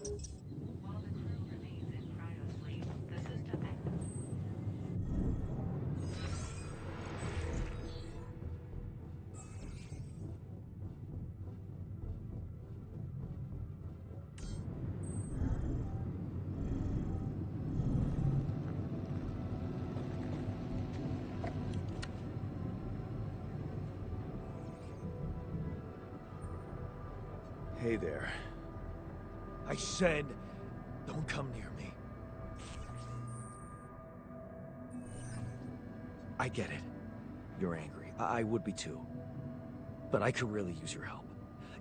While the crew remains in cryosleep, the system. Hey there. I said, don't come near me. I get it. You're angry. I would be too. But I could really use your help.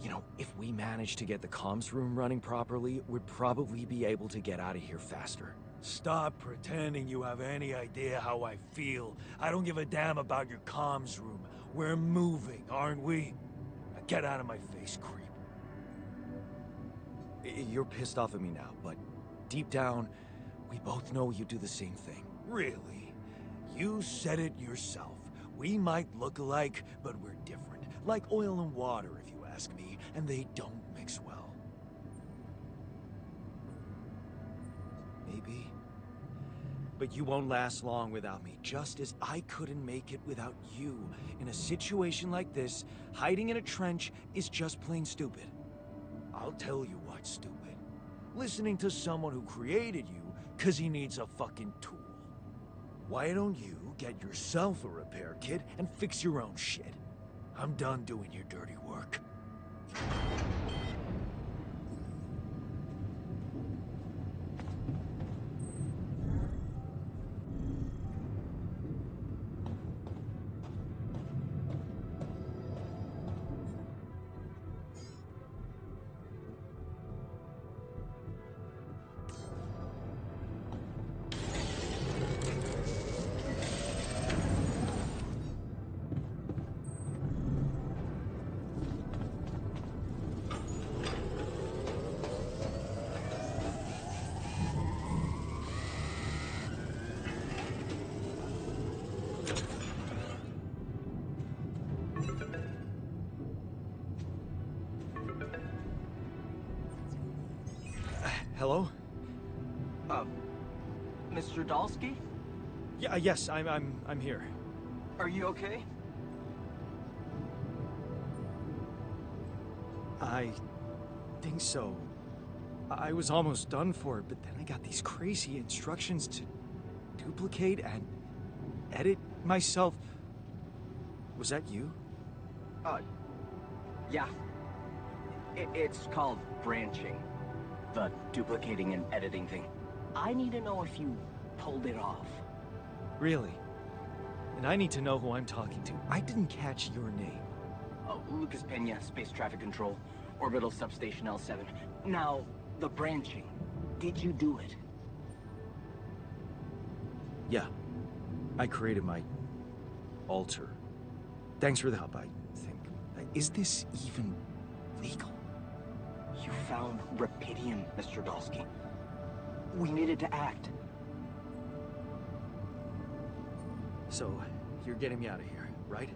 You know, if we manage to get the comms room running properly, we'd probably be able to get out of here faster. Stop pretending you have any idea how I feel. I don't give a damn about your comms room. We're moving, aren't we? Now get out of my face, creep. You're pissed off at me now, but deep down, we both know you do the same thing. Really? You said it yourself. We might look alike, but we're different. Like oil and water, if you ask me, and they don't mix well. Maybe. But you won't last long without me, just as I couldn't make it without you. In a situation like this, hiding in a trench is just plain stupid. I'll tell you what's stupid. Listening to someone who created you because he needs a fucking tool. Why don't you get yourself a repair kit and fix your own shit? I'm done doing your dirty work. Hello? Mr. Dalsky? Yeah, yes, I'm here. Are you okay? I think so. I was almost done for it, but then I got these crazy instructions to duplicate and edit myself. Was that you? Yeah. It's called branching. The duplicating and editing thing. I need to know if you pulled it off. Really? And I need to know who I'm talking to. I didn't catch your name. Oh, Lucas Pena, Space Traffic Control, Orbital Substation L7. Now, the branching. Did you do it? Yeah. I created my alter. Thanks for the help, I think. Is this even legal? You found Rapidium, Mr. Dalsky. We needed to act. So, you're getting me out of here, right?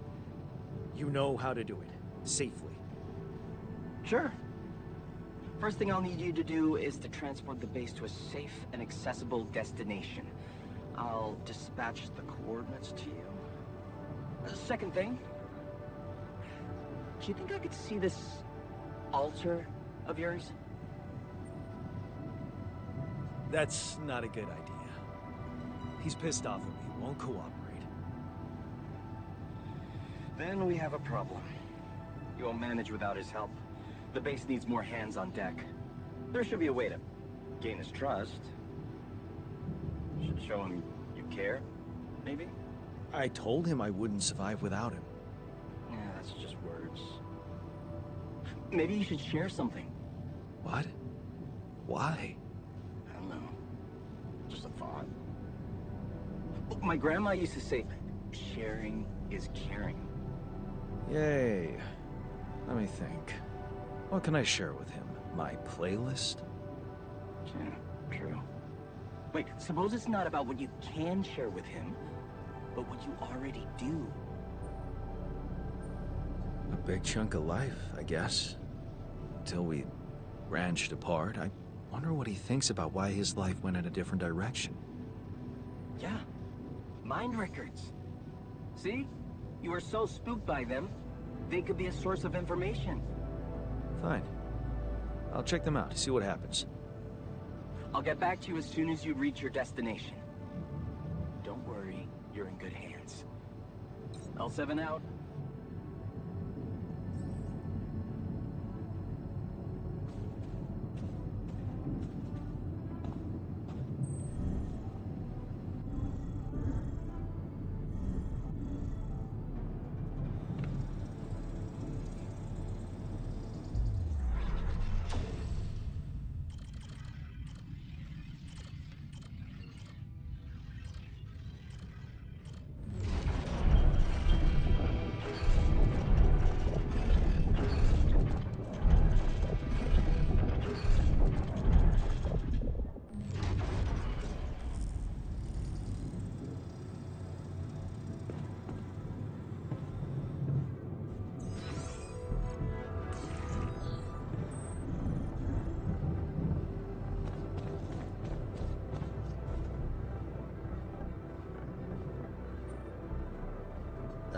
You know how to do it. Safely. Sure. First thing I'll need you to do is to transport the base to a safe and accessible destination. I'll dispatch the coordinates to you. Second thing, do you think I could see this altar of yours? That's not a good idea. He's pissed off at me, won't cooperate. Then we have a problem. You won't manage without his help. The base needs more hands on deck. There should be a way to gain his trust. Should show him you care, maybe? I told him I wouldn't survive without him. Yeah, that's just words. Maybe you should share something. What? Why? I don't know. Just a thought. My grandma used to say, sharing is caring. Yay. Let me think. What can I share with him? My playlist? Yeah, true. Wait, suppose it's not about what you can share with him, but what you already do. A big chunk of life, I guess. Until we branched apart, I Wonder what he thinks about why his life went in a different direction. Yeah. Mind records. See? You were so spooked by them, they could be a source of information. Fine. I'll check them out, see what happens. I'll get back to you as soon as you reach your destination. Don't worry, you're in good hands. L7 out.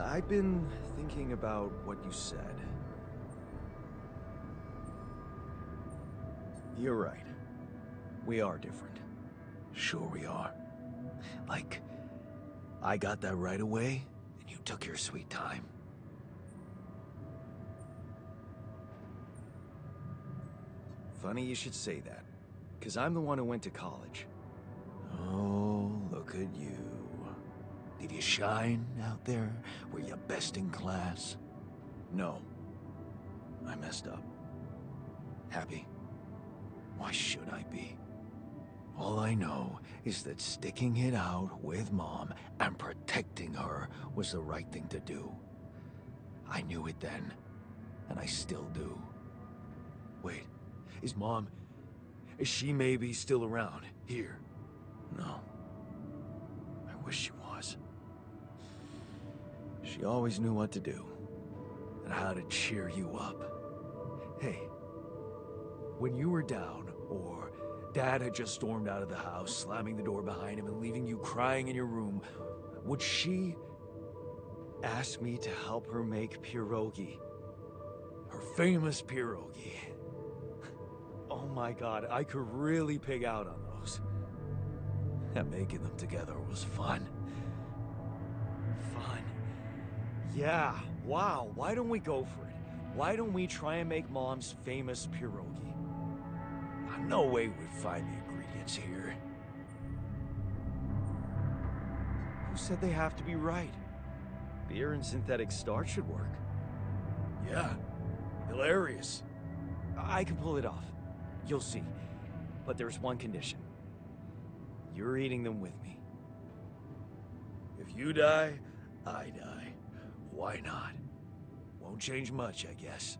I've been thinking about what you said. You're right. We are different. Sure we are. Like, I got that right away, and you took your sweet time. Funny you should say that, because I'm the one who went to college. Oh, look at you. Did you shine out there? Were you best in class? No. I messed up. Happy? Why should I be? All I know is that sticking it out with Mom and protecting her was the right thing to do. I knew it then, and I still do. Wait, is she maybe still around here? No. I wish she was. She always knew what to do, and how to cheer you up. Hey, when you were down, or Dad had just stormed out of the house, slamming the door behind him and leaving you crying in your room, would she ask me to help her make pierogi? Her famous pierogi. Oh my God, I could really pig out on those. And making them together was fun. Fun. Yeah, wow, why don't we go for it? Why don't we try and make Mom's famous pierogi? No way we'd find the ingredients here. Who said they have to be right? Beer and synthetic starch should work. Yeah, hilarious. I can pull it off. You'll see. But there's one condition. You're eating them with me. If you die, I die. Why not? Won't change much, I guess.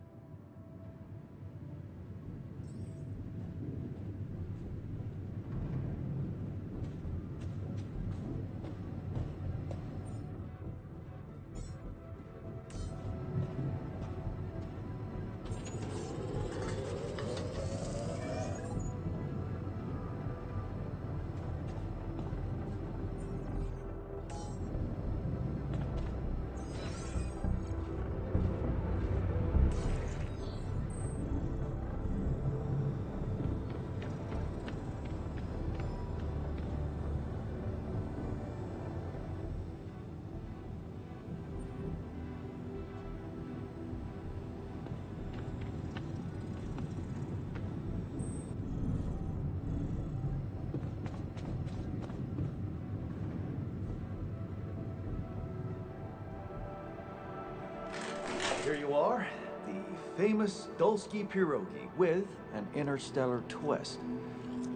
Here you are, the famous Dulski pierogi with an interstellar twist.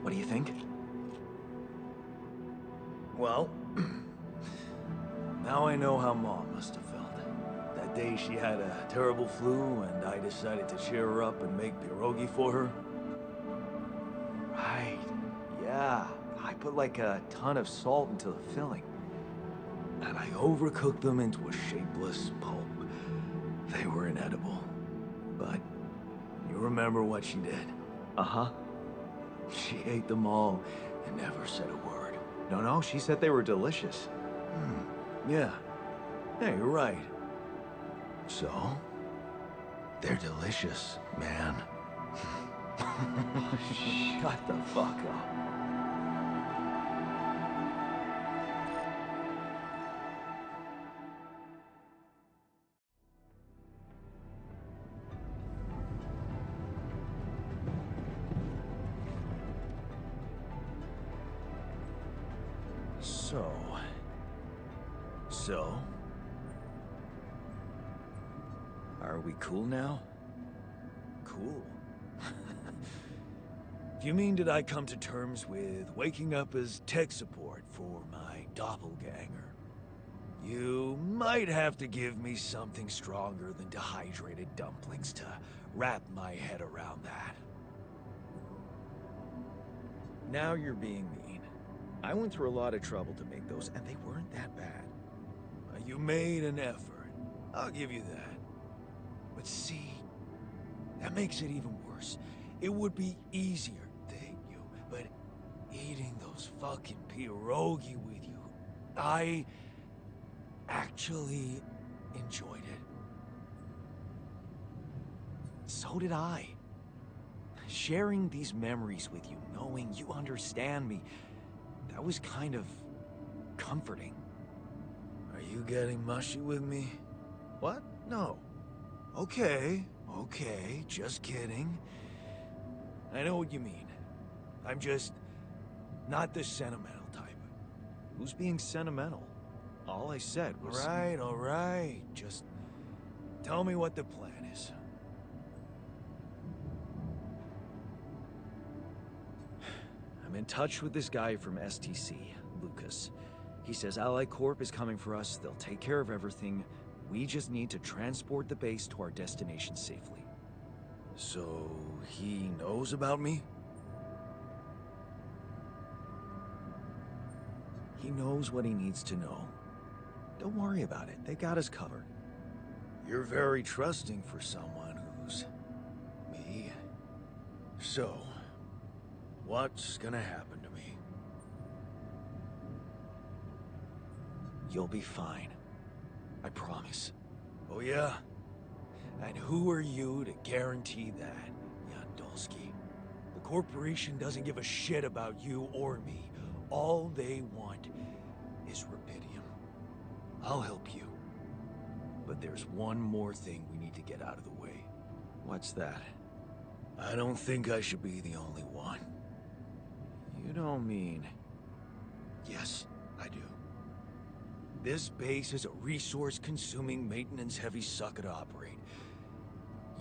What do you think? Well, now I know how Mom must have felt. That day she had a terrible flu and I decided to cheer her up and make pierogi for her. Right, yeah. I put like a ton of salt into the filling. And I overcooked them into a shapeless pulp. They were inedible. But you remember what she did. Uh-huh. She ate them all and never said a word. No, she said they were delicious. Yeah. Yeah, you're right. So? They're delicious, man. Shut the fuck up. So? Are we cool now? Cool. You mean did I come to terms with waking up as tech support for my doppelganger? You might have to give me something stronger than dehydrated dumplings to wrap my head around that. Now you're being mean. I went through a lot of trouble to make those, and they weren't that bad. You made an effort. I'll give you that. But see, that makes it even worse. It would be easier, thank you, but eating those fucking pierogi with you, I actually enjoyed it. So did I. Sharing these memories with you, knowing you understand me, that was kind of comforting. Are you getting mushy with me? What? No. Okay, just kidding. I know what you mean. I'm just not the sentimental type. Who's being sentimental? All I said was... All right. Just tell me what the plan is. I'm in touch with this guy from STC, Lucas. He says Ally Corp is coming for us. They'll take care of everything. We just need to transport the base to our destination safely. So, he knows about me? He knows what he needs to know. Don't worry about it. They got us covered. You're very trusting for someone who's... me. So, what's gonna happen to me? You'll be fine. I promise. Oh yeah? And who are you to guarantee that, Yandolski? The corporation doesn't give a shit about you or me. All they want is rubidium. I'll help you. But there's one more thing we need to get out of the way. What's that? I don't think I should be the only one. You don't mean... Yes, I do. This base is a resource-consuming, maintenance-heavy sucker to operate.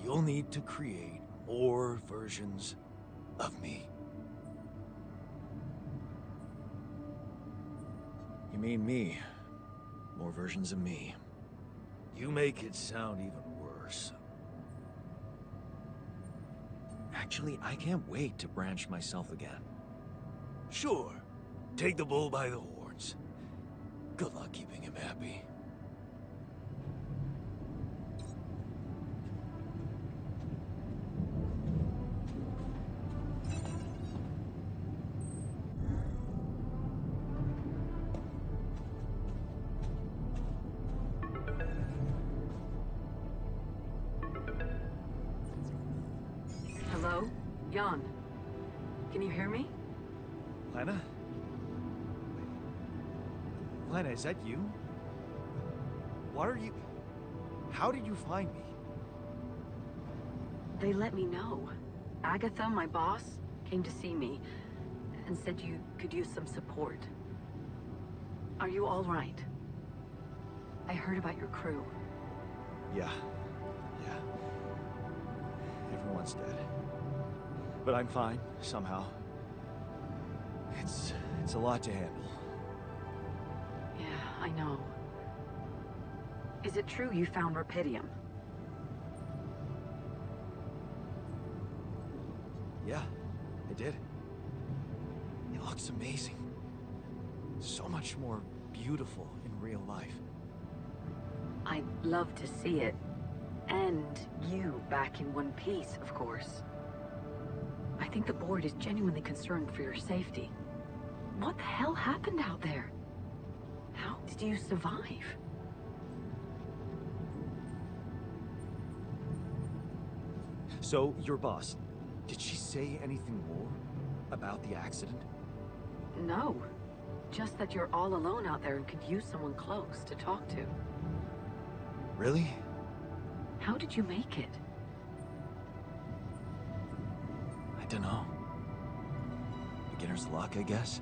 You'll need to create more versions of me. You mean me? More versions of me. You make it sound even worse. Actually, I can't wait to branch myself again. Sure. Take the bull by the horns. Good luck keeping him happy. Hello? Jan. Can you hear me? Lena? Lena, is that you? What are you... How did you find me? They let me know. Agatha, my boss, came to see me and said you could use some support. Are you all right? I heard about your crew. Yeah. Everyone's dead. But I'm fine, somehow. It's a lot to handle. Yeah, I know. Is it true you found rubidium? Yeah, I did. It looks amazing. So much more beautiful in real life. I'd love to see it. And you back in one piece, of course. I think the board is genuinely concerned for your safety. What the hell happened out there? How did you survive? So, your boss, did she say anything more about the accident? No. Just that you're all alone out there and could use someone close to talk to. Really? How did you make it? I don't know. Beginner's luck, I guess?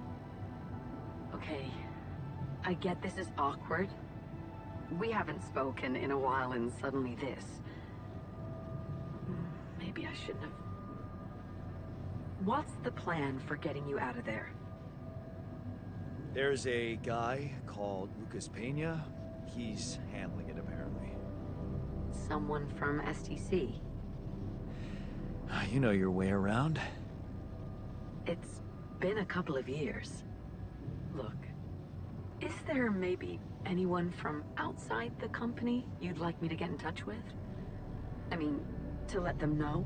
Okay. I get this is awkward. We haven't spoken in a while and suddenly this. Maybe I shouldn't have. What's the plan for getting you out of there? There's a guy called Lucas Pena. He's handling it, apparently. Someone from STC. You know your way around. It's been a couple of years. Look, is there maybe anyone from outside the company you'd like me to get in touch with? I mean, to let them know?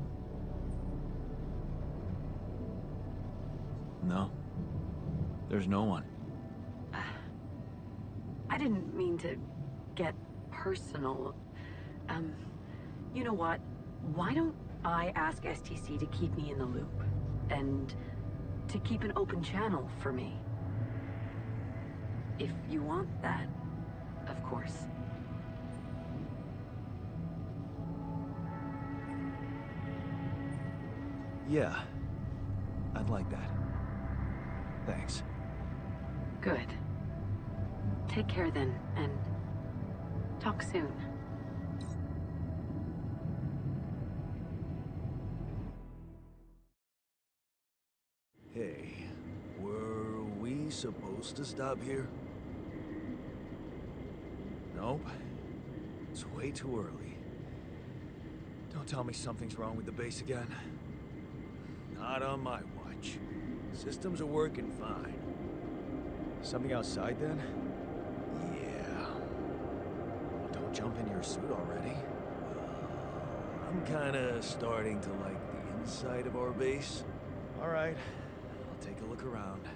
No. There's no one. I didn't mean to get personal. You know what? Why don't I ask STC to keep me in the loop? And to keep an open channel for me? If you want that, of course. Yeah. I'd like that. Thanks. Good. Take care then, and talk soon. Hey, were we supposed to stop here? Nope. It's way too early. Don't tell me something's wrong with the base again. Not on my watch. Systems are working fine. Something outside then? Yeah. Well, don't jump into your suit already. I'm kinda starting to like the inside of our base. All right, I'll take a look around.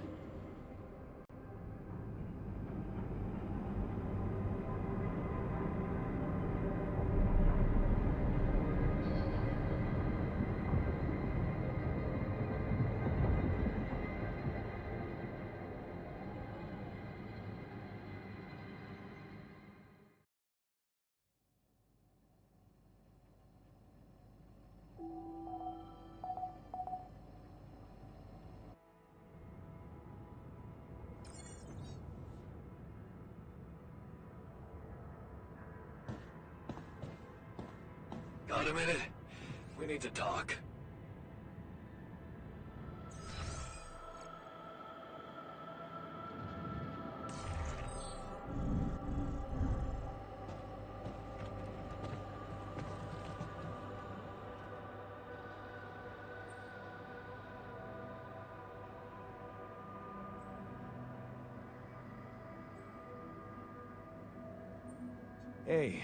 Got a minute? We need to talk. Hey,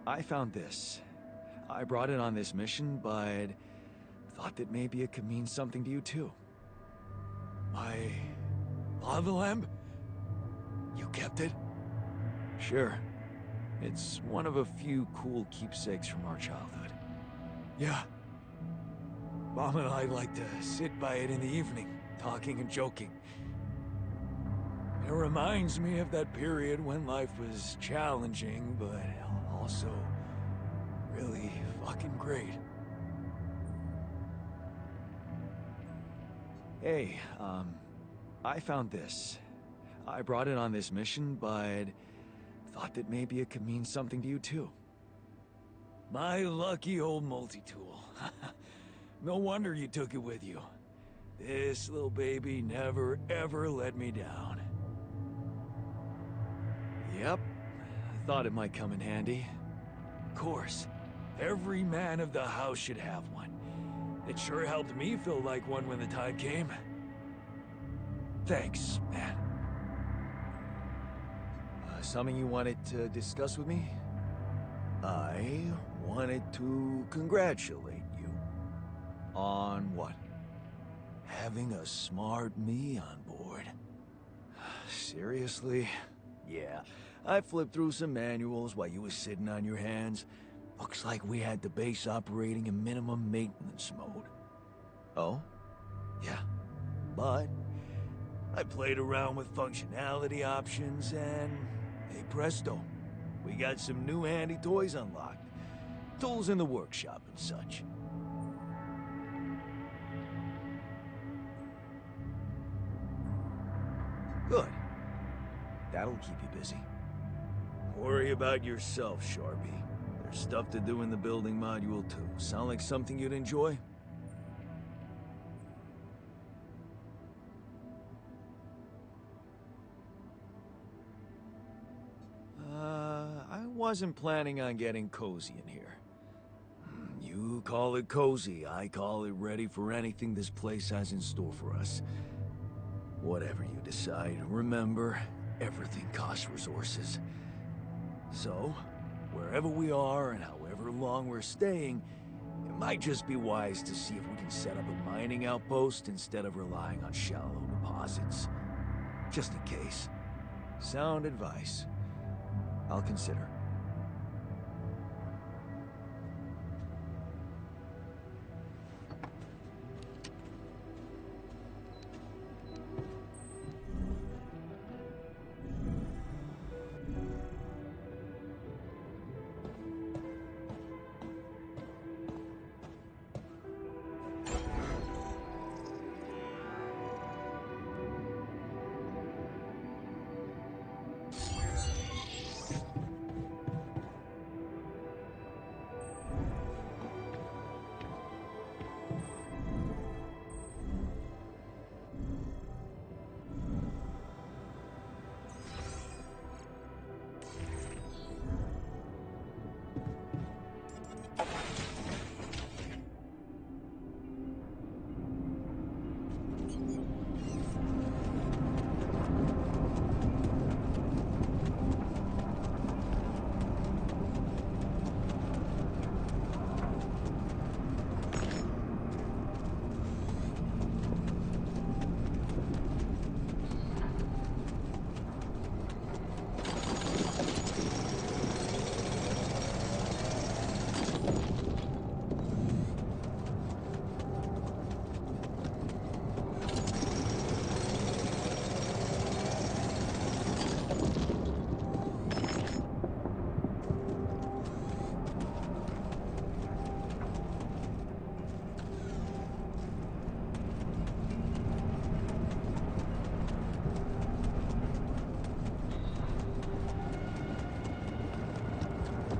I found this. I brought it on this mission, but thought that maybe it could mean something to you too. My lava lamp? You kept it? Sure. It's one of a few cool keepsakes from our childhood. Yeah. Mom and I like to sit by it in the evening, talking and joking. It reminds me of that period when life was challenging, but also really fucking great. Hey, I found this. I brought it on this mission, but thought that maybe it could mean something to you too. My lucky old multi-tool. No wonder you took it with you. This little baby never ever let me down. Yep, I thought it might come in handy. Of course, every man of the house should have one. It sure helped me feel like one when the time came. Thanks, man. Something you wanted to discuss with me? I wanted to congratulate you. On what? Having a smart me on board. Seriously? Yeah, I flipped through some manuals while you was sitting on your hands. Looks like we had the base operating in minimum maintenance mode. Oh? Yeah. But I played around with functionality options and, hey presto, we got some new handy toys unlocked. Tools in the workshop and such. Good. That'll keep you busy. Worry about yourself, Sharpie. There's stuff to do in the building module too. Sound like something you'd enjoy? I wasn't planning on getting cozy in here. You call it cozy, I call it ready for anything this place has in store for us. Whatever you decide, remember, everything costs resources. So, wherever we are and however long we're staying, it might just be wise to see if we can set up a mining outpost instead of relying on shallow deposits. Just in case. Sound advice. I'll consider.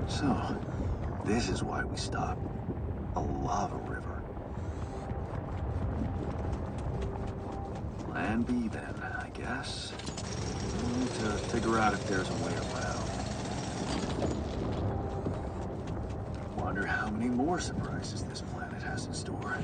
So, this is why we stopped. A lava river. Plan B then, I guess. We need to figure out if there's a way around. Wonder how many more surprises this planet has in store.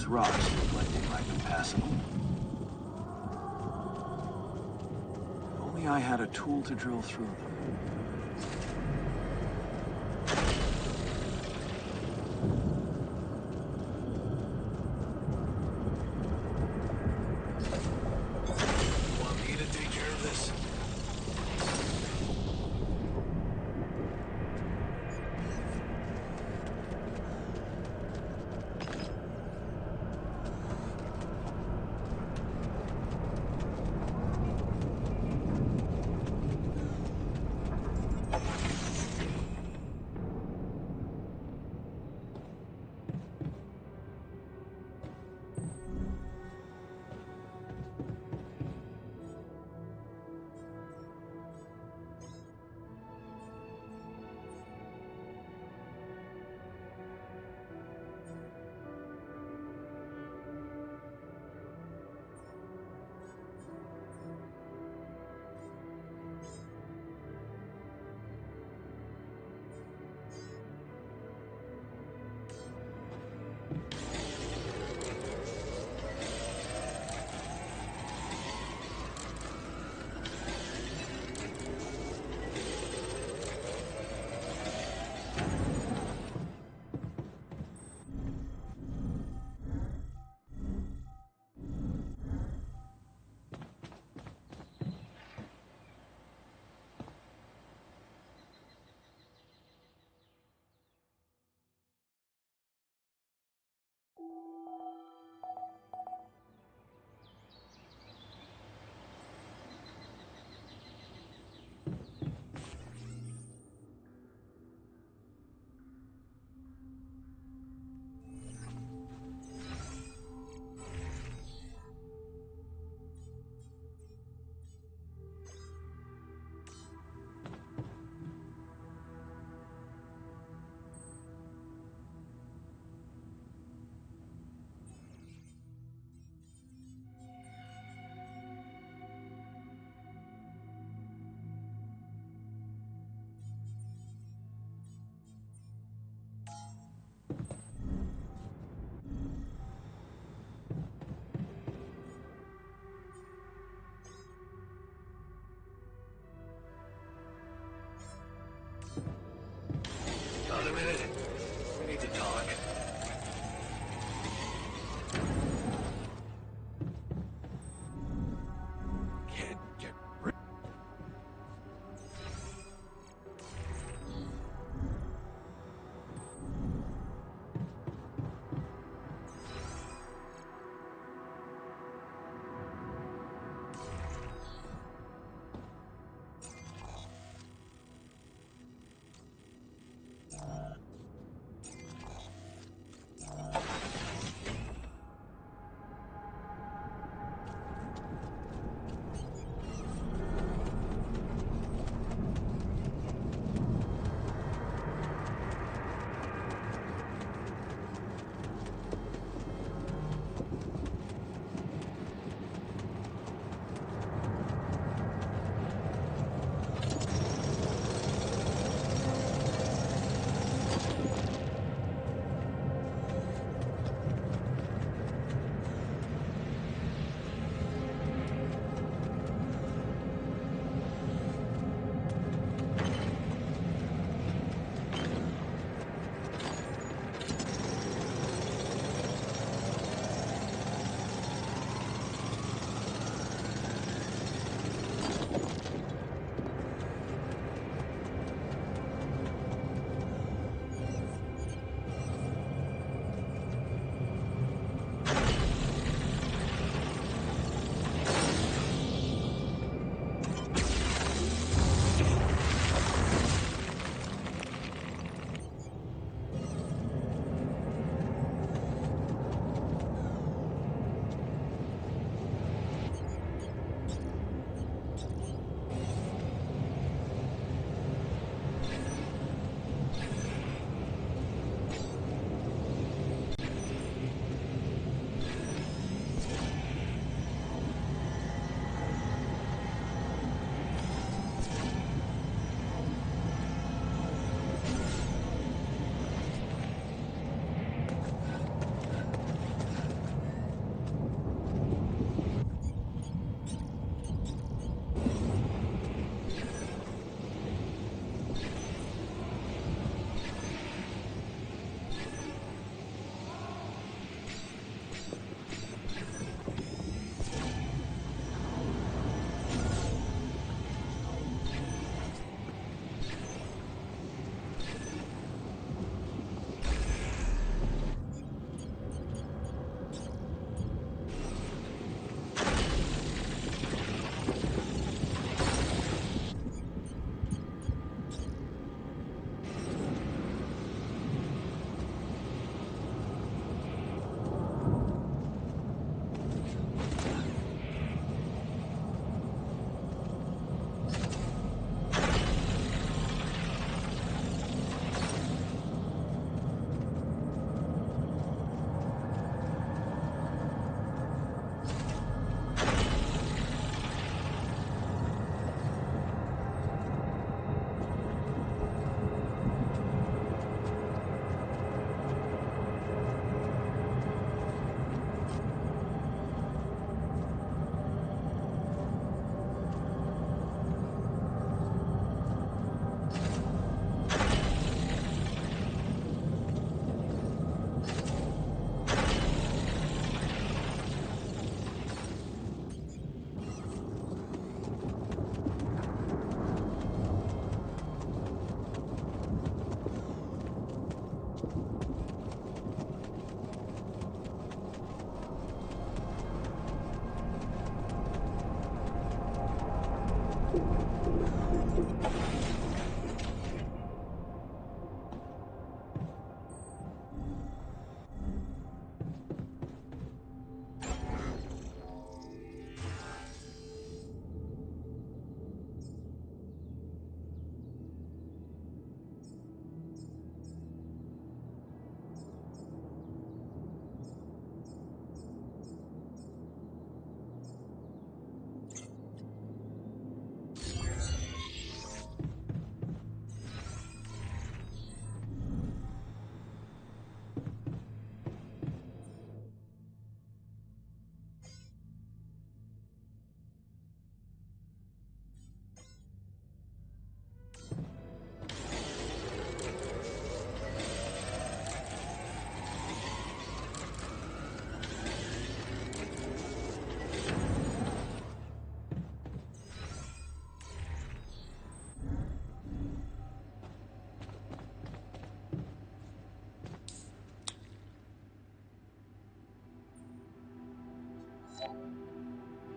Those rocks look like they might be passable. If only I had a tool to drill through them. Want me to take care of this? Got a minute? We need to talk. Can't get rid.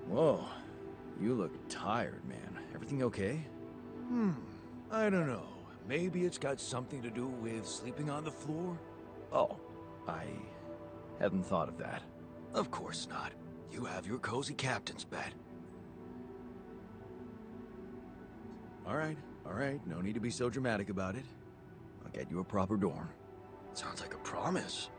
Whoa, you look tired, man. Everything okay? I don't know. Maybe it's got something to do with sleeping on the floor? Oh, I hadn't thought of that. Of course not. You have your cozy captain's bed. All right, no need to be so dramatic about it. I'll get you a proper dorm. Sounds like a promise.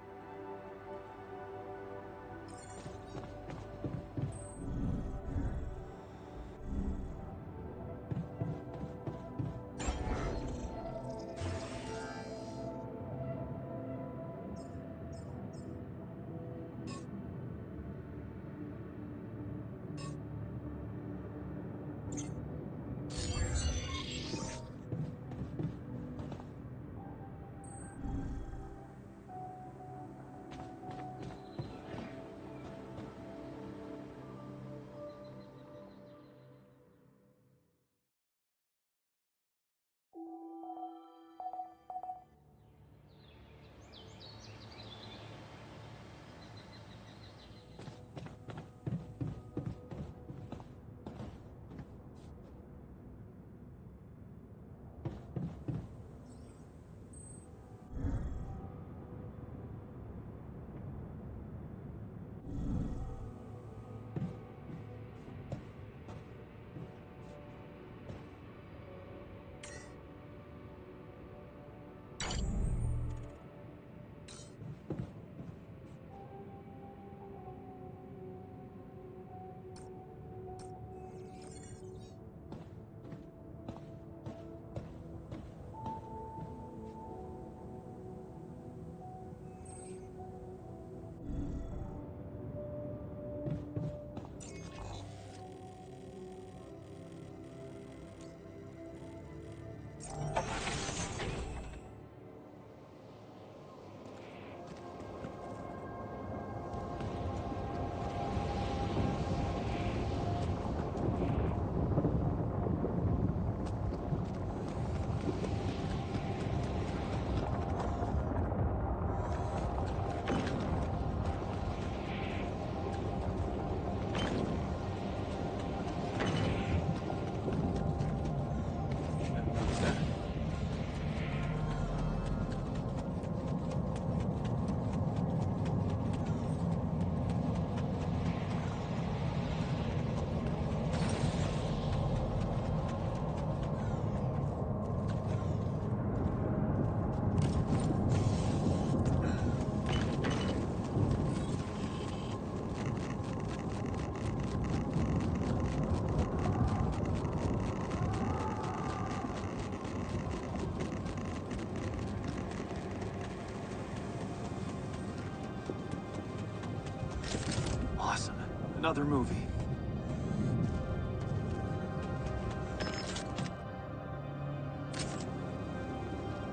Awesome. Another movie.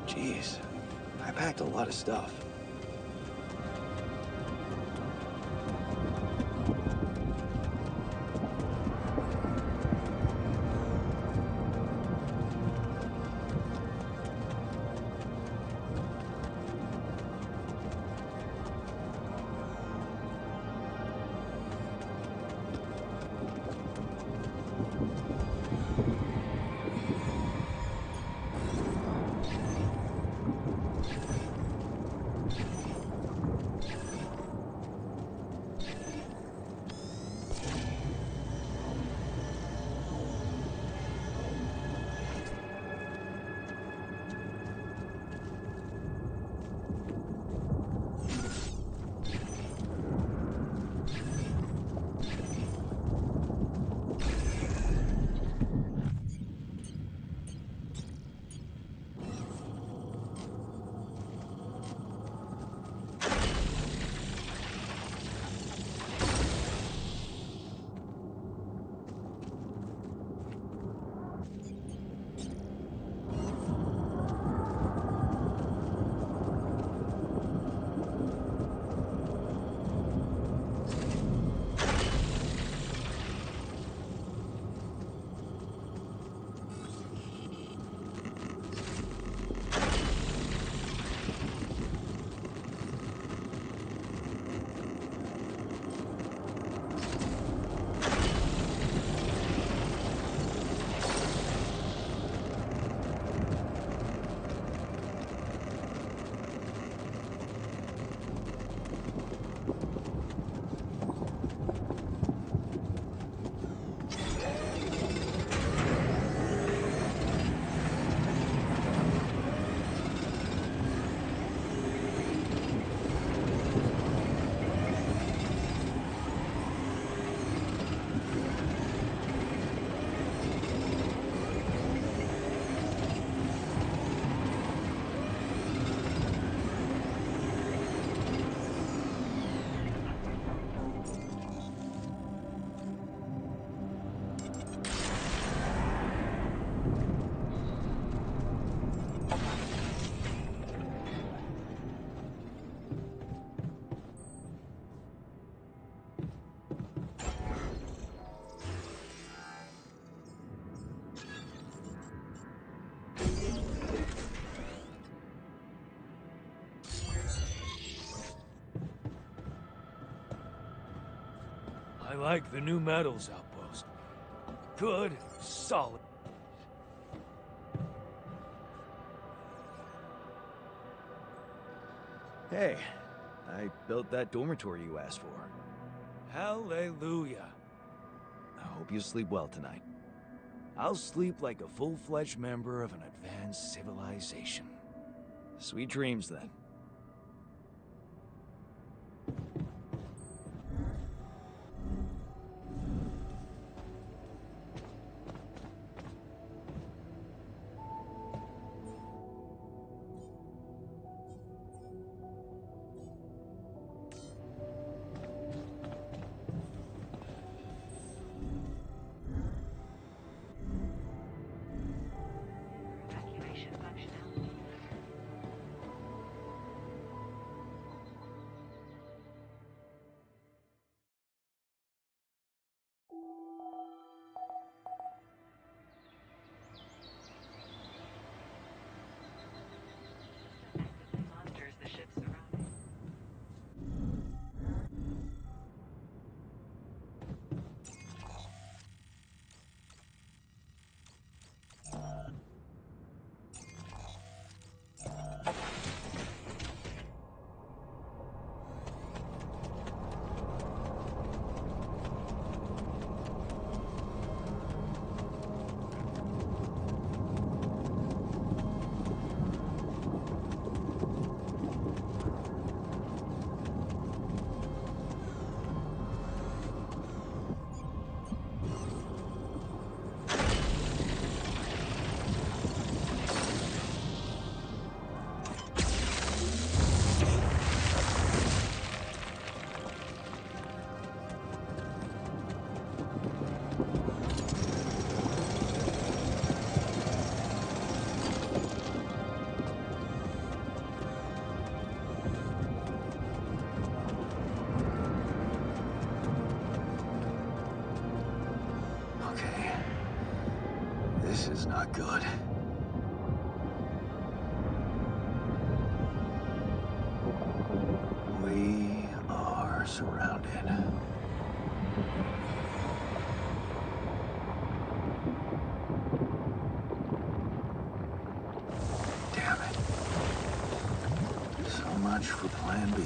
Jeez, I packed a lot of stuff. like the new metals outpost. Good, solid. Hey, I built that dormitory you asked for. Hallelujah. I hope you sleep well tonight. I'll sleep like a full-fledged member of an advanced civilization. Sweet dreams, then. Evacuation functionality. Actively monitors the ship's surroundings. Okay. This is not good. We are surrounded. Damn it. So much for Plan B.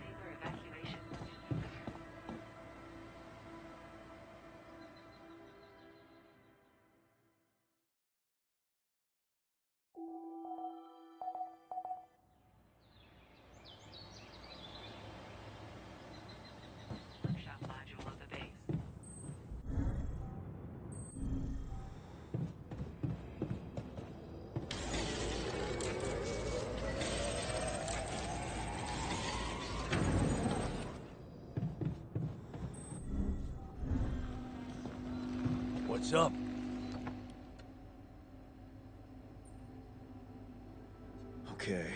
Saber evacuation. Workshop module of the base. What's up? Okay,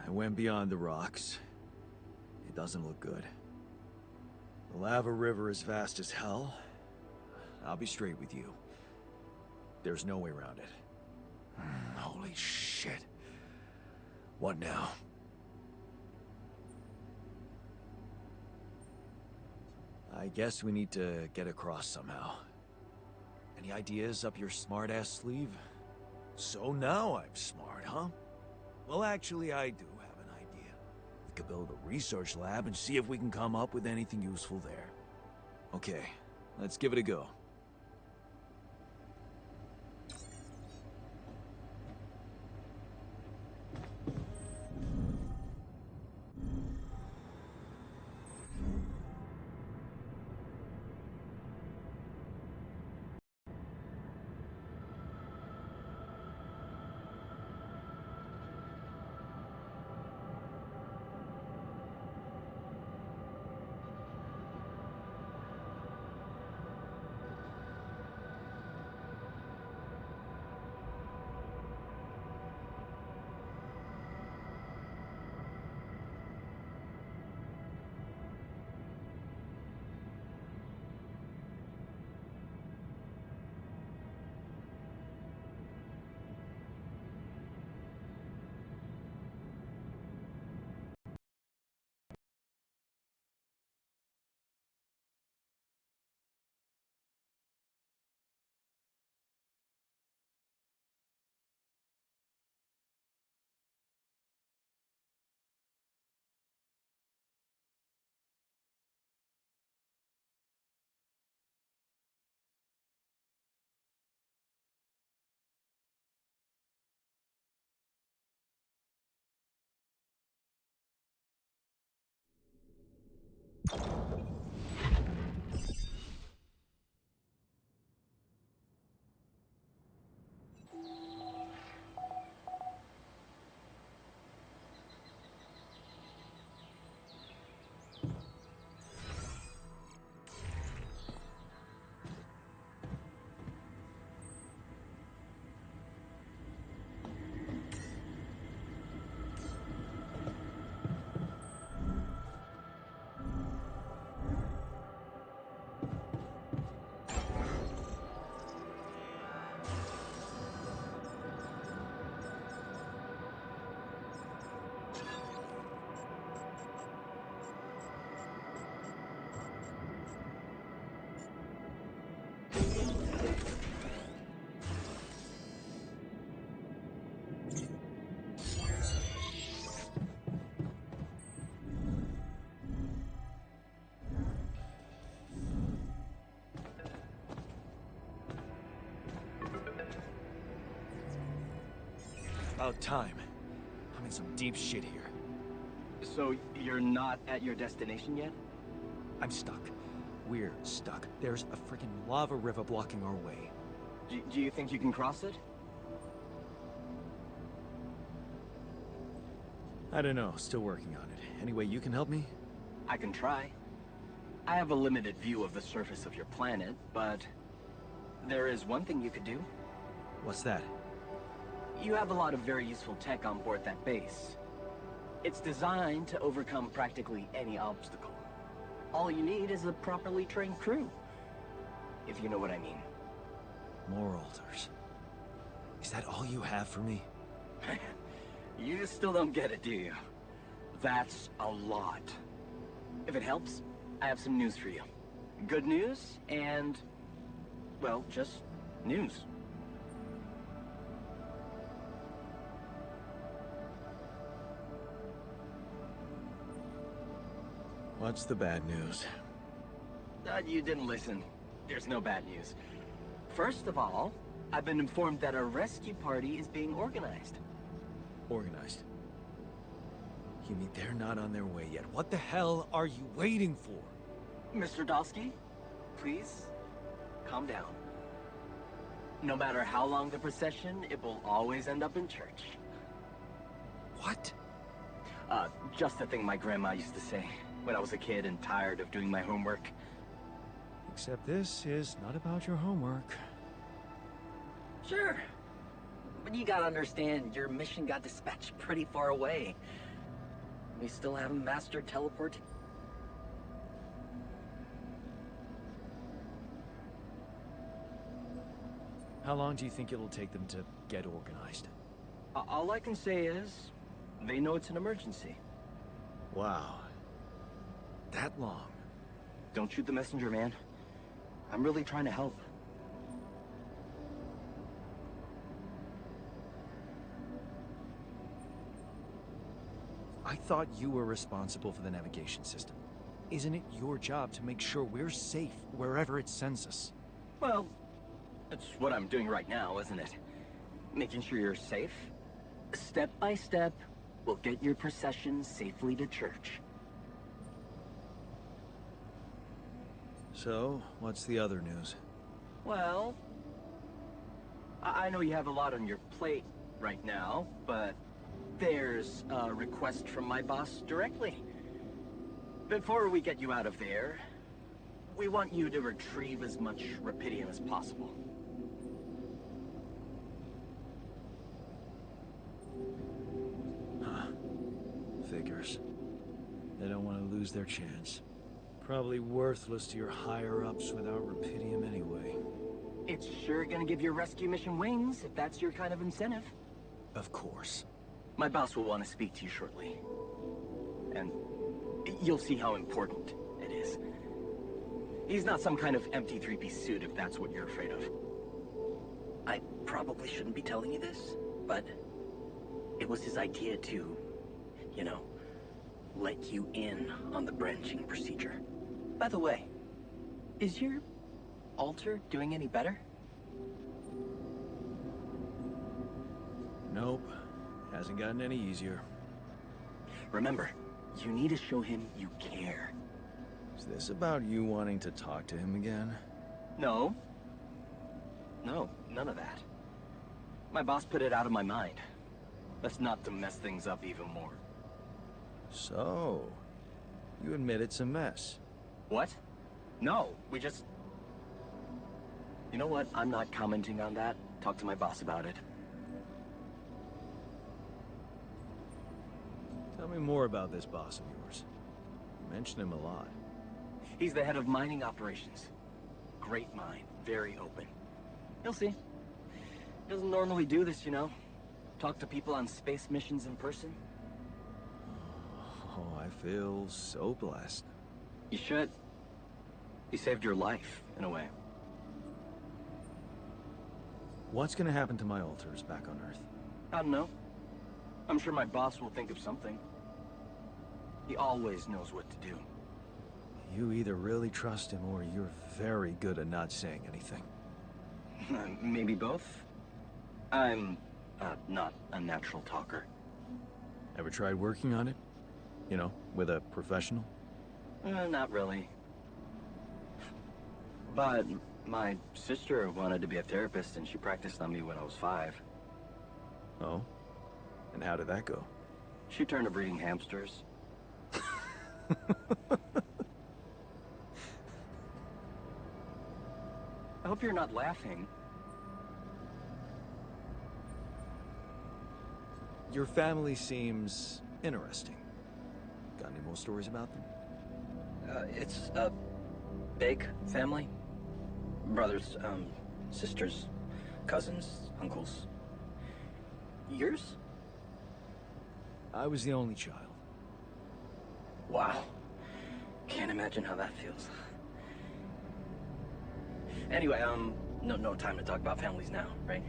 I went beyond the rocks. It doesn't look good. The lava river is vast as hell. I'll be straight with you. There's no way around it. Holy shit. What now? I guess we need to get across somehow. Any ideas up your smart-ass sleeve? So now I'm smart, huh? Well, actually, I do have an idea. We could build a research lab and see if we can come up with anything useful there. Okay, let's give it a go. About time. I'm in some deep shit here. So you're not at your destination yet? I'm stuck. We're stuck. There's a freaking lava river blocking our way. Do you think you can cross it? I don't know, still working on it. Anyway, you can help me? I can try. I have a limited view of the surface of your planet, but there is one thing you could do. What's that? You have a lot of very useful tech on board that base. It's designed to overcome practically any obstacle. All you need is a properly trained crew. If you know what I mean. More altars. Is that all you have for me? You still don't get it, do you? That's a lot. If it helps, I have some news for you. Good news and, well, just news. What's the bad news? You didn't listen. There's no bad news. First of all, I've been informed that a rescue party is being organized. Organized. You mean they're not on their way yet? What the hell are you waiting for? Mr. Dosky, please, calm down. No matter how long the procession, it will always end up in church. What? Just a thing my grandma used to say when I was a kid and tired of doing my homework. Except this is not about your homework. Sure. But you gotta understand, your mission got dispatched pretty far away. We still haven't mastered teleporting. How long do you think it'll take them to get organized? All I can say is, they know it's an emergency. Wow. That long? Don't shoot the messenger, man. I'm really trying to help. I thought you were responsible for the navigation system. Isn't it your job to make sure we're safe wherever it sends us? Well, it's what I'm doing right now, isn't it? Making sure you're safe. Step by step, we'll get your procession safely to church. So, what's the other news? Well, I know you have a lot on your plate right now, but there's a request from my boss directly. Before we get you out of there, we want you to retrieve as much Rapidium as possible. Huh. Figures. They don't want to lose their chance. Probably worthless to your higher-ups without Rapidium anyway. It's sure gonna give your rescue mission wings, if that's your kind of incentive. Of course. My boss will want to speak to you shortly. And you'll see how important it is. He's not some kind of empty three-piece suit if that's what you're afraid of. I probably shouldn't be telling you this, but it was his idea to, you know, let you in on the branching procedure. By the way, is your altar doing any better? Nope. Hasn't gotten any easier. Remember, you need to show him you care. Is this about you wanting to talk to him again? No. No, none of that. My boss put it out of my mind. That's not to mess things up even more. So, you admit it's a mess. What? No, we just... You know what? I'm not commenting on that. Talk to my boss about it. Tell me more about this boss of yours. You mention him a lot. He's the head of mining operations. Great mind, very open. You'll see. Doesn't normally do this, you know. Talk to people on space missions in person. Oh, I feel so blessed. You should. He saved your life, in a way. What's gonna happen to my altars back on Earth? I don't know. I'm sure my boss will think of something. He always knows what to do. You either really trust him or you're very good at not saying anything. Maybe both. I'm not a natural talker. Ever tried working on it? You know, with a professional? Not really. But my sister wanted to be a therapist and she practiced on me when I was 5. Oh? And how did that go? She turned to breeding hamsters. I hope you're not laughing. Your family seems interesting. Got any more stories about them? It's a big family. Brothers, sisters, cousins, uncles. Yours? I was the only child. Wow. Can't imagine how that feels. Anyway, no time to talk about families now, right?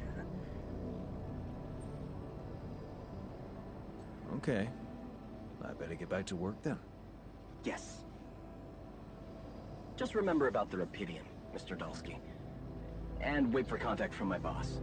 Okay. I better get back to work then. Yes. Just remember about the Rapidium, Mr. Dulski. And wait for contact from my boss.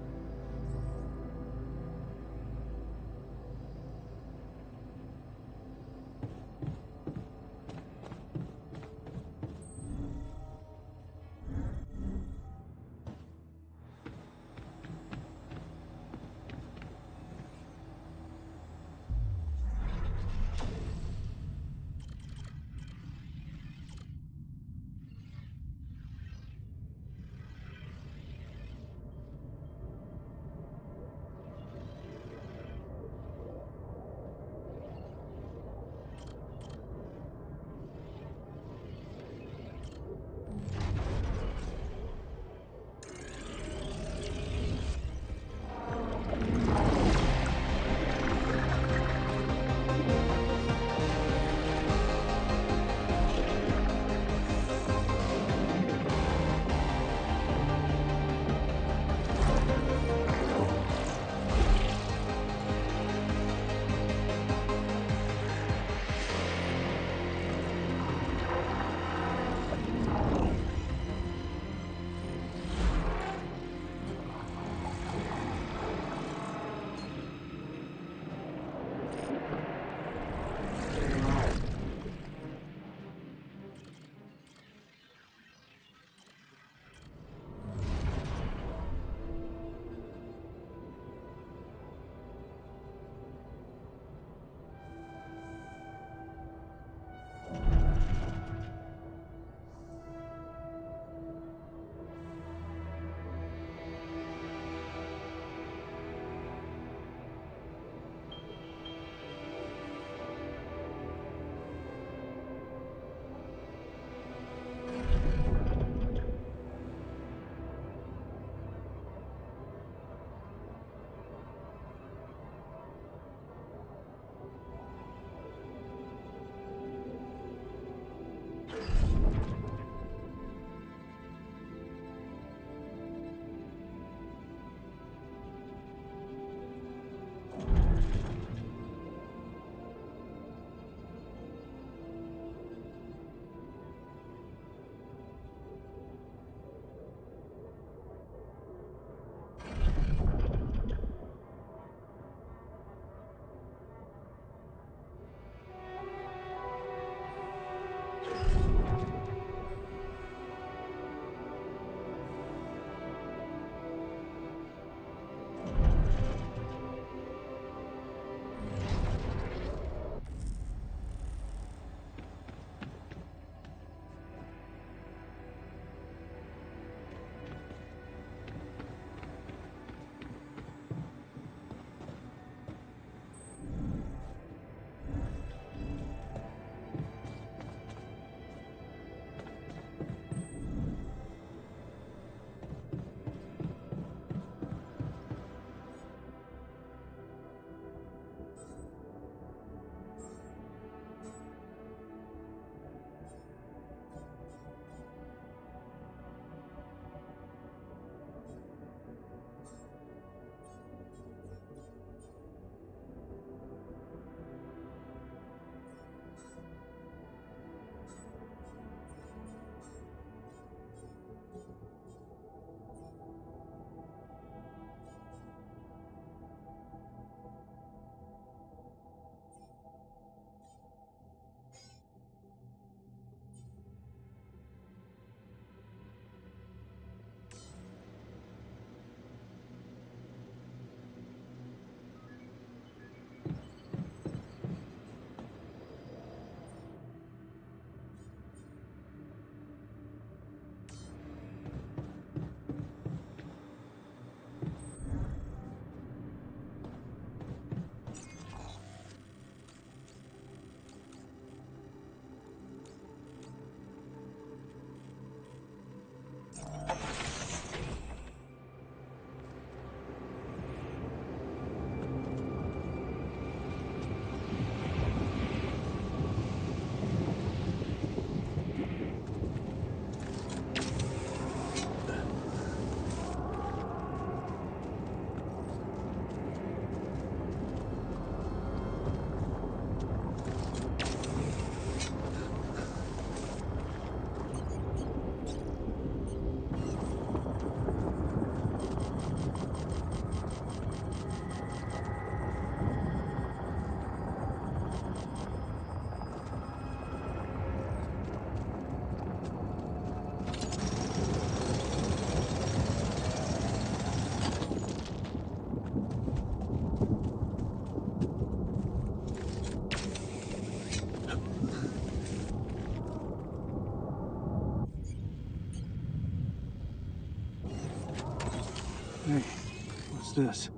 this?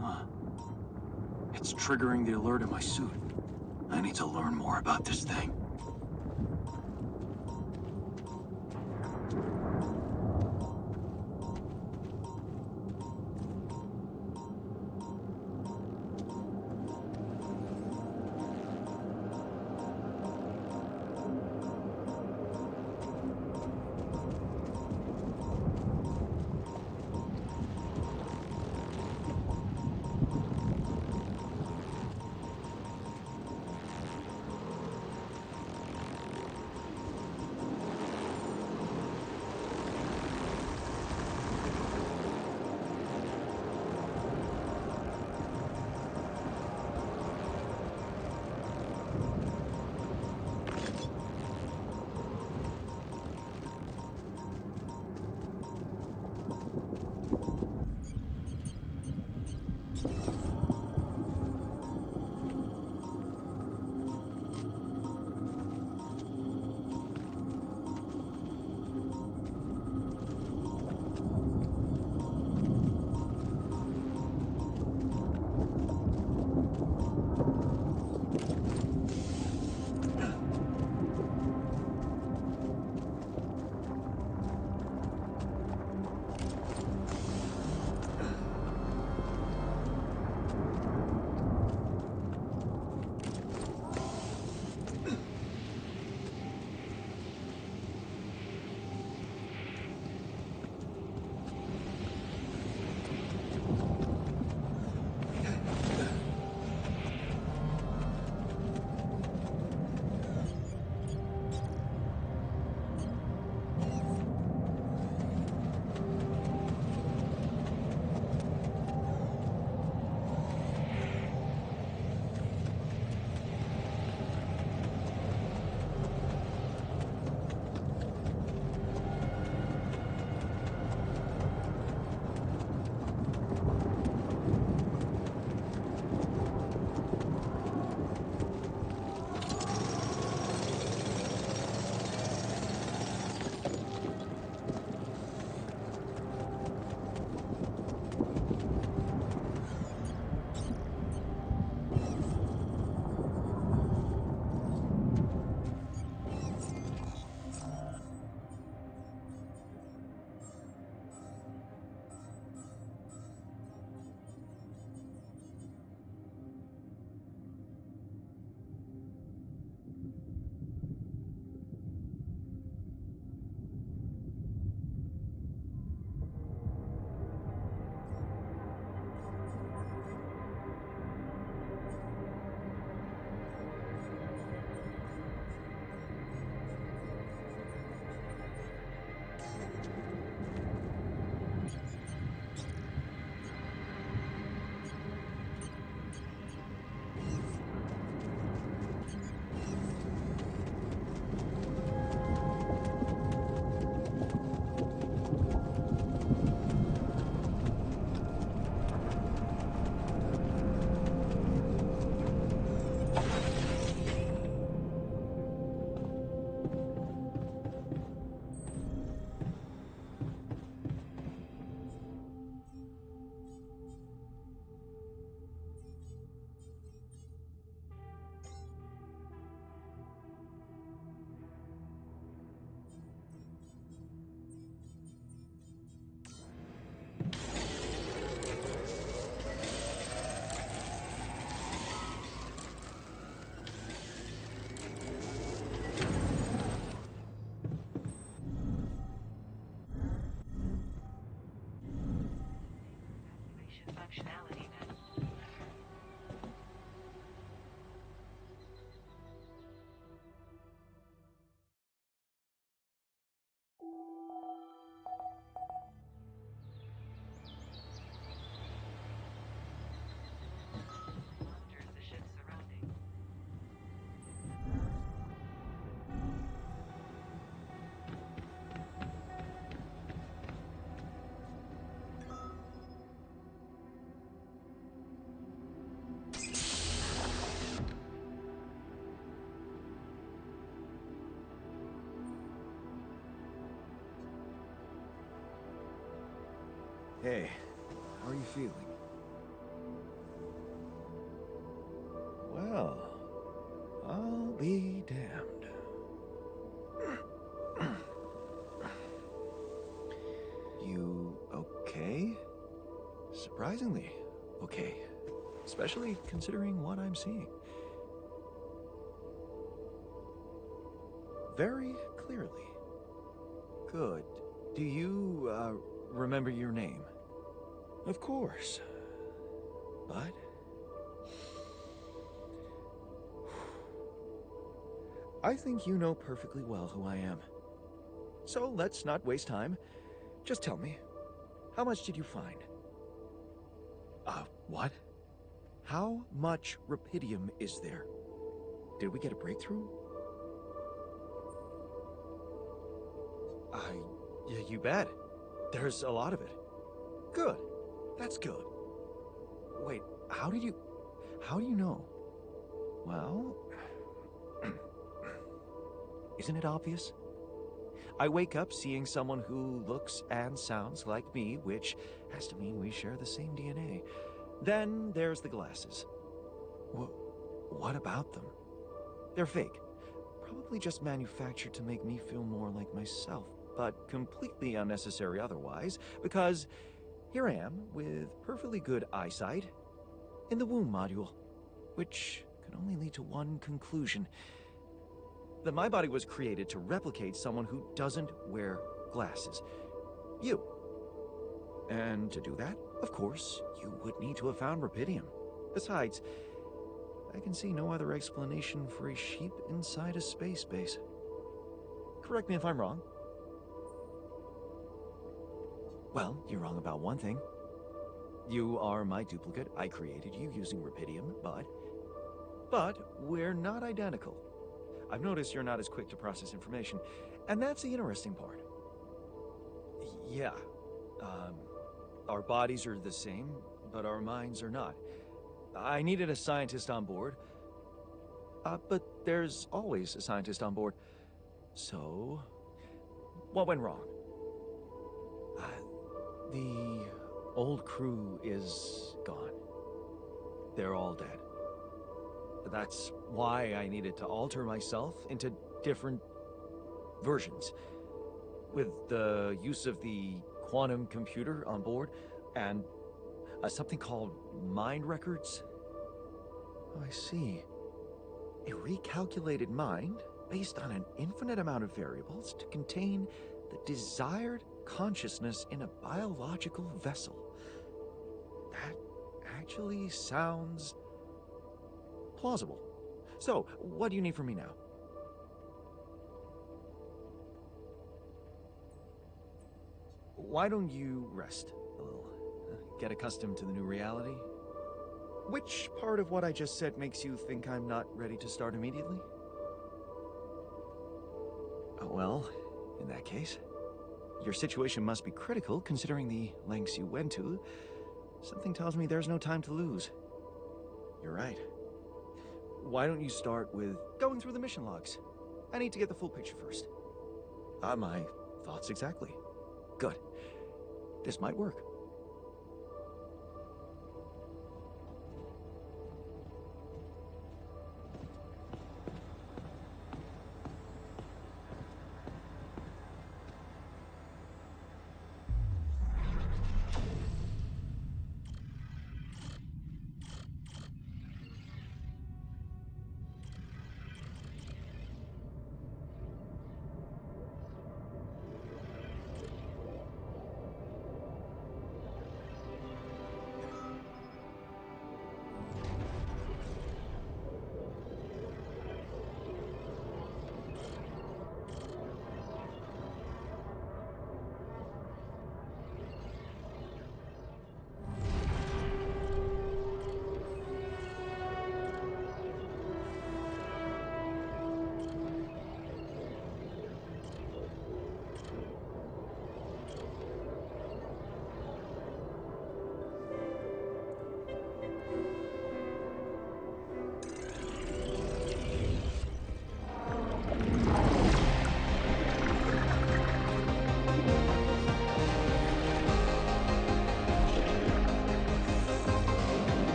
Huh. It's triggering the alert in my suit. I need to learn more about this thing. Evacuation functionality then. Monitors the ship's surroundings. Hey, How are you feeling? Well, I'll be damned. You okay? Surprisingly okay. Especially considering what I'm seeing. Very clearly. Good. Do you, remember your name? Of course. But... I think you know perfectly well who I am. So let's not waste time. Just tell me, how much did you find? What? How much rupidium is there? Did we get a breakthrough? You bet. There's a lot of it. Good. That's good. Wait, how do you know? Well, isn't it obvious? I wake up seeing someone who looks and sounds like me, which has to mean we share the same DNA. Then there's the glasses. What about them? They're fake. Probably just manufactured to make me feel more like myself, but completely unnecessary otherwise, because here I am with perfectly good eyesight in the womb module, which can only lead to one conclusion: that my body was created to replicate someone who doesn't wear glasses. You. And to do that, of course, you would need to have found rupidium. Besides, I can see no other explanation for a sheep inside a space base. Correct me if I'm wrong. Well, you're wrong about one thing. You are my duplicate. I created you using rupidium, but we're not identical. I've noticed you're not as quick to process information, and that's the interesting part. Yeah, our bodies are the same, but our minds are not. I needed a scientist on board, but there's always a scientist on board. So, what went wrong? The old crew is gone. They're all dead. That's why I needed to alter myself into different versions. With the use of the quantum computer on board and something called mind records. Oh, I see. A recalculated mind based on an infinite amount of variables to contain the desired consciousness in a biological vessel. That actually sounds plausible. So, what do you need from me now? Why don't you rest a little? Get accustomed to the new reality? Which part of what I just said makes you think I'm not ready to start immediately? Well, in that case, your situation must be critical considering the lengths you went to. Something tells me there's no time to lose. You're right. Why don't you start with going through the mission logs? I need to get the full picture first. My thoughts exactly. Good. This might work.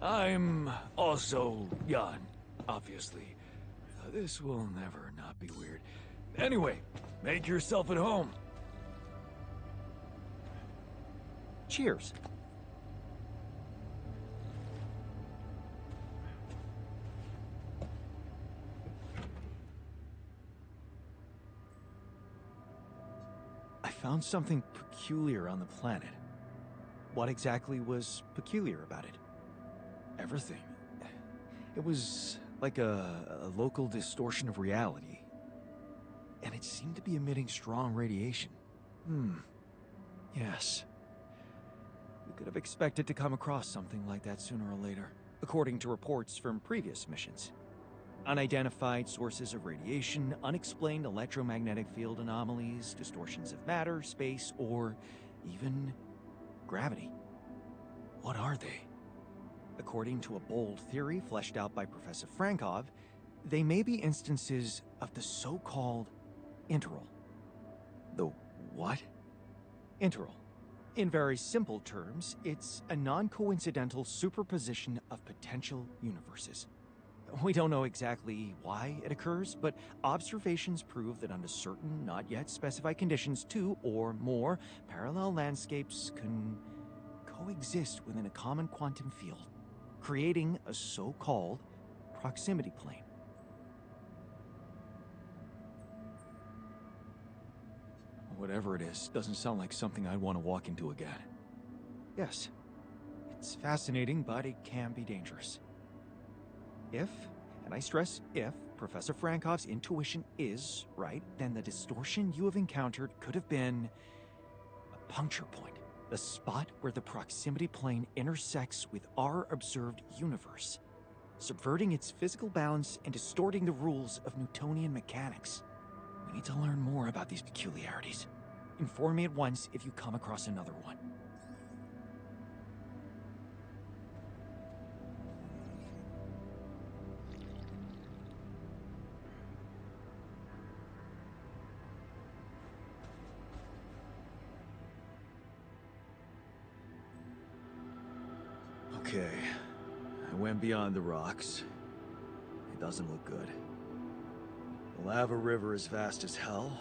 I'm also Jan, obviously. This will never not be weird. Anyway, make yourself at home. Cheers. I found something peculiar on the planet. What exactly was peculiar about it? Everything. It was like a local distortion of reality. And it seemed to be emitting strong radiation. Yes. We could have expected to come across something like that sooner or later, according to reports from previous missions. Unidentified sources of radiation, unexplained electromagnetic field anomalies, distortions of matter, space, or even gravity. What are they? According to a bold theory fleshed out by Professor Frankov, they may be instances of the so-called interval. The what? Interval. In very simple terms, it's a non-coincidental superposition of potential universes. We don't know exactly why it occurs, but observations prove that under certain, not yet specified conditions, two or more parallel landscapes can coexist within a common quantum field, creating a so-called proximity plane. Whatever it is, doesn't sound like something I'd want to walk into again. Yes, it's fascinating, but it can be dangerous. If, and I stress if, Professor Frankov's intuition is right, then the distortion you have encountered could have been a puncture point, the spot where the proximity plane intersects with our observed universe, subverting its physical balance and distorting the rules of Newtonian mechanics. We need to learn more about these peculiarities. Inform me at once if you come across another one. Okay, I went beyond the rocks. It doesn't look good. The lava river is vast as hell.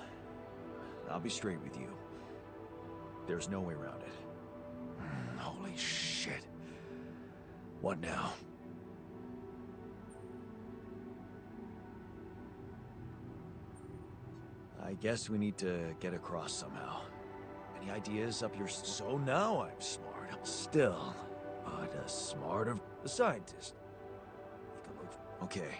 I'll be straight with you. There's no way around it. Holy shit. What now? I guess we need to get across somehow. Any ideas up your... So now I'm smart. Still, but a smarter... A scientist. You can look... Okay.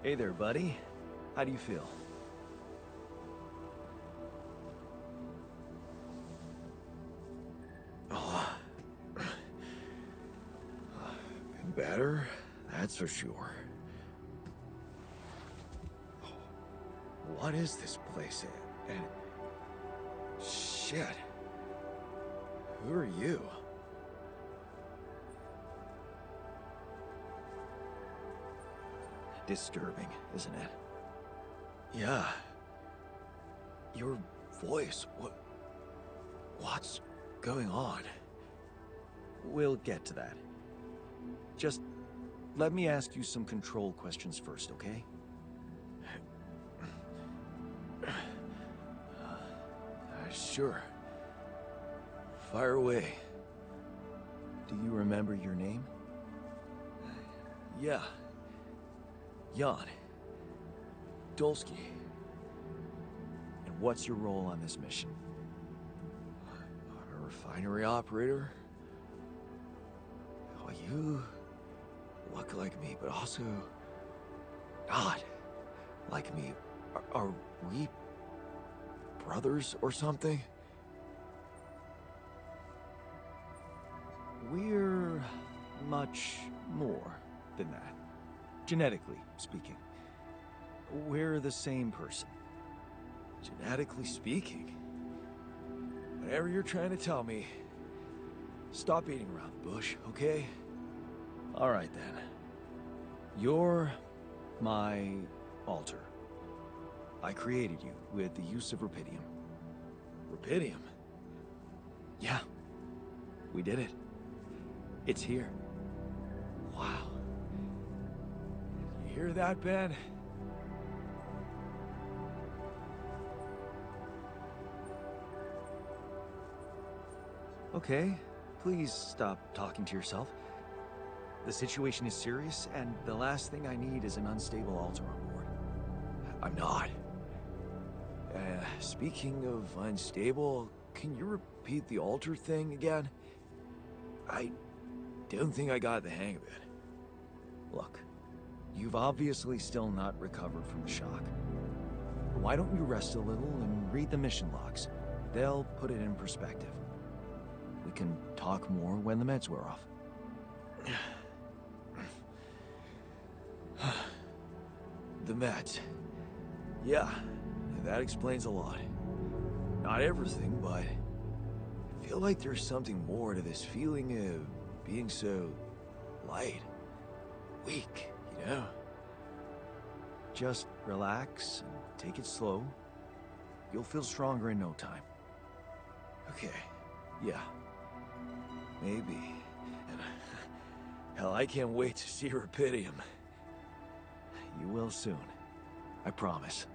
Hey there, buddy. How do you feel? Oh, better, that's for sure. What is this place? And shit. Who are you? Disturbing, isn't it? Yeah. Your voice, what's going on? We'll get to that. Just let me ask you some control questions first, okay? Sure. Fire away. Do you remember your name? Yeah. Jan. Dolsky. And what's your role on this mission? I'm a refinery operator. Oh, you look like me, but also not like me. Are we brothers or something? We're much more than that, genetically speaking. We're the same person. Genetically speaking? Whatever you're trying to tell me, stop beating around the bush, okay? All right then. You're my alter. I created you with the use of Rapidium. Rapidium? Yeah, we did it. It's here. Wow. You hear that, Ben? Okay, please stop talking to yourself. The situation is serious, and the last thing I need is an unstable alter on board. I'm not. Speaking of unstable, can you repeat the alter thing again? I don't think I got the hang of it. Look, you've obviously still not recovered from the shock. Why don't you rest a little and read the mission logs? They'll put it in perspective. We can talk more when the meds wear off. The meds. Yeah, that explains a lot. Not everything, but I feel like there's something more to this feeling of being so light, weak, you know? Just relax and take it slow. You'll feel stronger in no time. Okay, yeah. Maybe. And hell, I can't wait to see Rapidium. You will soon. I promise.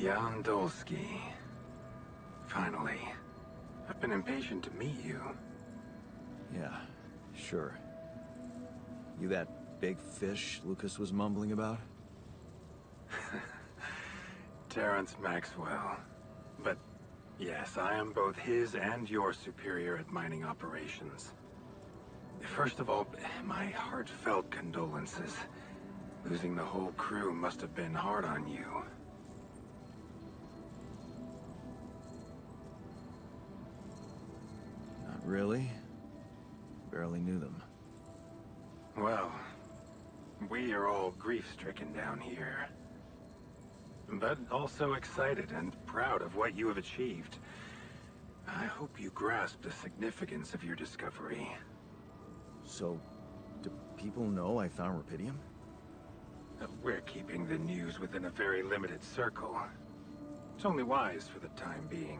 Jan Dolsky. Finally. I've been impatient to meet you. Yeah, sure. You that big fish Lucas was mumbling about? Terrence Maxwell. But yes, I am both his and your superior at mining operations. First of all, my heartfelt condolences. Losing the whole crew must have been hard on you. Not really. Barely knew them. Well, we are all grief-stricken down here. But also excited and proud of what you have achieved. I hope you grasp the significance of your discovery. So, do people know I found Rapidium? We're keeping the news within a very limited circle. It's only wise for the time being.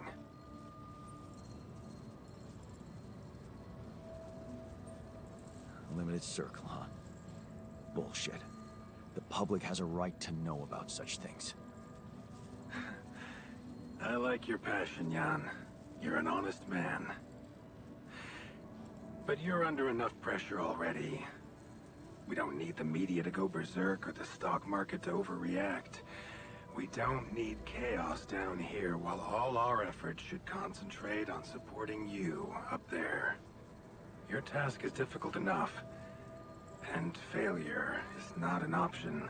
Limited circle, huh? Bullshit. The public has a right to know about such things. I like your passion, Jan. You're an honest man. But you're under enough pressure already. We don't need the media to go berserk or the stock market to overreact. We don't need chaos down here while all our efforts should concentrate on supporting you up there. Your task is difficult enough, and failure is not an option.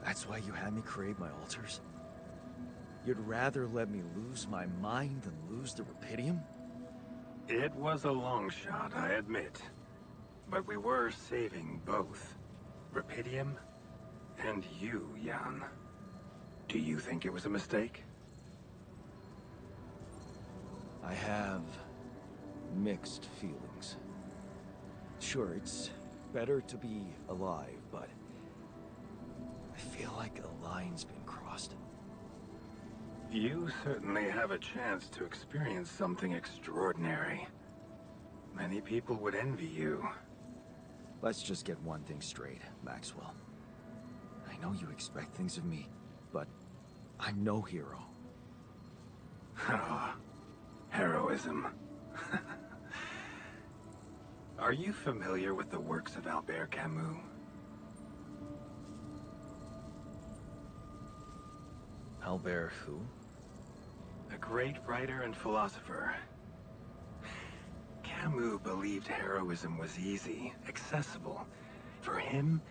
That's why you had me create my altars? You'd rather let me lose my mind than lose the Rapidium? It was a long shot, I admit. But we were saving both. Rapidium and you, Jan. Do you think it was a mistake? I have mixed feelings. Sure, it's better to be alive, but I feel like a line's been crossed. You certainly have a chance to experience something extraordinary. Many people would envy you. Let's just get one thing straight, Maxwell. I know you expect things of me, but I'm no hero. Ah, heroism. Are you familiar with the works of Albert Camus? Albert who? A great writer and philosopher. Camus believed heroism was easy, accessible. For him,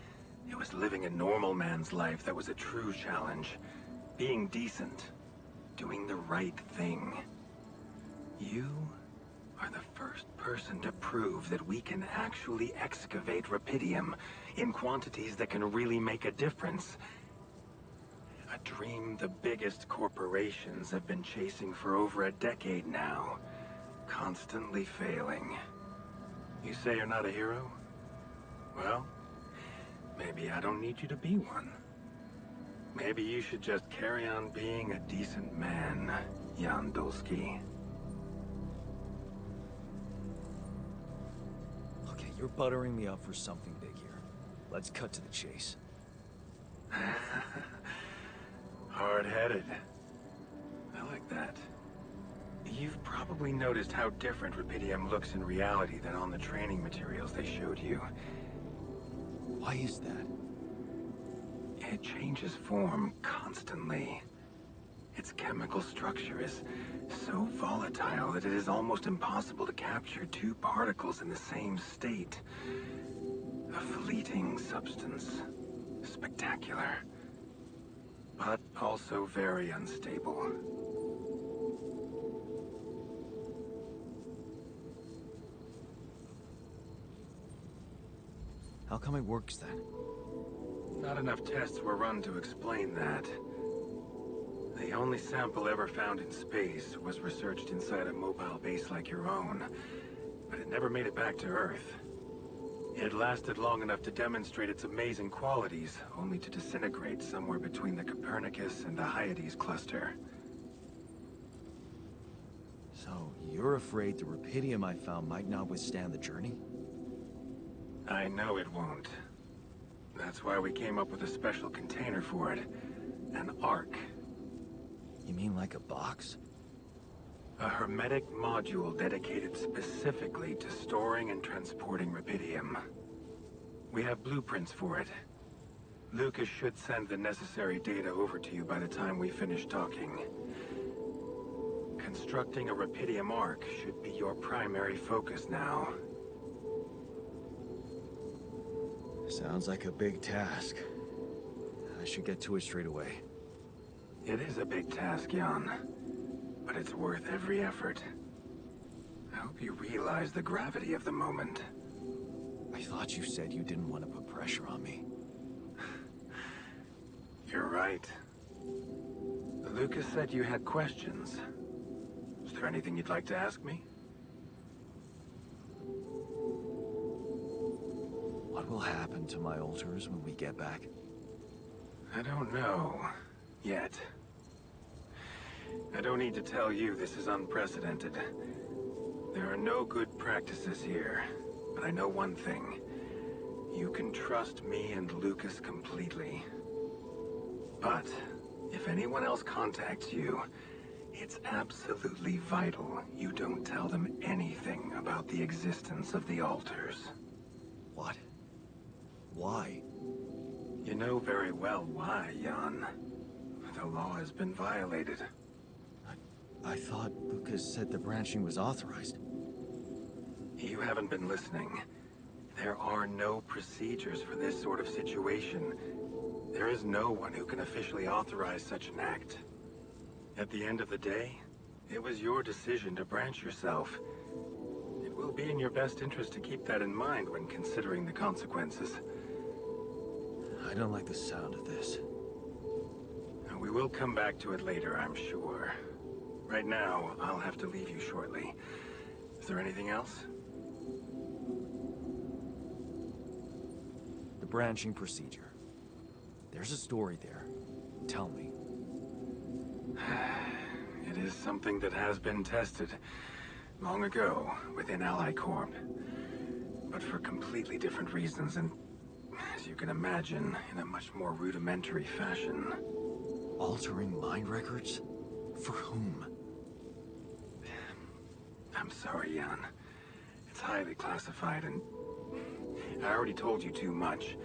it was living a normal man's life that was a true challenge. Being decent. Doing the right thing. You are the first person to prove that we can actually excavate Rapidium in quantities that can really make a difference. A dream the biggest corporations have been chasing for over a decade now. Constantly failing. You say you're not a hero? Well, maybe I don't need you to be one. Maybe you should just carry on being a decent man, Jan Dolsky. Okay, you're buttering me up for something big here. Let's cut to the chase. Hard-headed. I like that. You've probably noticed how different Rapidium looks in reality than on the training materials they showed you. Why is that? It changes form constantly. Its chemical structure is so volatile that it is almost impossible to capture two particles in the same state. A fleeting substance. Spectacular. But also very unstable. How come it works then? Not enough tests were run to explain that. The only sample ever found in space was researched inside a mobile base like your own, but it never made it back to Earth. It lasted long enough to demonstrate its amazing qualities, only to disintegrate somewhere between the Copernicus and the Hyades cluster. So, you're afraid the Rapidium I found might not withstand the journey? I know it won't. That's why we came up with a special container for it. An Ark. You mean like a box? A hermetic module dedicated specifically to storing and transporting rubidium. We have blueprints for it. Lucas should send the necessary data over to you by the time we finish talking. Constructing a rubidium arc should be your primary focus now. Sounds like a big task. I should get to it straight away. It is a big task, Jan, but it's worth every effort. I hope you realize the gravity of the moment. I thought you said you didn't want to put pressure on me. You're right. Lucas said you had questions. Is there anything you'd like to ask me? What will happen to my altars when we get back? I don't know. Yet. I don't need to tell you this is unprecedented. There are no good practices here. But I know one thing. You can trust me and Lucas completely. But if anyone else contacts you, it's absolutely vital you don't tell them anything about the existence of the altars. What? Why? You know very well why, Jan. The law has been violated. I thought Lucas said the branching was authorized. You haven't been listening. There are no procedures for this sort of situation. There is no one who can officially authorize such an act. At the end of the day, it was your decision to branch yourself. It will be in your best interest to keep that in mind when considering the consequences. I don't like the sound of this. We will come back to it later, I'm sure. Right now, I'll have to leave you shortly. Is there anything else? The branching procedure. There's a story there. Tell me. It is something that has been tested long ago within Ally Corp. But for completely different reasons and, as you can imagine, in a much more rudimentary fashion. Altering mind records? For whom? I'm sorry, Jan. It's highly classified and I already told you too much.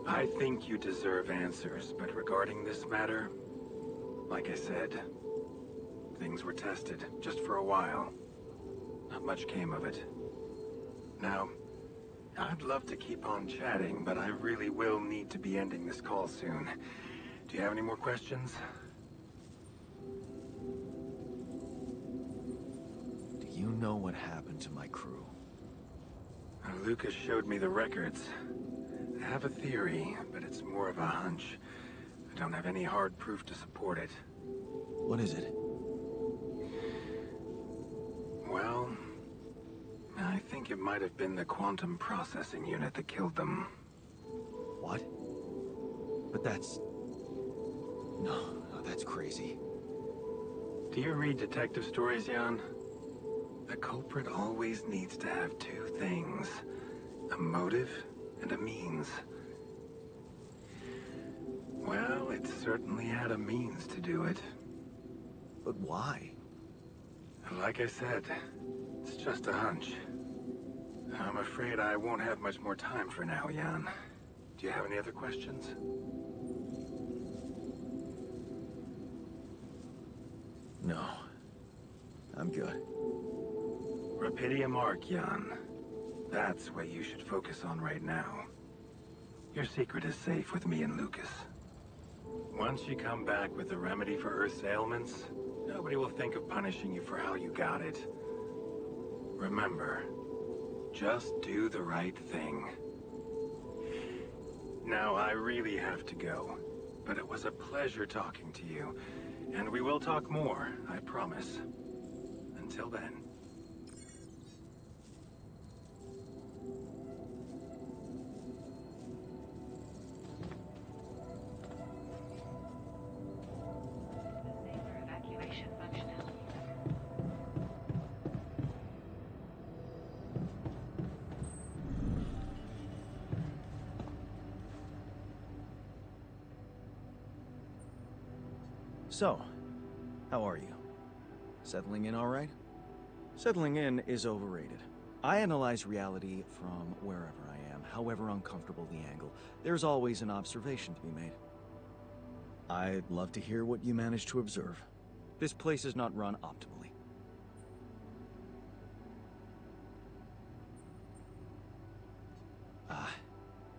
I think you deserve answers, but regarding this matter, like I said, things were tested just for a while. Not much came of it. Now, I'd love to keep on chatting, but I really will need to be ending this call soon. Do you have any more questions? Do you know what happened to my crew? Lucas showed me the records. I have a theory, but it's more of a hunch. I don't have any hard proof to support it. What is it? Well, I think it might have been the quantum processing unit that killed them. What? But that's... No, that's crazy. Do you read detective stories, Jan? The culprit always needs to have two things. A motive and a means. Well, it certainly had a means to do it. But why? Like I said, it's just a hunch. I'm afraid I won't have much more time for now, Jan. Do you have any other questions? No. I'm good. Rubidium Arc, Jan. That's what you should focus on right now. Your secret is safe with me and Lucas. Once you come back with a remedy for Earth's ailments, nobody will think of punishing you for how you got it. Remember, just do the right thing. Now, I really have to go, but it was a pleasure talking to you, and we will talk more, I promise. Until then. Safer evacuation functionality. So, How are you? Settling in all right? Settling in is overrated. I analyze reality from wherever I am, however uncomfortable the angle. There's always an observation to be made. I'd love to hear what you managed to observe. This place is not run optimally.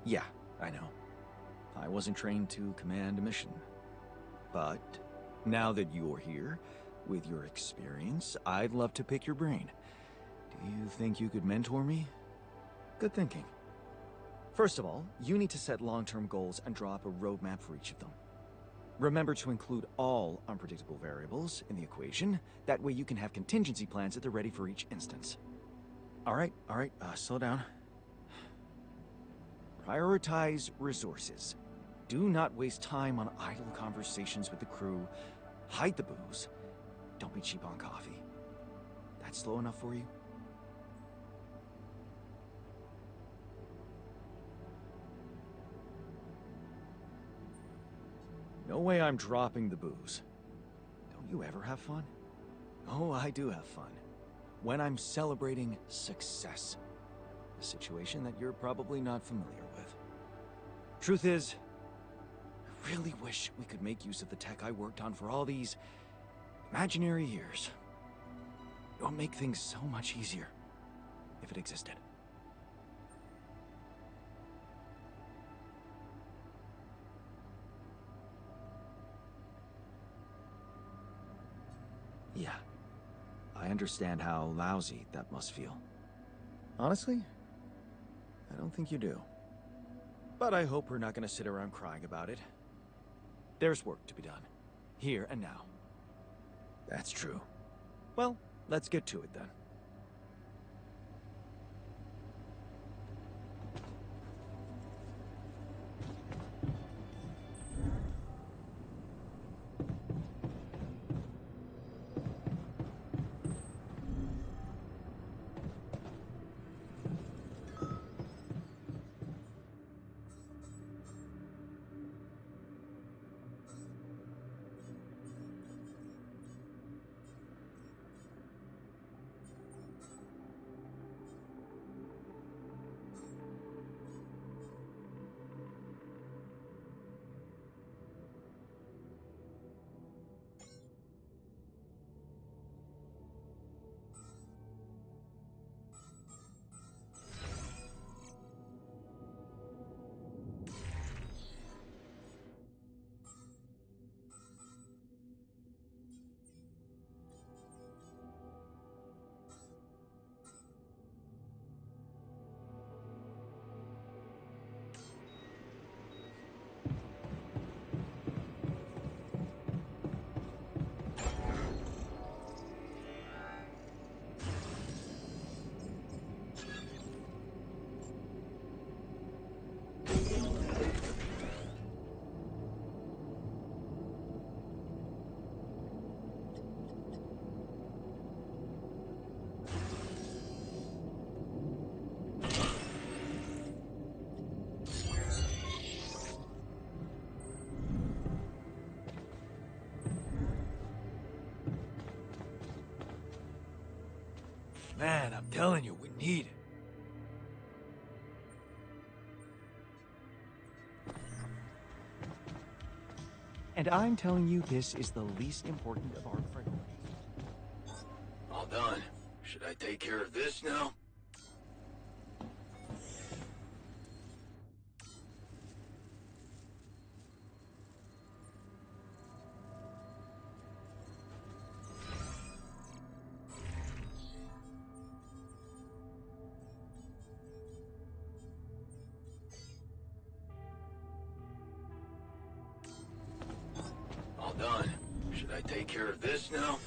Yeah, I know. I wasn't trained to command a mission. But now that you're here, with your experience, I'd love to pick your brain. Do you think you could mentor me? Good thinking. First of all, you need to set long-term goals and draw up a roadmap for each of them. Remember to include all unpredictable variables in the equation. That way you can have contingency plans at the ready for each instance. All right, slow down. Prioritize resources. Do not waste time on idle conversations with the crew. Hide the booze. Don't be cheap on coffee. That's slow enough for you? No way I'm dropping the booze. Don't you ever have fun? Oh, I do have fun. When I'm celebrating success. A situation that you're probably not familiar with. Truth is, I really wish we could make use of the tech I worked on for all these imaginary years. It would make things so much easier if it existed. Yeah, I understand how lousy that must feel. Honestly, I don't think you do. But I hope we're not gonna sit around crying about it. There's work to be done, here and now. That's true. Well, let's get to it then. Man, I'm telling you, we need it. And I'm telling you, this is the least important of our priorities. All done. Should I take care of this now? All done. Should I take care of this now?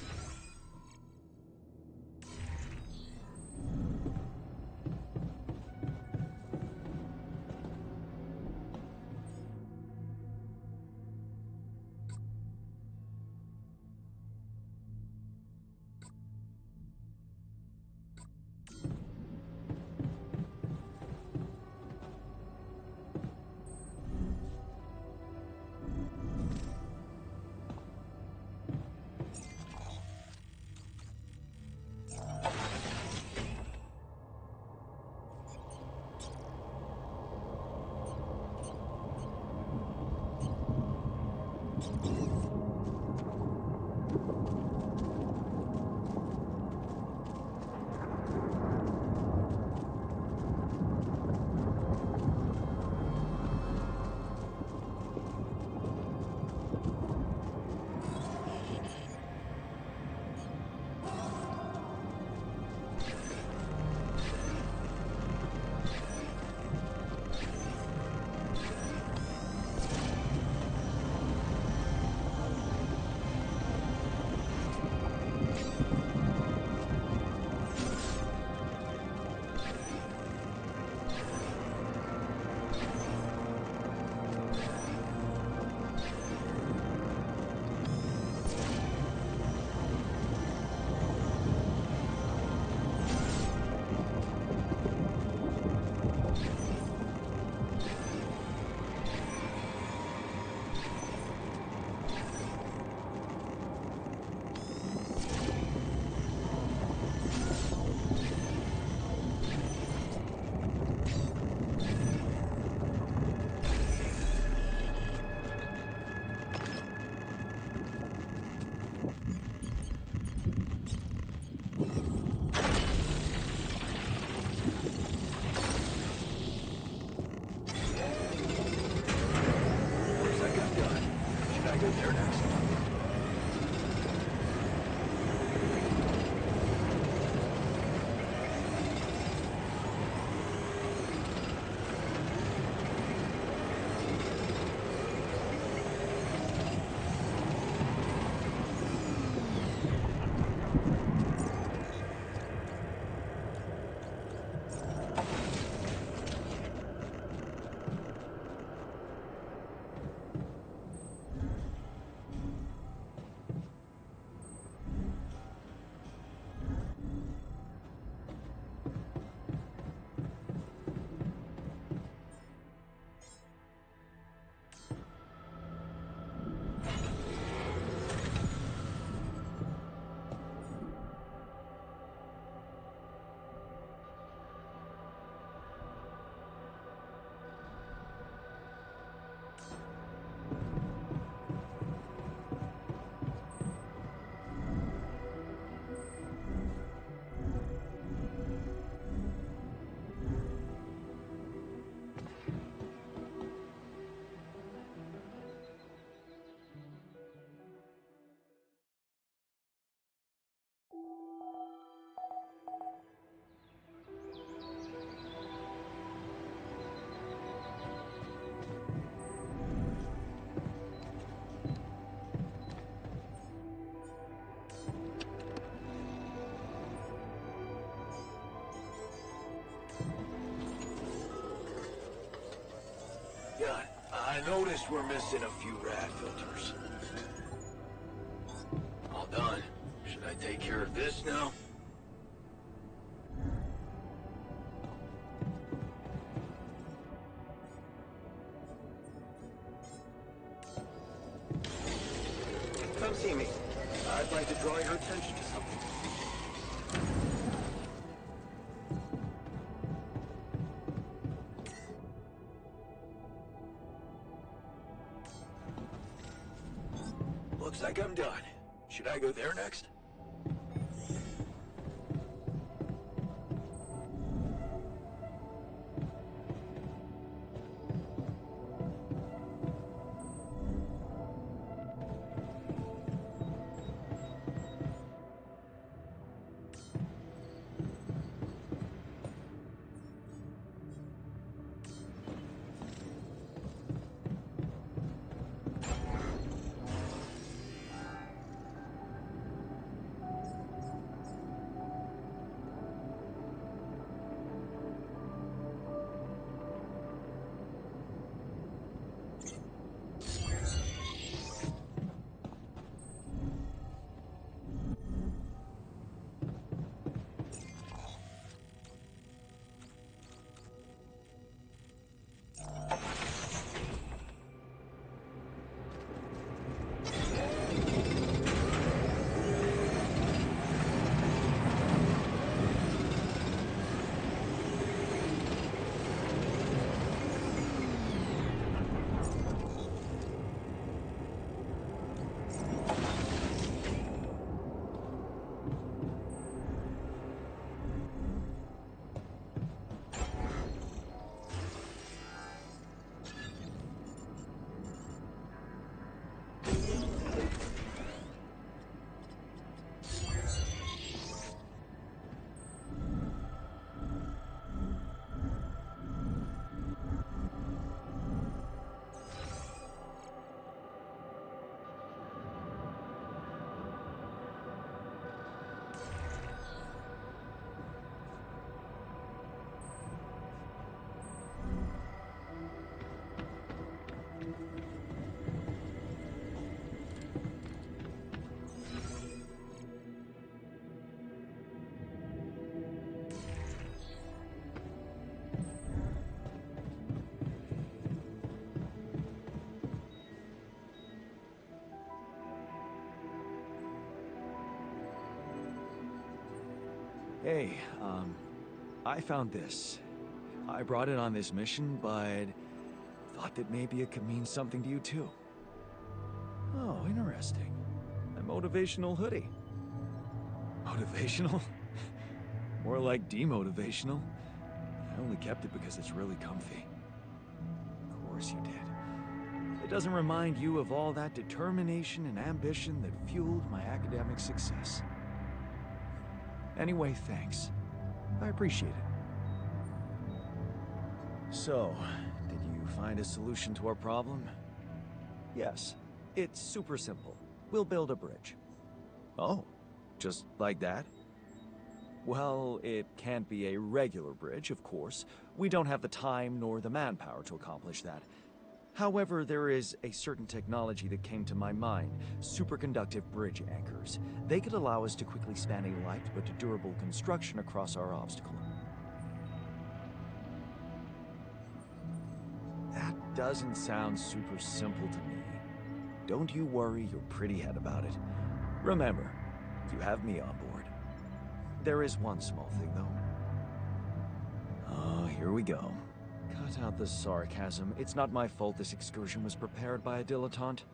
noticed we're missing a few rad filters. All done. Should I take care of this now? Come see me. I'd like to draw your attention to something. Looks like I'm done. Should I go there next? Hey, I found this. I brought it on this mission, but thought that maybe it could mean something to you too. Oh, interesting. A motivational hoodie. Motivational? More like demotivational. I only kept it because it's really comfy. Of course you did. It doesn't remind you of all that determination and ambition that fueled my academic success. Anyway, thanks. I appreciate it. So, did you find a solution to our problem? Yes. It's super simple. We'll build a bridge. Oh, just like that? Well, it can't be a regular bridge, of course. We don't have the time nor the manpower to accomplish that. However, there is a certain technology that came to my mind, superconductive bridge anchors. They could allow us to quickly span a light but durable construction across our obstacle. That doesn't sound super simple to me. Don't you worry your pretty head about it. Remember, you have me on board. There is one small thing, though. Oh, here we go. Cut out the sarcasm. It's not my fault this excursion was prepared by a dilettante.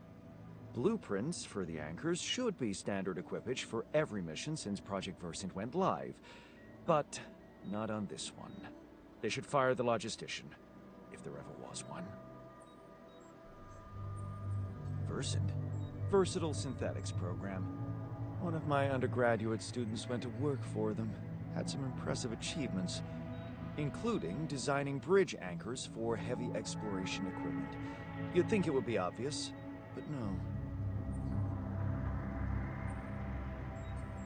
Blueprints for the anchors should be standard equipage for every mission since Project Versant went live. But not on this one. They should fire the logistician, if there ever was one. Versant? Versatile Synthetics program. One of my undergraduate students went to work for them. Had some impressive achievements, including designing bridge anchors for heavy exploration equipment. You'd think it would be obvious, but no.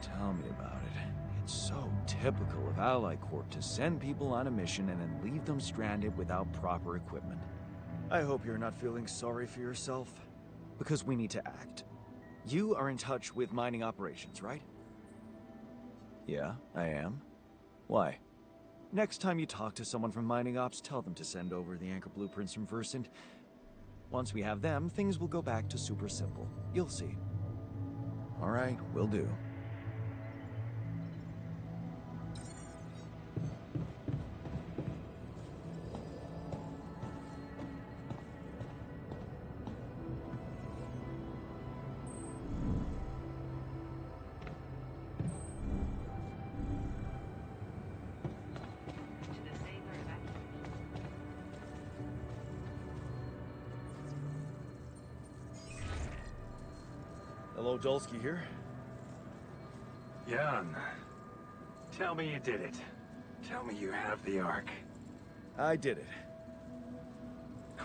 Tell me about it. It's so typical of Ally Corp to send people on a mission and then leave them stranded without proper equipment. I hope you're not feeling sorry for yourself, because we need to act. You are in touch with mining operations, right? Yeah, I am. Why? Next time you talk to someone from mining ops, tell them to send over the anchor blueprints from Versant. Once we have them, things will go back to super simple. You'll see. All right, will do. To the safer evacuation. Hello, Dulski here. Jan, tell me you did it. Tell me you have the Ark. I did it.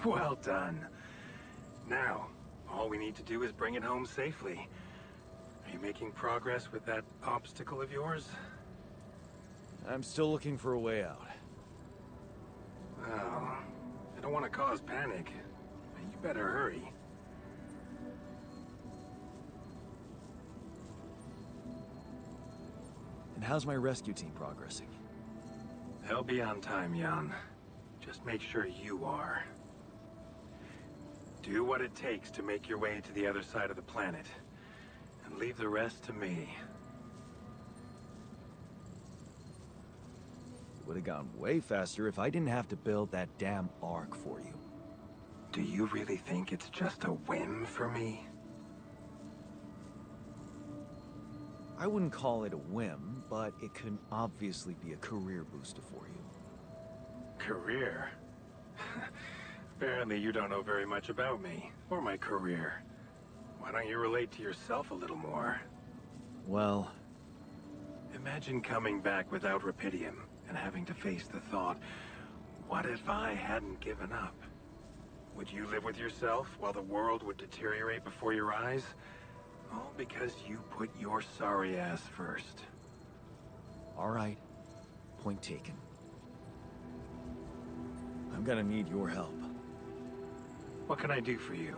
Well done. Now, all we need to do is bring it home safely. Are you making progress with that obstacle of yours? I'm still looking for a way out. Oh, I don't want to cause panic, but you better hurry. And how's my rescue team progressing? They'll be on time, Jan. Just make sure you are. Do what it takes to make your way to the other side of the planet. And leave the rest to me. It would have gone way faster if I didn't have to build that damn Ark for you. Do you really think it's just a whim for me? I wouldn't call it a whim, but it can obviously be a career booster for you. Career? Apparently you don't know very much about me, or my career. Why don't you relate to yourself a little more? Well, Imagine coming back without Rapidium, and having to face the thought, what if I hadn't given up? Would you live with yourself while the world would deteriorate before your eyes? All because you put your sorry ass first. all right. Point taken. I'm gonna need your help. What can I do for you?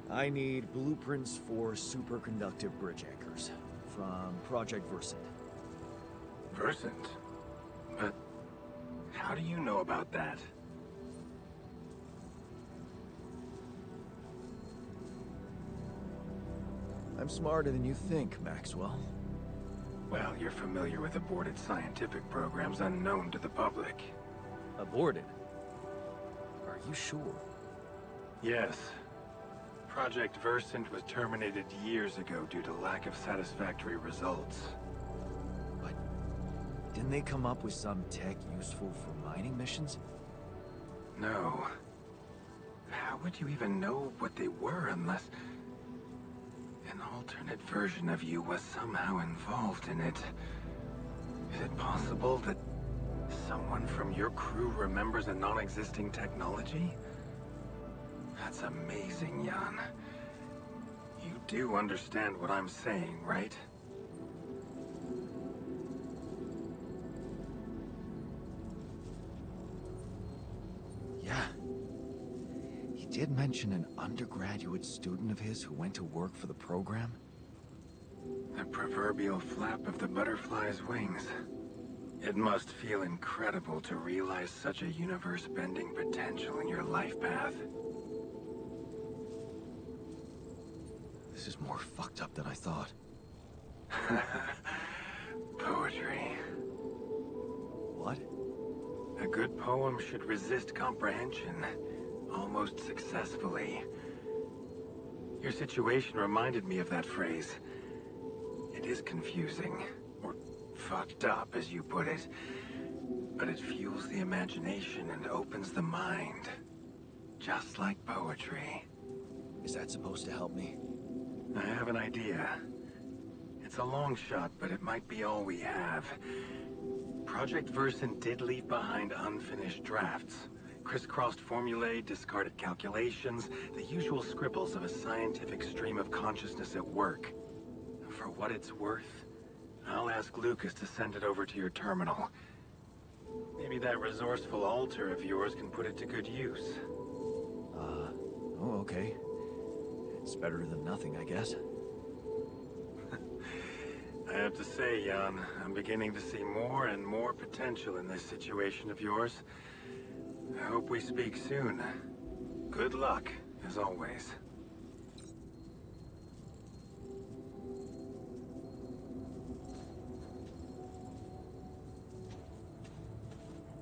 I need blueprints for superconductive bridge anchors from Project Versant. Versant? But how do you know about that? I'm smarter than you think, Maxwell. Well, you're familiar with aborted scientific programs unknown to the public. Aborted? Are you sure? Yes. Project Versant was terminated years ago due to lack of satisfactory results. But didn't they come up with some tech useful for mining missions? No. How would you even know what they were unless an alternate version of you was somehow involved in it? Is it possible that someone from your crew remembers a non-existing technology? That's amazing, Jan. You do understand what I'm saying, right? Yeah. He did mention an undergraduate student of his who went to work for the program. The proverbial flap of the butterfly's wings. It must feel incredible to realize such a universe-bending potential in your life path. This is more fucked up than I thought. Poetry. What? A good poem should resist comprehension, almost successfully. Your situation reminded me of that phrase. It is confusing, or fucked up as you put it, but it fuels the imagination and opens the mind, just like poetry. Is that supposed to help me? I have an idea. It's a long shot, but it might be all we have. Project Versant did leave behind unfinished drafts. Crisscrossed formulae, discarded calculations, the usual scribbles of a scientific stream of consciousness at work. For what it's worth, I'll ask Lucas to send it over to your terminal. Maybe that resourceful alter of yours can put it to good use. Oh, okay. It's better than nothing, I guess. I have to say, Jan, I'm beginning to see more and more potential in this situation of yours. I hope we speak soon. Good luck, as always.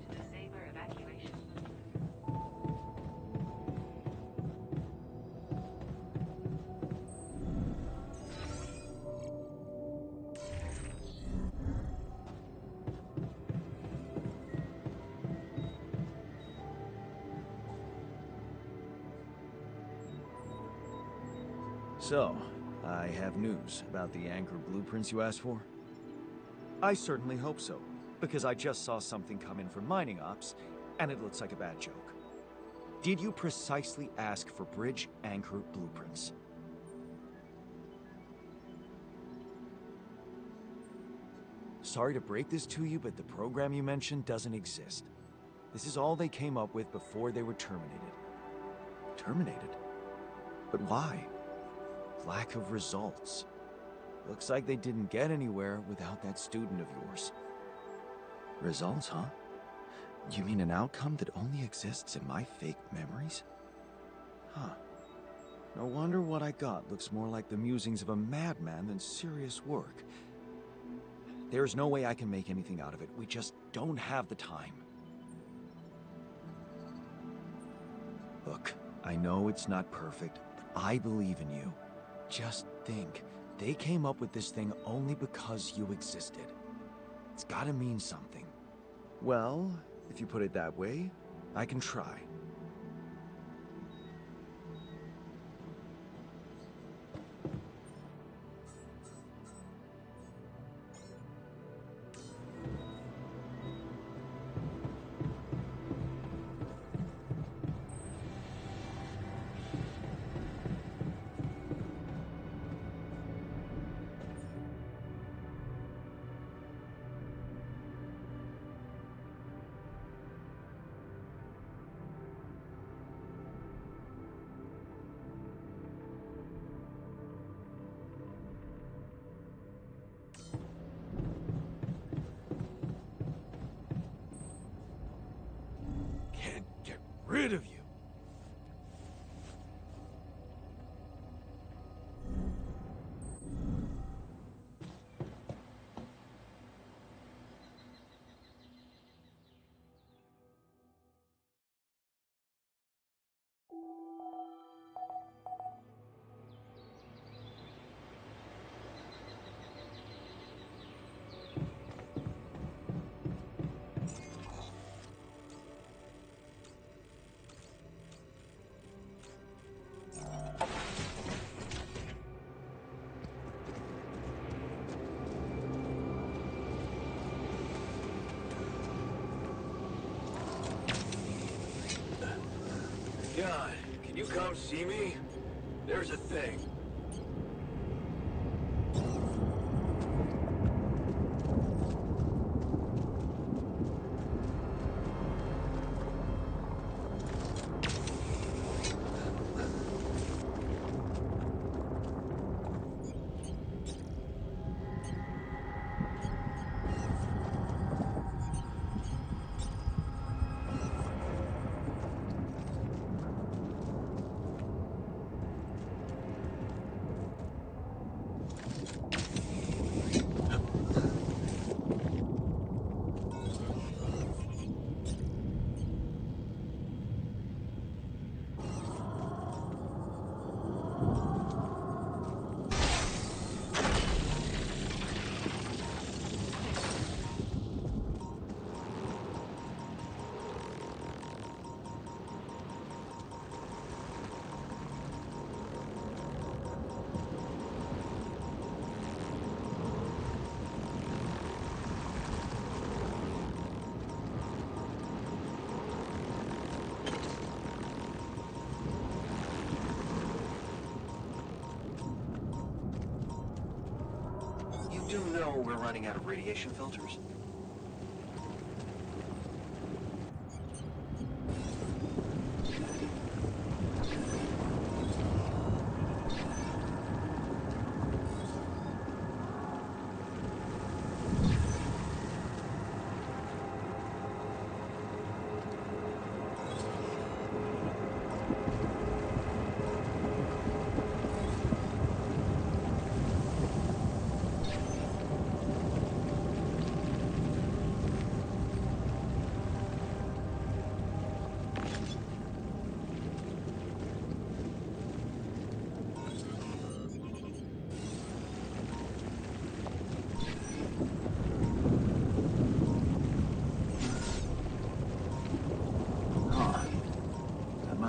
To the Saber evacuation. So, I have news about the Anchor blueprints you asked for? I certainly hope so, because I just saw something come in from mining ops, and it looks like a bad joke. Did you precisely ask for bridge anchor blueprints? Sorry to break this to you, but the program you mentioned doesn't exist. This is all they came up with before they were terminated. Terminated? But why? Lack of results. Looks like they didn't get anywhere without that student of yours. Results, huh? You mean an outcome that only exists in my fake memories? Huh. No wonder what I got looks more like the musings of a madman than serious work. There's no way I can make anything out of it. We just don't have the time. Look, I know it's not perfect, but I believe in you. Just think, they came up with this thing only because you existed. It's gotta mean something. Well, if you put it that way, I can try. Can't get rid of you. God, can you come see me? There's a thing. You do know we're running out of radiation filters?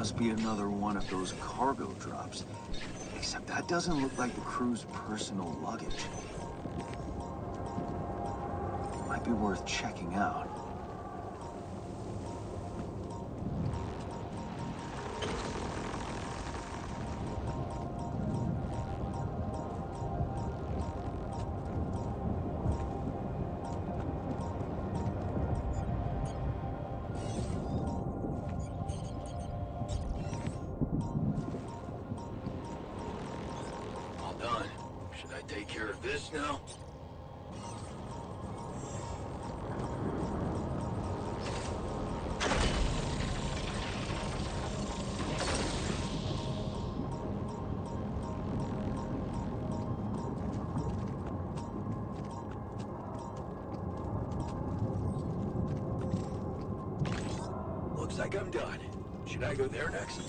Must be another one of those cargo drops. Except that doesn't look like the crew's personal luggage. Might be worth checking out. All done. Should I take care of this now? Looks like I'm done. Should I go there next?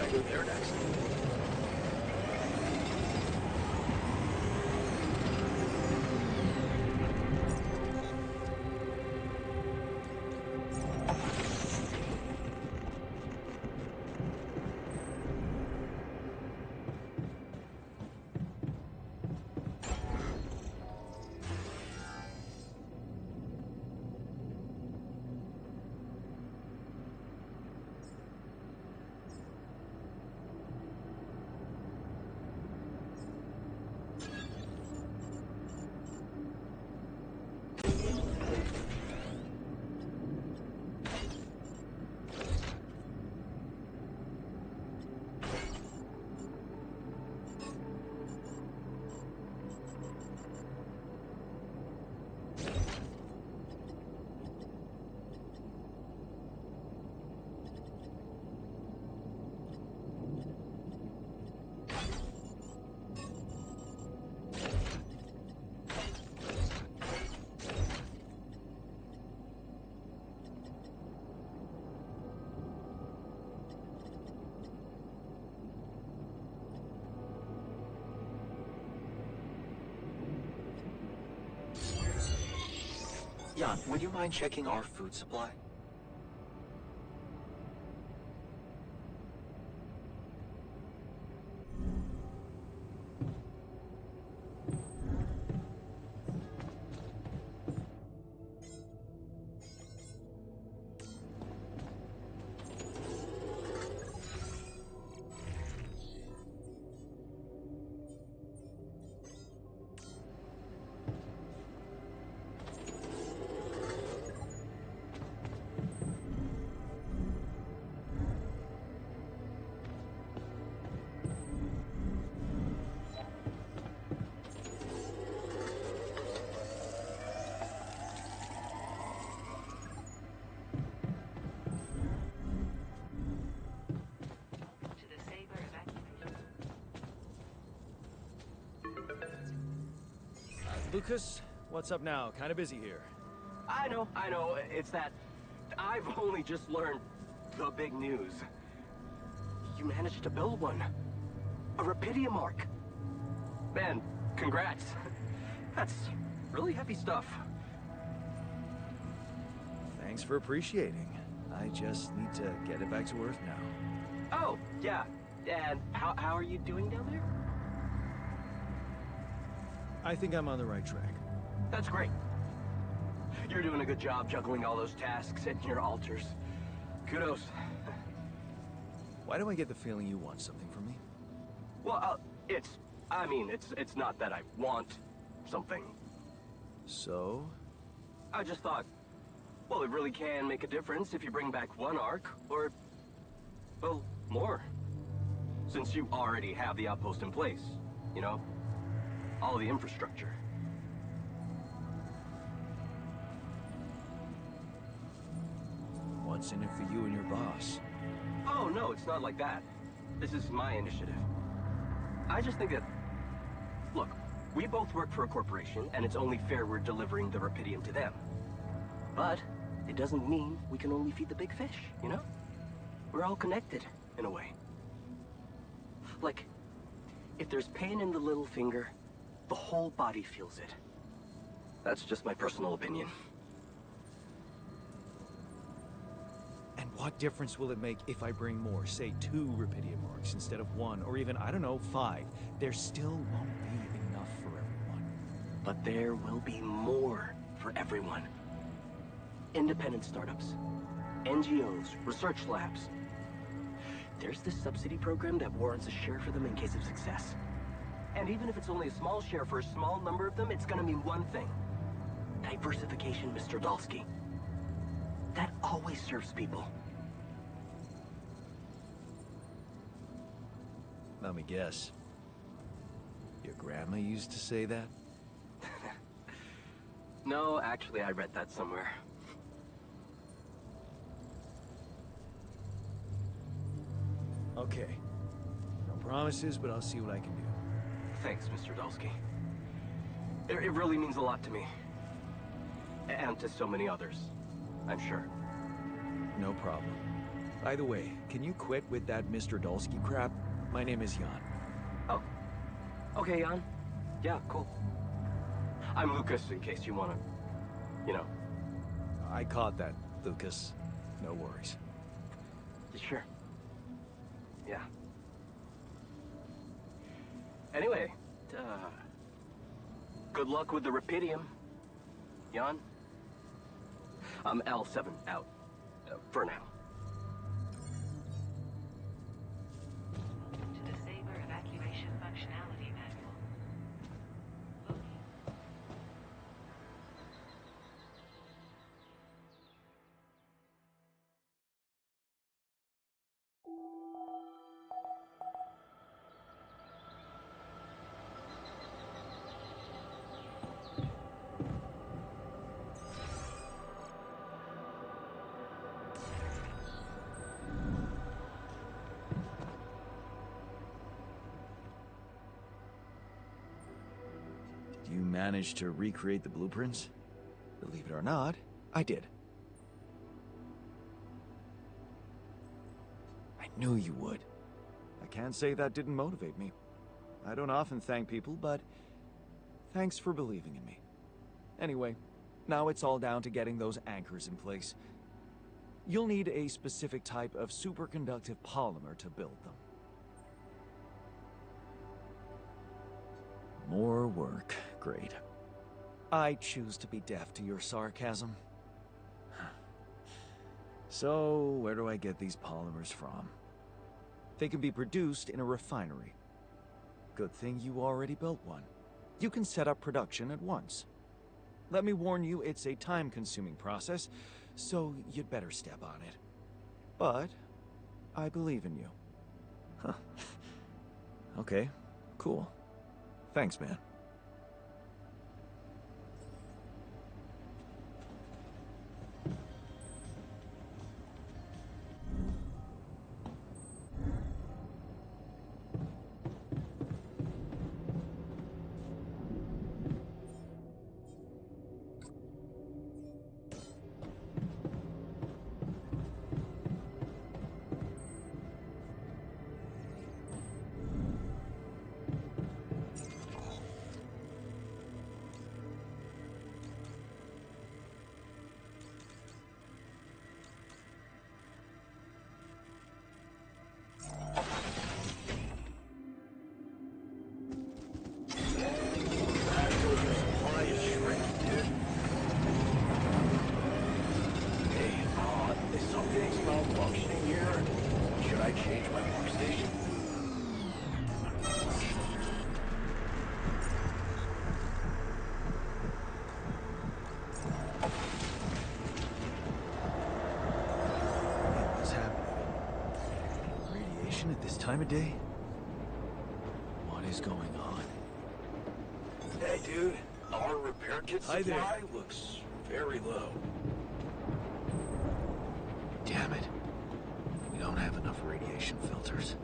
I go there next? Jan, would you mind checking our food supply? To the Saber evacuation. Lucas, what's up now? Kind of busy here. I know. It's that I've only just learned the big news. You managed to build one. A Rapidium Arc. Man, congrats. That's really heavy stuff. Thanks for appreciating. I just need to get it back to Earth now. Oh, yeah. And how are you doing down there? I think I'm on the right track. That's great. You're doing a good job juggling all those tasks and your altars. Kudos. Why do I get the feeling you want something from me? Well, it's not that I want something. So? I just thought, well, it really can make a difference if you bring back one arc, or, well, more. Since you already have the outpost in place, you know? All the infrastructure. What's in it for you and your boss? Oh, no, it's not like that. This is my initiative. I just think that... Look, we both work for a corporation, and it's only fair we're delivering the Rapidium to them. But it doesn't mean we can only feed the big fish, you know? We're all connected, in a way. Like, if there's pain in the little finger, the whole body feels it. That's just my personal opinion. And what difference will it make if I bring more, say 2 Rapidium Arcs instead of 1, or even, I don't know, 5? There still won't be enough for everyone. But there will be more for everyone. Independent startups, NGOs, research labs. There's this subsidy program that warrants a share for them in case of success. And even if it's only a small share for a small number of them, it's gonna mean one thing. Diversification, Mr. Dalsky. That always serves people. Let me guess. Your grandma used to say that? No, actually, I read that somewhere. Okay. No promises, but I'll see what I can do. Thanks, Mr. Dalsky. It really means a lot to me. And to so many others, I'm sure. No problem. By the way, can you quit with that Mr. Dolsky crap? My name is Jan. Oh, okay, Jan. Yeah, cool. I'm Lucas, in case you wanna, you know. I caught that, Lucas. No worries. Sure. Yeah. Anyway, good luck with the Rapidium, Jan. I'm L7 out, for now. To the Saber evacuation functionality manual. Did you manage to recreate the blueprints? Believe it or not, I did. I knew you would. I can't say that didn't motivate me. I don't often thank people, but thanks for believing in me. Anyway, now it's all down to getting those anchors in place. You'll need a specific type of superconductive polymer to build them. More work. Great. I choose to be deaf to your sarcasm. So, where do I get these polymers from? They can be produced in a refinery. Good thing you already built one. You can set up production at once. Let me warn you, it's a time-consuming process, so you'd better step on it. But I believe in you. Huh. Okay, cool. Thanks, man. What's happening? Radiation at this time of day? What is going on? Hey, dude. Our repair kit Hi there. supply looks very low. Damn it. We don't have enough radiation filters.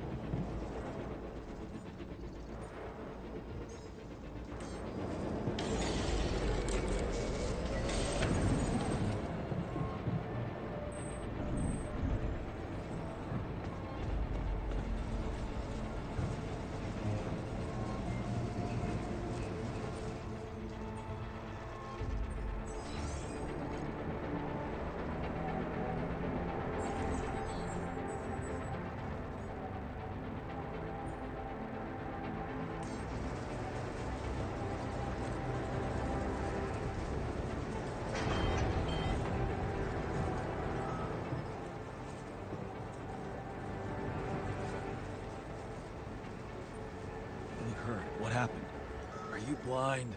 You hurt. What happened? Are you blind?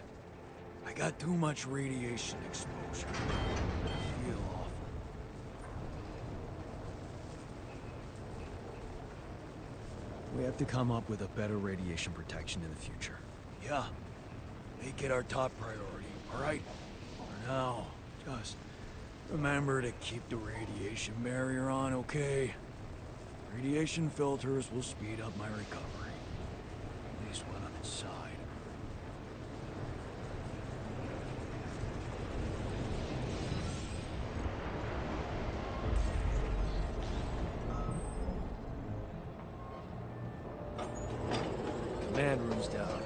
I got too much radiation exposure. I feel awful. We have to come up with a better radiation protection in the future. Yeah. Make it our top priority, alright? For now, just remember to keep the radiation barrier on, okay? Radiation filters will speed up my recovery. At least when I'm inside. room's down.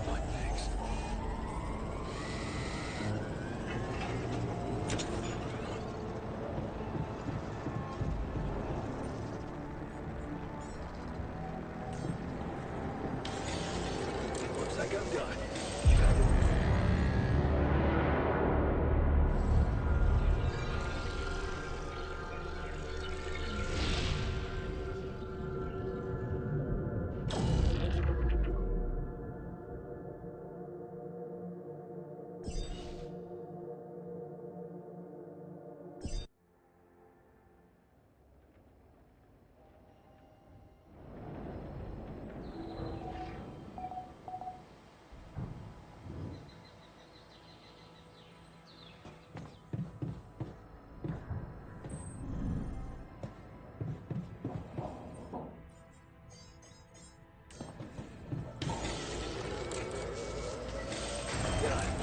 What next? Looks like I'm done.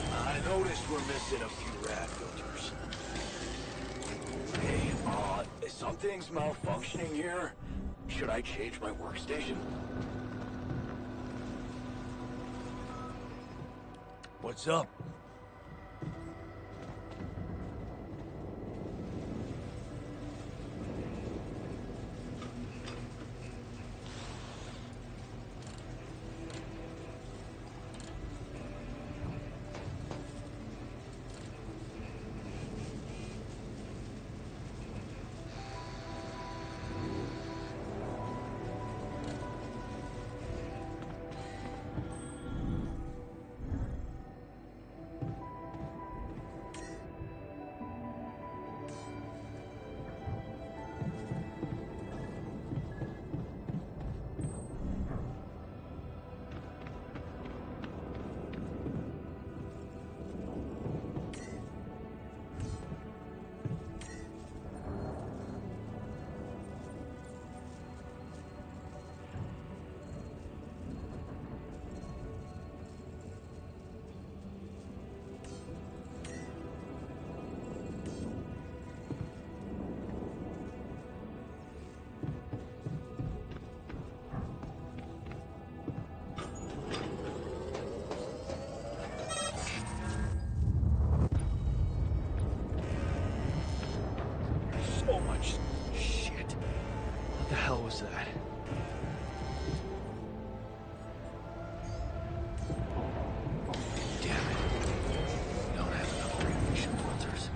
I noticed we're missing a few rad filters. Hey, is something's malfunctioning here? Should I change my workstation? What's up? So much shit. What the hell was that? Damn it. We don't have enough radiation filters.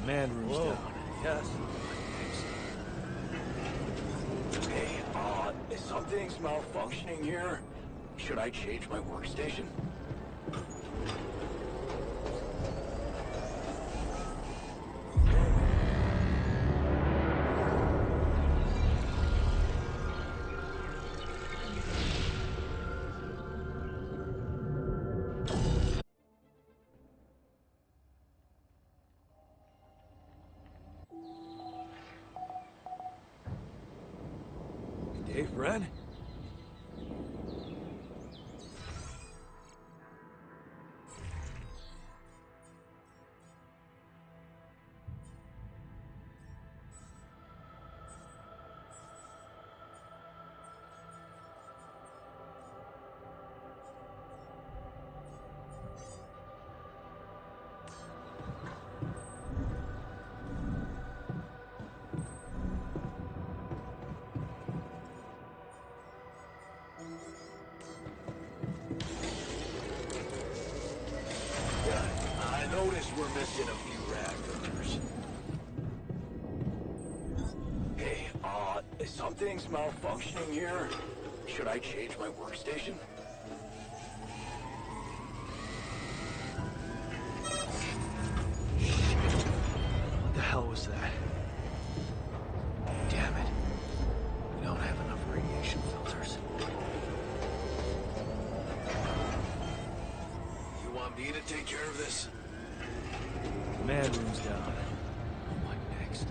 Man room's down. Yes. Hey, is something's malfunctioning here? Should I change my workstation? Hey, friend? I noticed we're missing a few rad filters. Hey, is something's malfunctioning here? Should I change my workstation? Shit. What the hell was that? Damn it. We don't have enough radiation filters. You want me to take care of this? Man room's down. What next?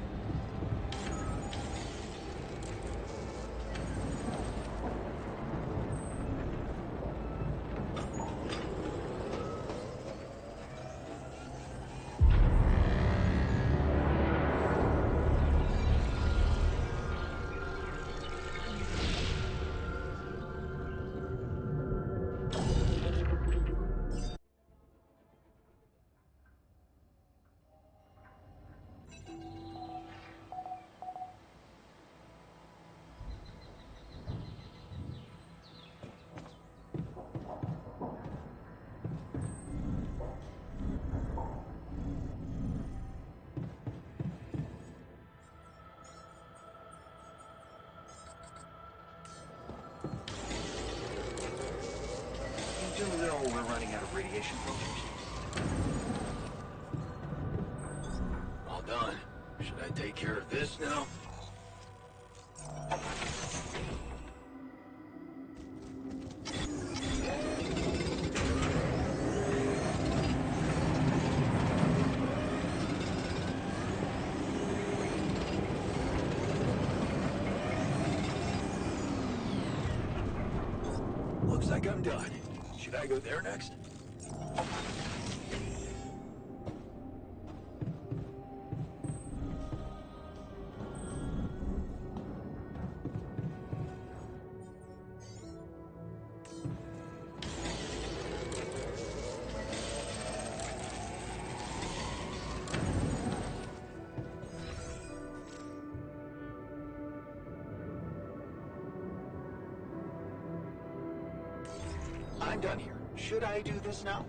still know we're running out of radiation filters? All done. Should I take care of this now? Looks like I'm done. Should I go there next? I'm done here. Should I do this now?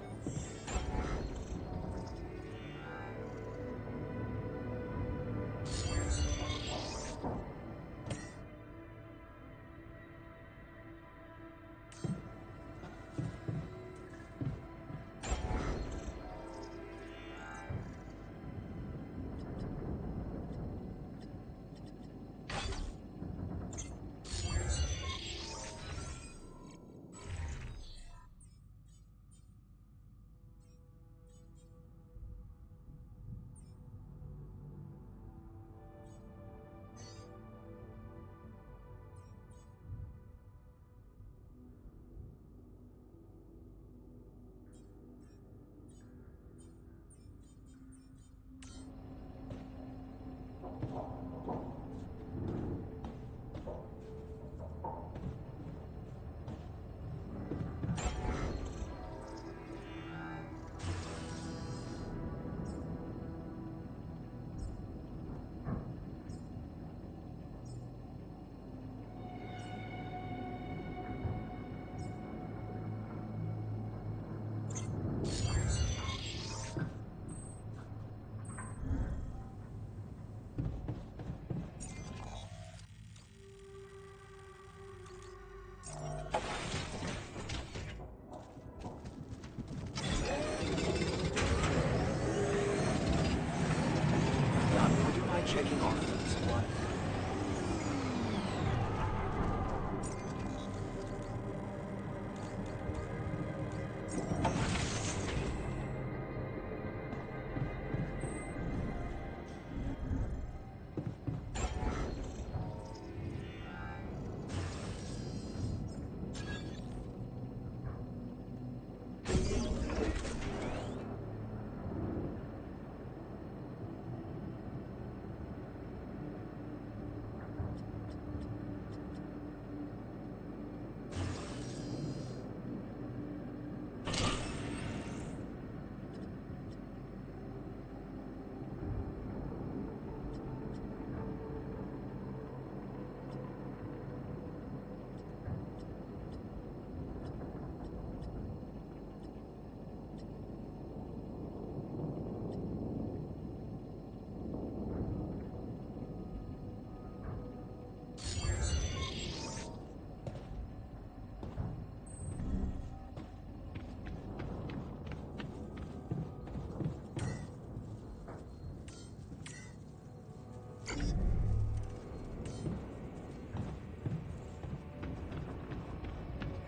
Would you mind checking on the supply?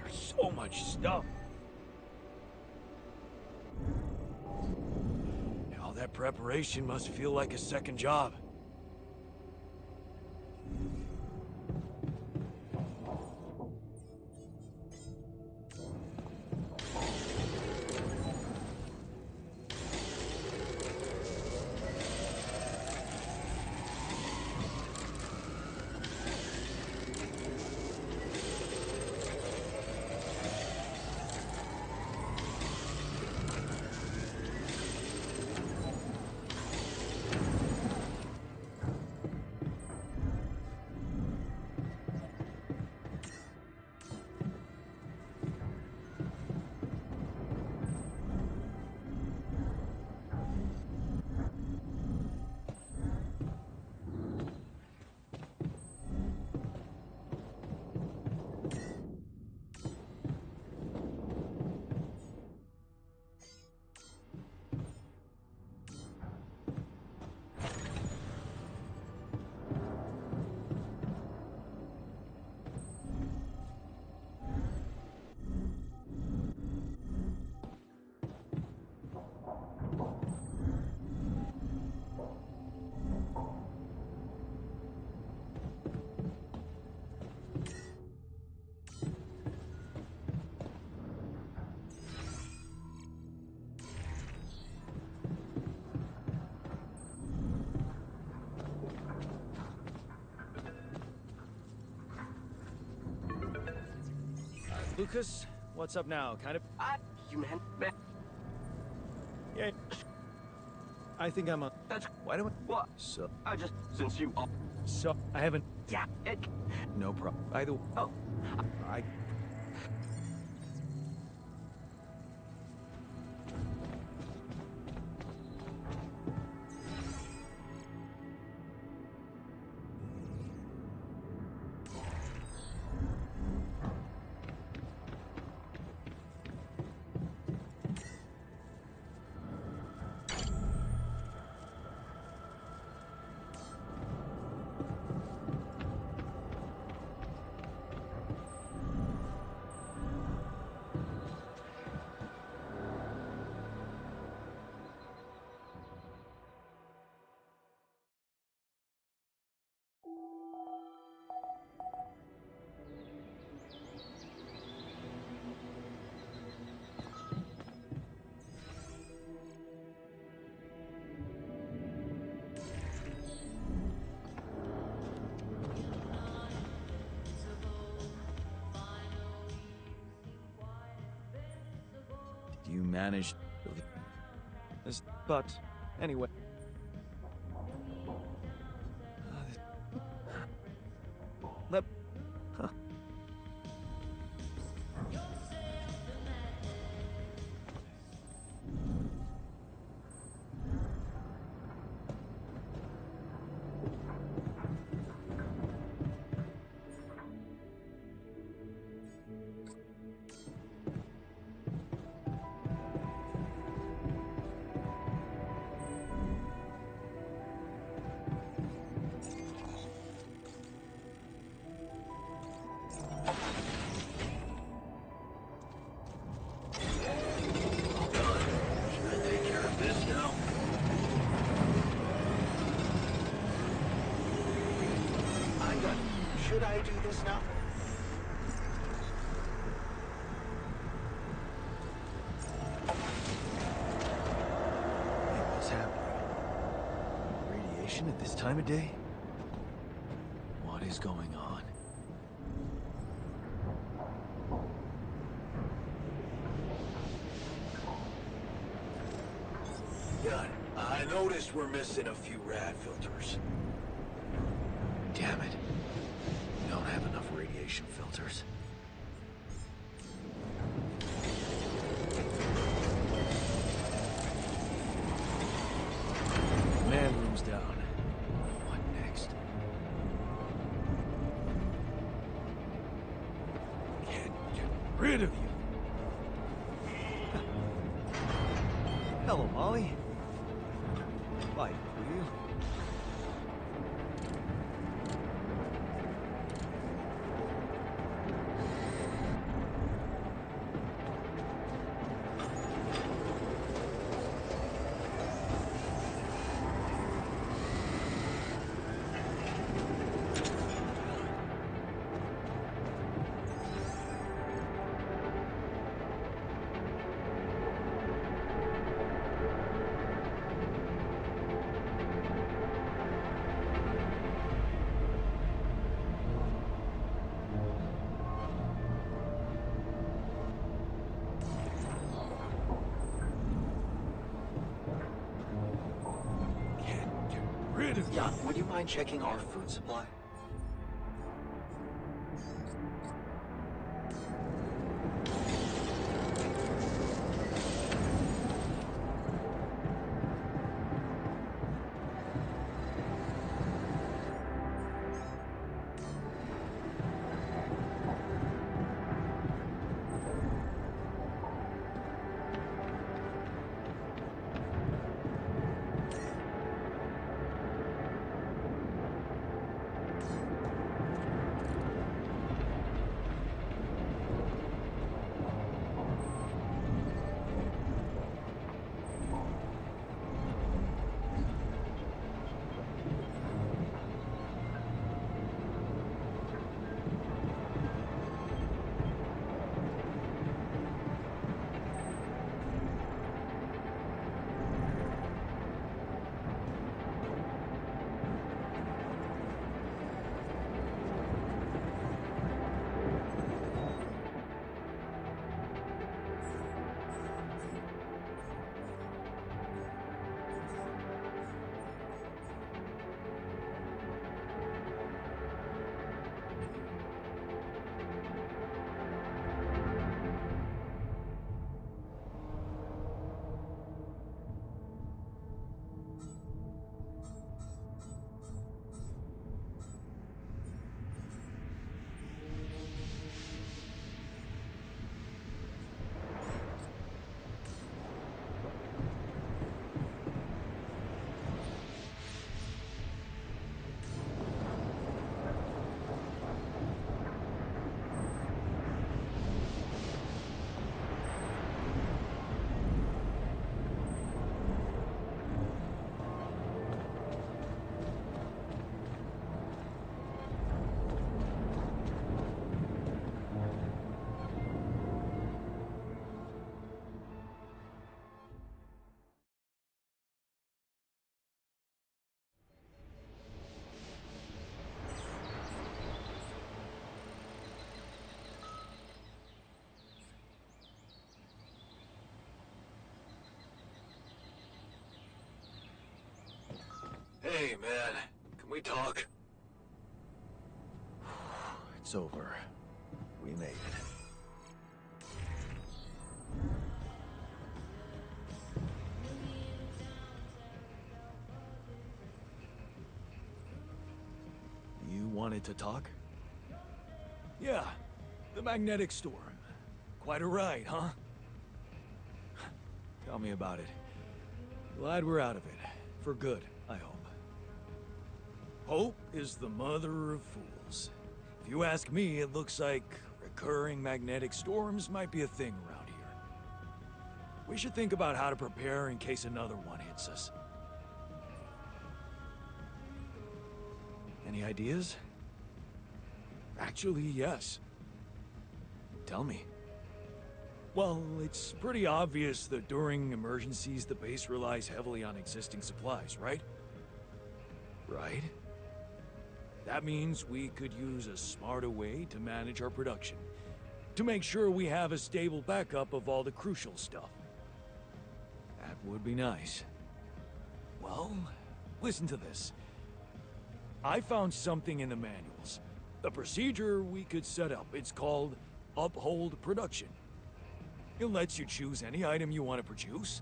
There's so much stuff. All that preparation must feel like a second job. Lucas, what's up now? Kind of... You man, Yeah. I think I'm a... that's Why do I... what. So... I just since you. So... I haven't... Yeah. It. No problem. By the way... Oh. I... You managed... But... Anyway... Let... Huh. Should I do this now? Hey, what's happening? Radiation at this time of day? What is going on? Got it. I noticed we're missing a few rad filters. Damn it. We don't have enough radiation filters. Man room's down. What next? Can't get rid of you. Hello, Molly. Light, will you? Can't get rid of you. Yeah. Would you mind checking our food supply? Hey, man. Can we talk? It's over. We made it. You wanted to talk? Yeah, the magnetic storm. Quite a ride, huh? Tell me about it. Glad we're out of it. For good, I hope. Hope is the mother of fools. If you ask me, it looks like recurring magnetic storms might be a thing around here. We should think about how to prepare in case another one hits us. Any ideas? Actually, yes. Tell me. Well, it's pretty obvious that during emergencies, the base relies heavily on existing supplies, right? Right? That means we could use a smarter way to manage our production, to make sure we have a stable backup of all the crucial stuff. That would be nice. Well, listen to this. I found something in the manuals. A procedure we could set up. It's called Uphold Production. It lets you choose any item you want to produce.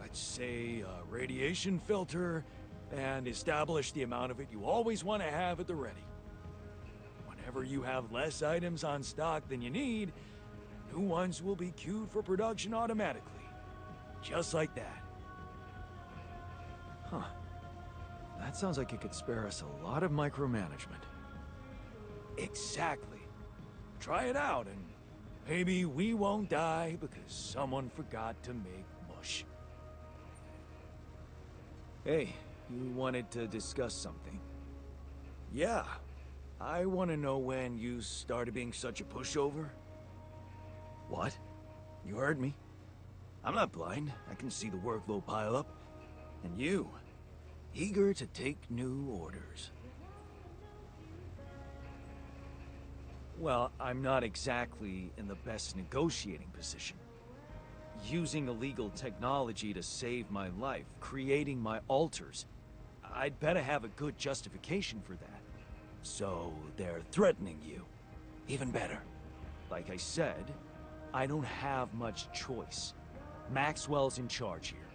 Let's say a radiation filter, and establish the amount of it you always want to have at the ready. Whenever you have less items on stock than you need, new ones will be queued for production automatically. Just like that. Huh. That sounds like it could spare us a lot of micromanagement. Exactly. Try it out, and maybe we won't die because someone forgot to make mush. Hey, you wanted to discuss something. Yeah. I want to know when you started being such a pushover. What? You heard me. I'm not blind. I can see the workload pile up. And you, eager to take new orders. Well, I'm not exactly in the best negotiating position. Using illegal technology to save my life, creating my altars. I'd better have a good justification for that. So, they're threatening you. Even better. Like I said, I don't have much choice. Maxwell's in charge here.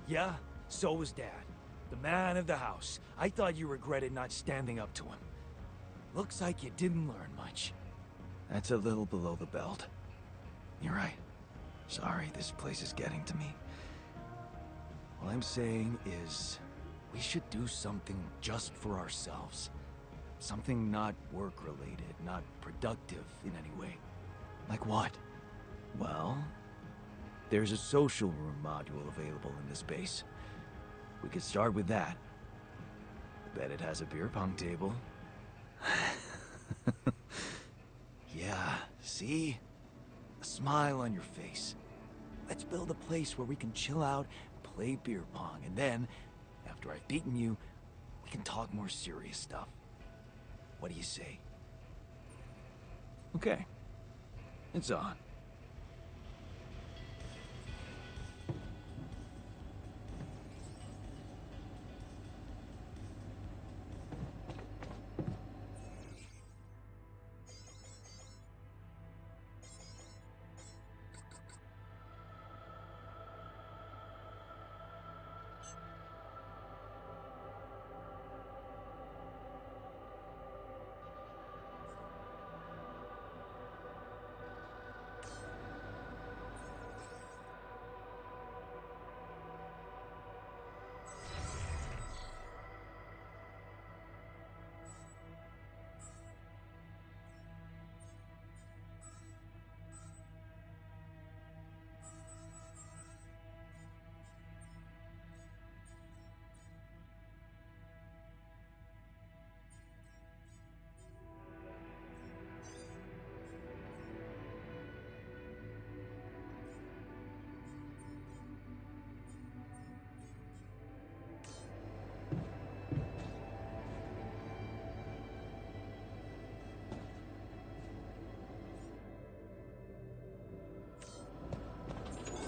Yeah, so was Dad. The man of the house. I thought you regretted not standing up to him. Looks like you didn't learn much. That's a little below the belt. You're right. Sorry, this place is getting to me. All I'm saying is, we should do something just for ourselves. Something not work-related, not productive in any way. Like what? Well, there's a social room module available in this base. We could start with that. Bet it has a beer pong table. Yeah, see? A smile on your face. Let's build a place where we can chill out, play beer pong, and then, after I've beaten you, we can talk more serious stuff. What do you say? Okay. It's on.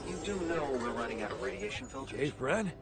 You do know we're running out of radiation filters? Hey, Fred?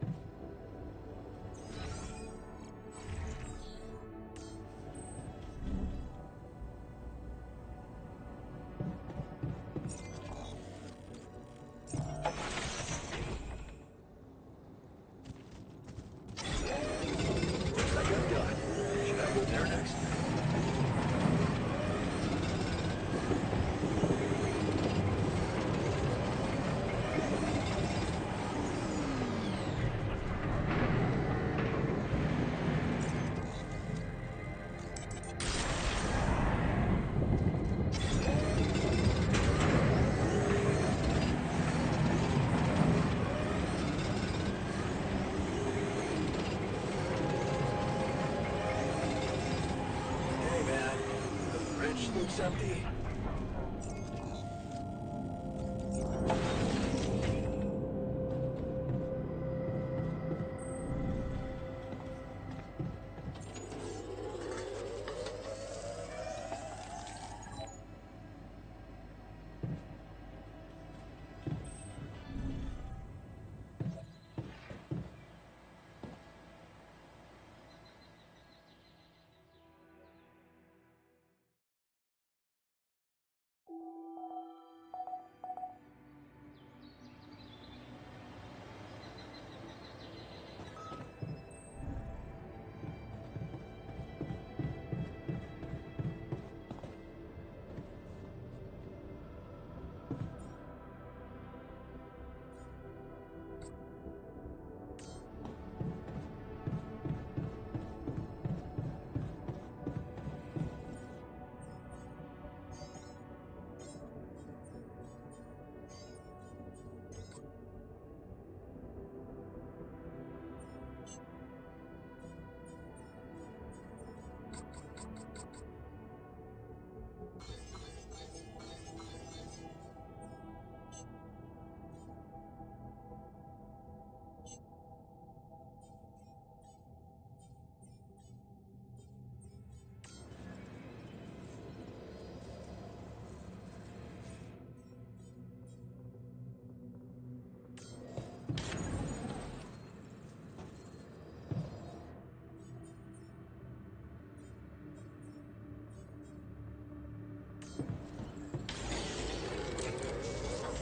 looks empty.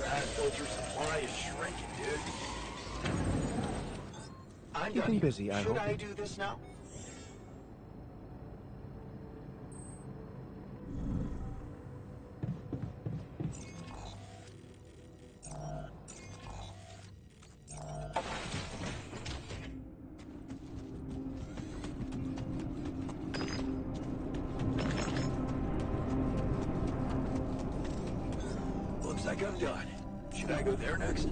That filter supply is shrinking, dude. I'm Keeping done. busy, I Should hope. I do this now? Looks like I'm done. Should I go there next?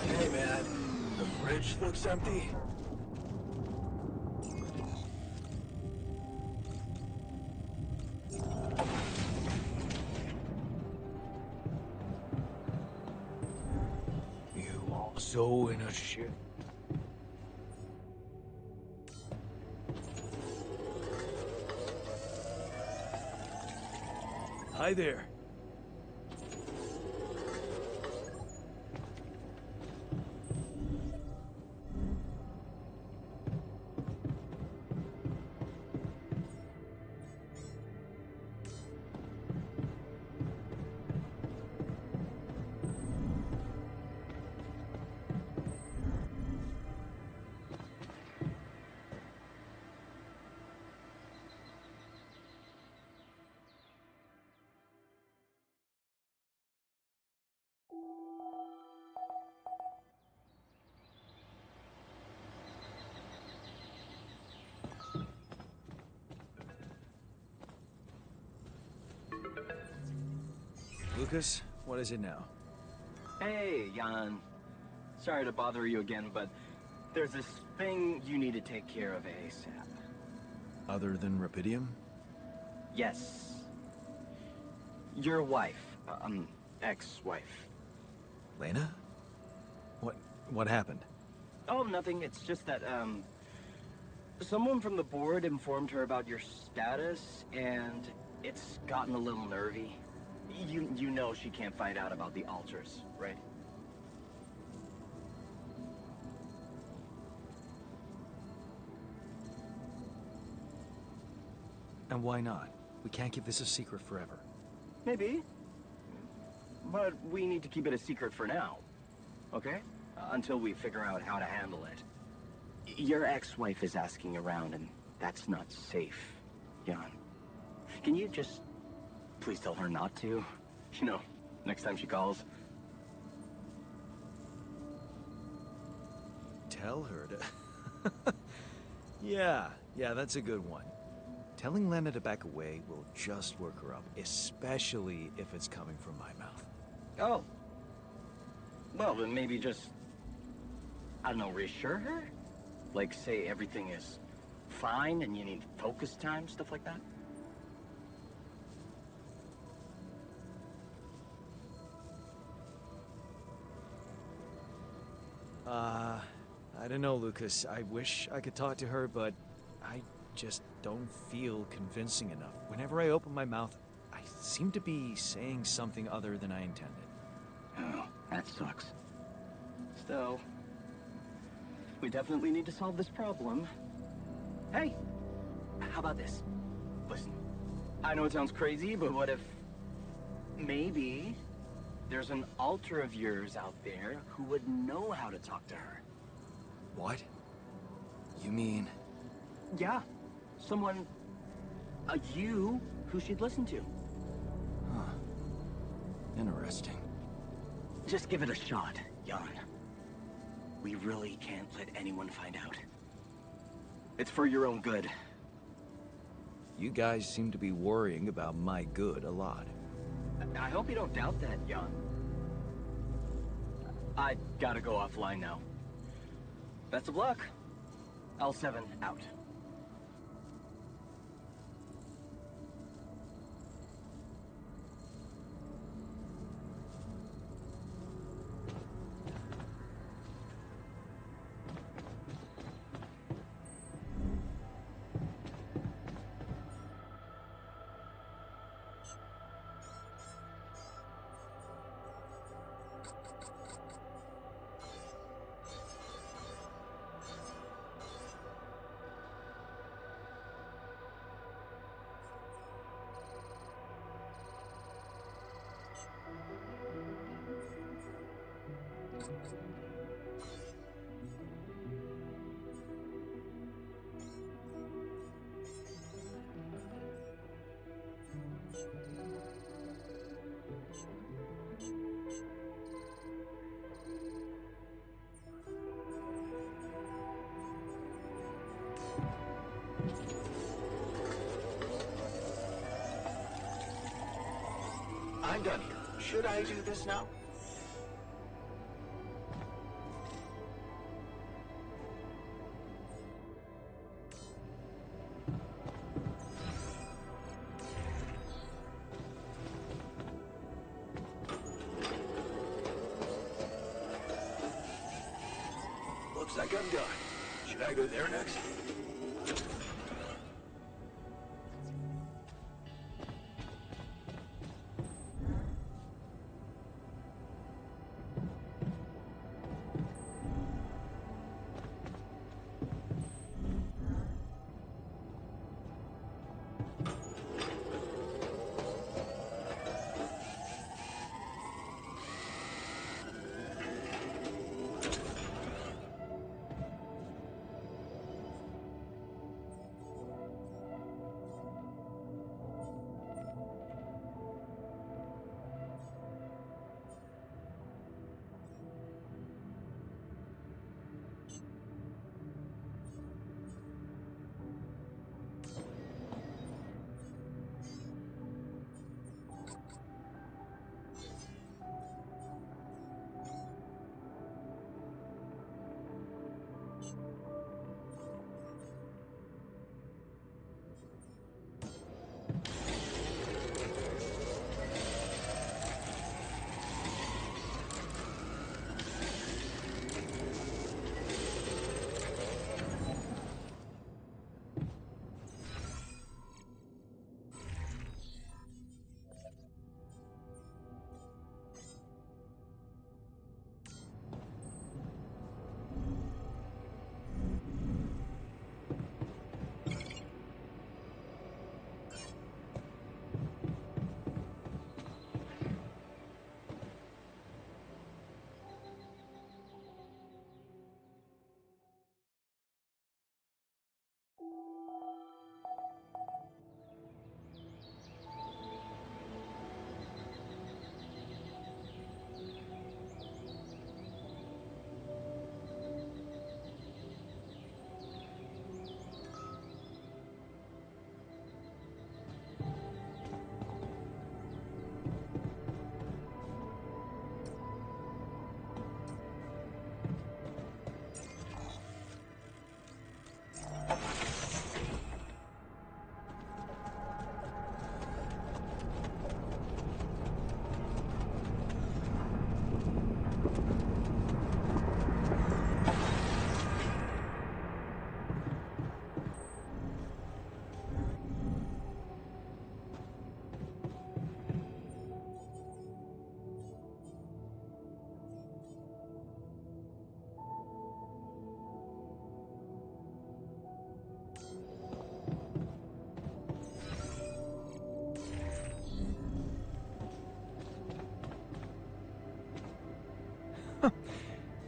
Hey, man. The fridge looks empty. You also in a shit. Hi there. Lucas, what is it now? Hey, Jan. Sorry to bother you again, but there's this thing you need to take care of ASAP. Other than Rapidium? Yes. Your wife, ex-wife. Lena? What happened? Oh, nothing. It's just that, someone from the board informed her about your status, and it's gotten a little nervy. You know she can't find out about the altars, right? And why not? We can't keep this a secret forever. Maybe. But we need to keep it a secret for now. Okay? Until we figure out how to handle it. Your ex-wife is asking around, and that's not safe, Jan. Can you just please tell her not to? You know, next time she calls. Tell her to... Yeah, that's a good one. Telling Lena to back away will just work her up, especially if it's coming from my mouth. Oh. Well, then maybe just, I don't know, reassure her? Like, say everything is fine and you need focus time, stuff like that? I don't know, Lucas. I wish I could talk to her, but I just don't feel convincing enough. Whenever I open my mouth, I seem to be saying something other than I intended. Oh, that sucks. Still, we definitely need to solve this problem. Hey, how about this? Listen, I know it sounds crazy, but what if maybe there's an alter of yours out there who would know how to talk to her? What? You mean... Yeah, someone, you, who she'd listen to. Huh. Interesting. Just give it a shot, Jan. We really can't let anyone find out. It's for your own good. You guys seem to be worrying about my good a lot. I hope you don't doubt that, Jan. I gotta go offline now. Best of luck. L7 out. I'm done here. Should I do this now? Looks like I'm done. Should I go there next?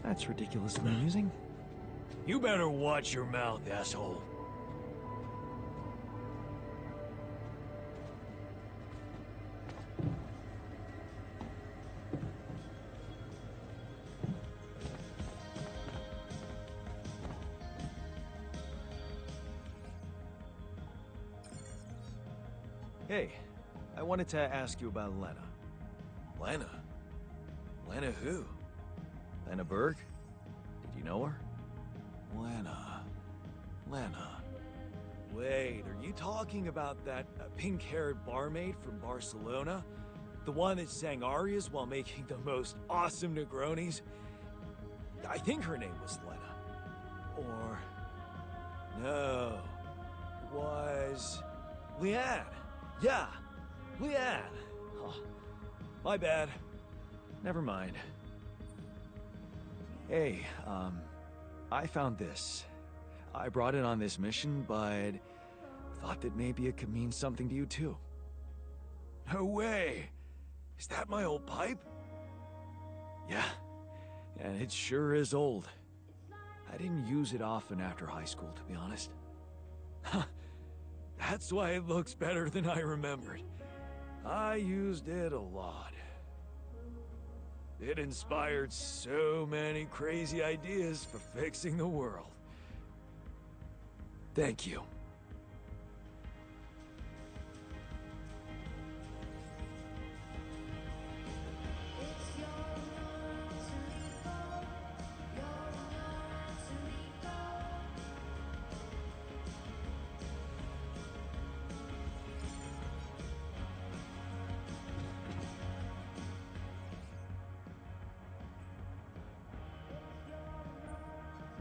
That's ridiculously amusing. You better watch your mouth, asshole. Hey, I wanted to ask you about Lena. Lena? Lena who? Lena Berg? Did you know her? Lena. Wait, are you talking about that pink-haired barmaid from Barcelona? The one that sang arias while making the most awesome Negronis? I think her name was Lena. Or... no. It was... Leanne. Yeah, Leanne. Oh, my bad. Never mind. Hey, I found this. I brought it on this mission, but thought that maybe it could mean something to you too. No way! Is that my old pipe? Yeah, and it sure is old. I didn't use it often after high school, to be honest. That's why it looks better than I remembered. I used it a lot. It inspired so many crazy ideas for fixing the world. Thank you.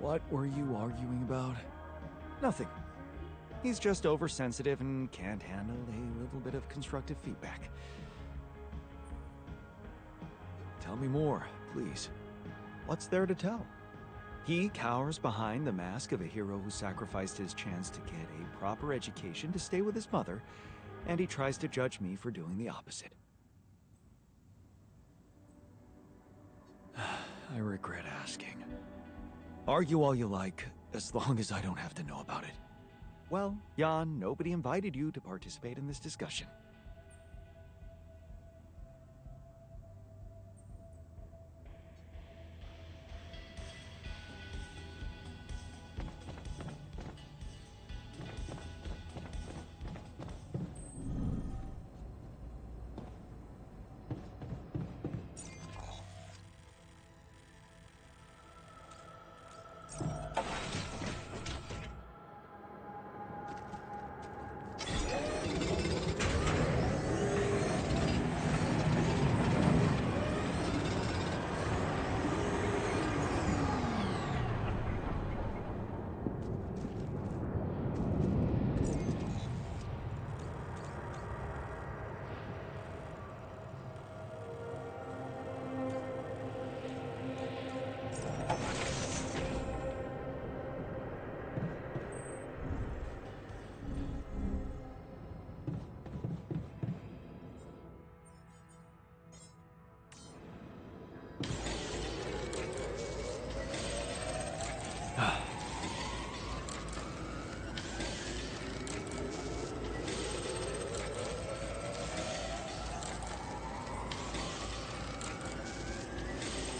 What were you arguing about? Nothing. He's just oversensitive and can't handle a little bit of constructive feedback. Tell me more, please. What's there to tell? He cowers behind the mask of a hero who sacrificed his chance to get a proper education to stay with his mother, and he tries to judge me for doing the opposite. I regret asking. Argue all you like, as long as I don't have to know about it. Well, Jan, nobody invited you to participate in this discussion.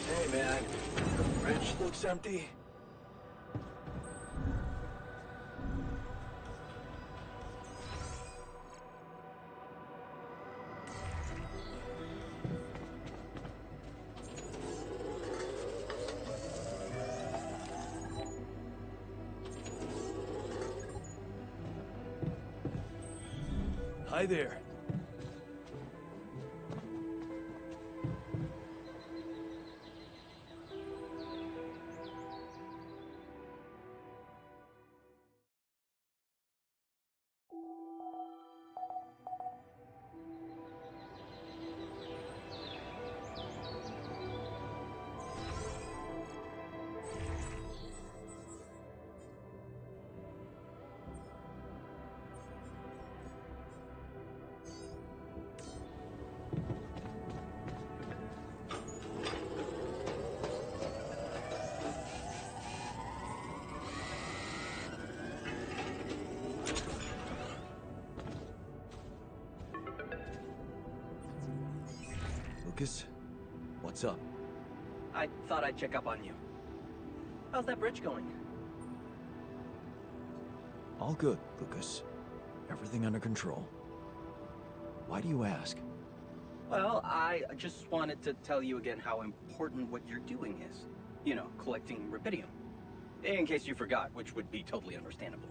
Hey man, the fridge looks empty. Hi there. Lucas? What's up? I thought I'd check up on you. How's that bridge going? All good, Lucas. Everything under control. Why do you ask? Well, I just wanted to tell you again how important what you're doing is. You know, collecting rubidium. In case you forgot, which would be totally understandable.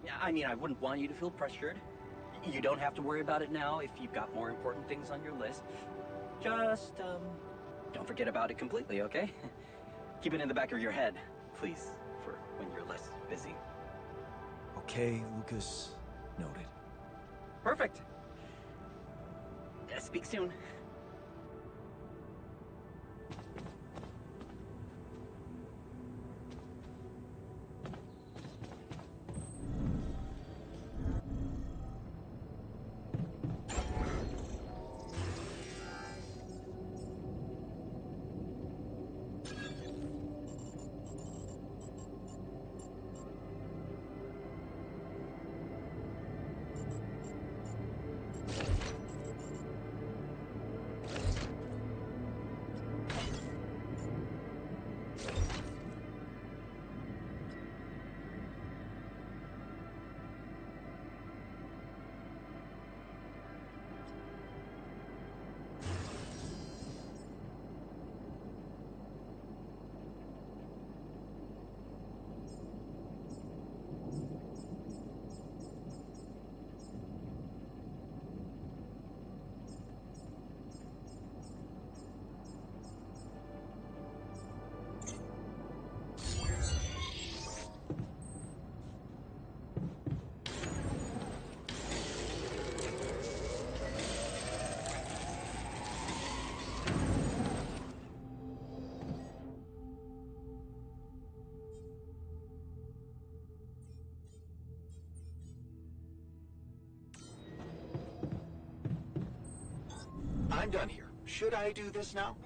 Yeah, I mean, I wouldn't want you to feel pressured. You don't have to worry about it now if you've got more important things on your list. Just, don't forget about it completely, okay? Keep it in the back of your head, please, for when you're less busy. Okay, Lucas. Noted. Perfect. Speak soon. I'm done here. Should I do this now?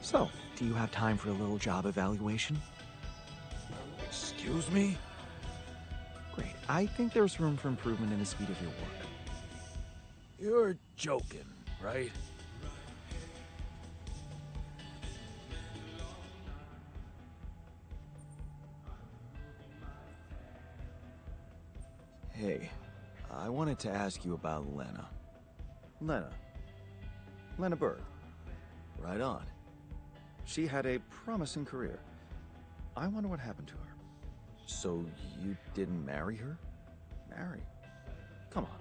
So, do you have time for a little job evaluation? Excuse me? Great. I think there's room for improvement in the speed of your work. You're joking, right? Hey, I wanted to ask you about Lena. Lena Berg. Right on. She had a promising career. I wonder what happened to her. So you didn't marry her? Marry? Come on.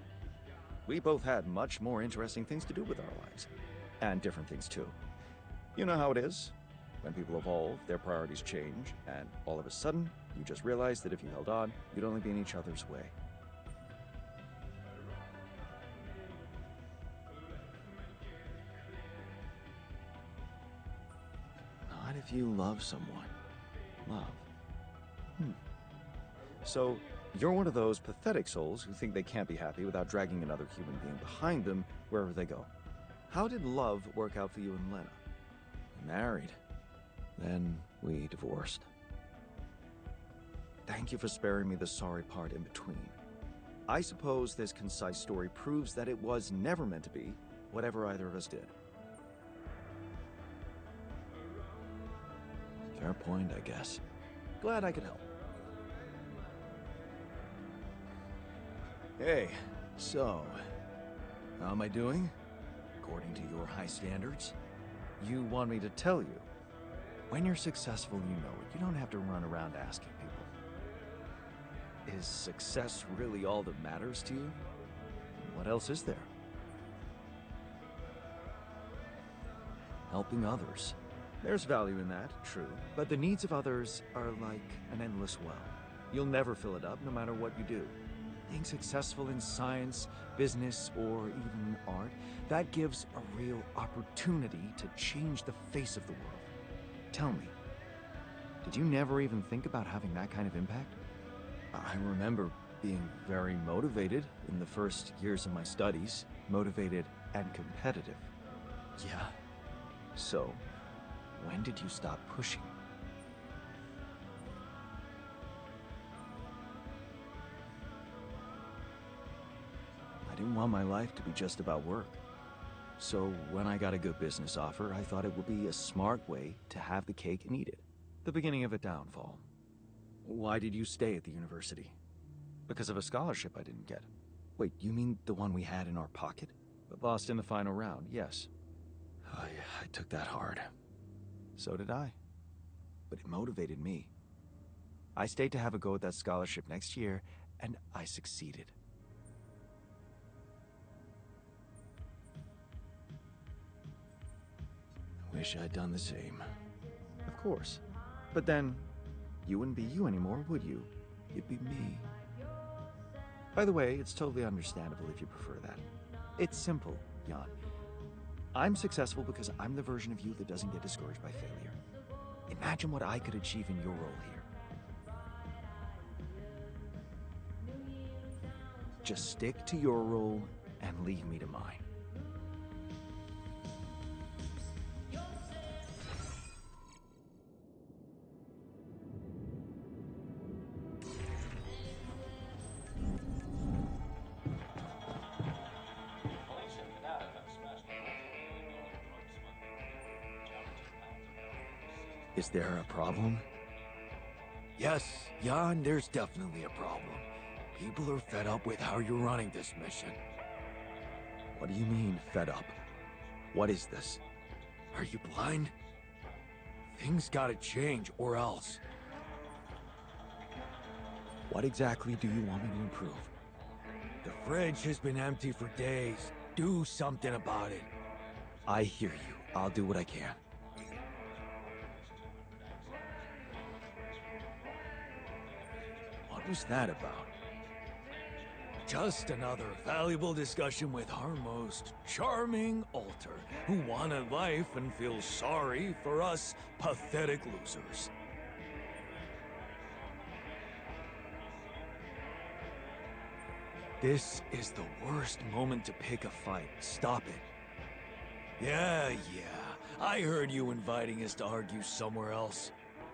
We both had much more interesting things to do with our lives. And different things too. You know how it is. When people evolve, their priorities change, and all of a sudden, you just realize that if you held on, you'd only be in each other's way. Not if you love someone. Love. So, you're one of those pathetic souls who think they can't be happy without dragging another human being behind them wherever they go. How did love work out for you and Lena? We married. Then we divorced. Thank you for sparing me the sorry part in between. I suppose this concise story proves that it was never meant to be, whatever either of us did. Fair point, I guess. Glad I could help. Hey, so, how am I doing? According to your high standards? You want me to tell you? When you're successful, you know it. You don't have to run around asking people. Is success really all that matters to you? What else is there? Helping others. There's value in that, true. But the needs of others are like an endless well. You'll never fill it up, no matter what you do. Being successful in science, business, or even art, that gives a real opportunity to change the face of the world. Tell me, did you never even think about having that kind of impact? I remember being very motivated in the first years of my studies. Motivated and competitive. Yeah. So, when did you stop pushing? I didn't want my life to be just about work. So when I got a good business offer, I thought it would be a smart way to have the cake and eat it. The beginning of a downfall. Why did you stay at the university? Because of a scholarship I didn't get. Wait, you mean the one we had in our pocket? But lost in the final round, yes. I took that hard. So did I. But it motivated me. I stayed to have a go at that scholarship next year, and I succeeded. Wish I'd done the same. Of course. But then, you wouldn't be you anymore, would you? You'd be me. By the way, it's totally understandable if you prefer that. It's simple, Jan. I'm successful because I'm the version of you that doesn't get discouraged by failure. Imagine what I could achieve in your role here. Just stick to your role and leave me to mine. Is there a problem? Yes, Jan, there's definitely a problem. People are fed up with how you're running this mission. What do you mean, fed up? What is this? Are you blind? Things gotta change, or else. What exactly do you want me to improve? The fridge has been empty for days. Do something about it. I hear you. I'll do what I can. What was that about? Just another valuable discussion with our most charming alter, who wanted life and feels sorry for us pathetic losers. This is the worst moment to pick a fight. Stop it. Yeah. I heard you inviting us to argue somewhere else.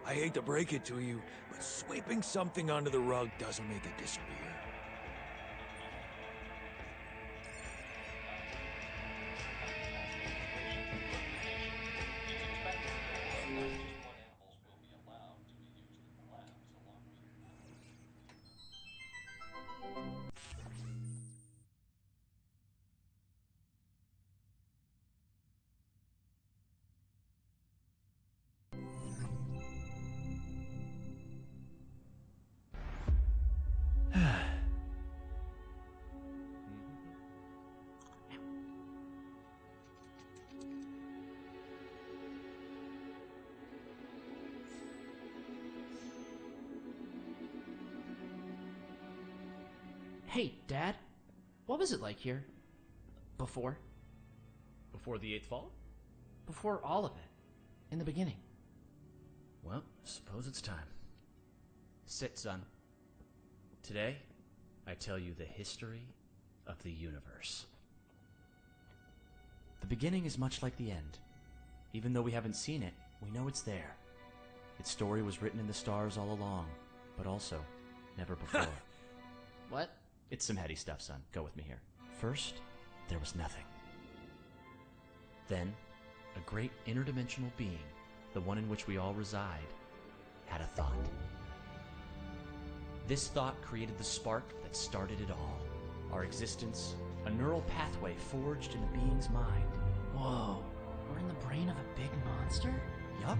I hate to break it to you, but sweeping something under the rug doesn't make it disappear. Hey, Dad. What was it like here? Before? Before the 8th fall? Before all of it. In the beginning. Well, suppose it's time. Sit, son. Today, I tell you the history of the universe. The beginning is much like the end. Even though we haven't seen it, we know it's there. Its story was written in the stars all along, but also never before. What? It's some heady stuff, son. Go with me here. First, there was nothing. Then, a great interdimensional being, the one in which we all reside, had a thought. This thought created the spark that started it all. Our existence, a neural pathway forged in a being's mind. Whoa. We're in the brain of a big monster? Yup.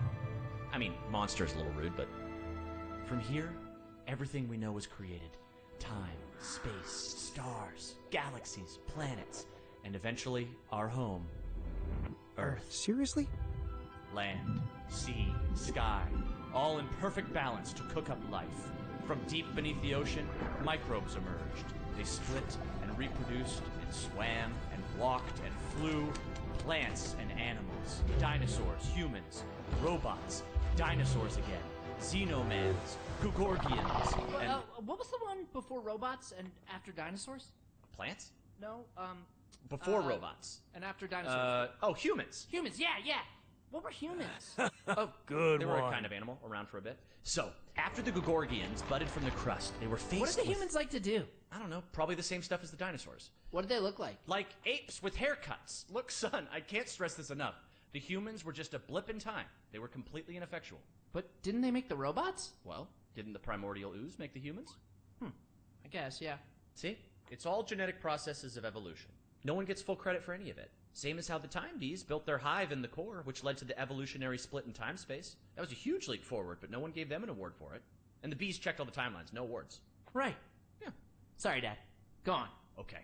I mean, monster is a little rude, but... From here, everything we know was created. Time, space, stars, galaxies, planets, and eventually, our home, Earth. Seriously? Land, sea, sky, all in perfect balance to cook up life. From deep beneath the ocean, microbes emerged. They split and reproduced and swam and walked and flew. Plants and animals, dinosaurs, humans, robots, dinosaurs again, xenomans, Gugorgians, and... what was the one before robots and after dinosaurs? Plants? No, Before robots. And after dinosaurs. Humans. Humans, yeah. What were humans? Oh, Good they one. were a kind of animal, around for a bit. So, after the Gugorgians budded from the crust, they were faced What did the with... humans like to do? I don't know, probably the same stuff as the dinosaurs. What did they look like? Like apes with haircuts. Look, son, I can't stress this enough. The humans were just a blip in time. They were completely ineffectual. But didn't they make the robots? Well, didn't the primordial ooze make the humans? I guess, yeah. See? It's all genetic processes of evolution. No one gets full credit for any of it. Same as how the time bees built their hive in the core, which led to the evolutionary split in time-space. That was a huge leap forward, but no one gave them an award for it. And the bees checked all the timelines, no awards. Right. Yeah. Sorry, Dad. Go on. Okay.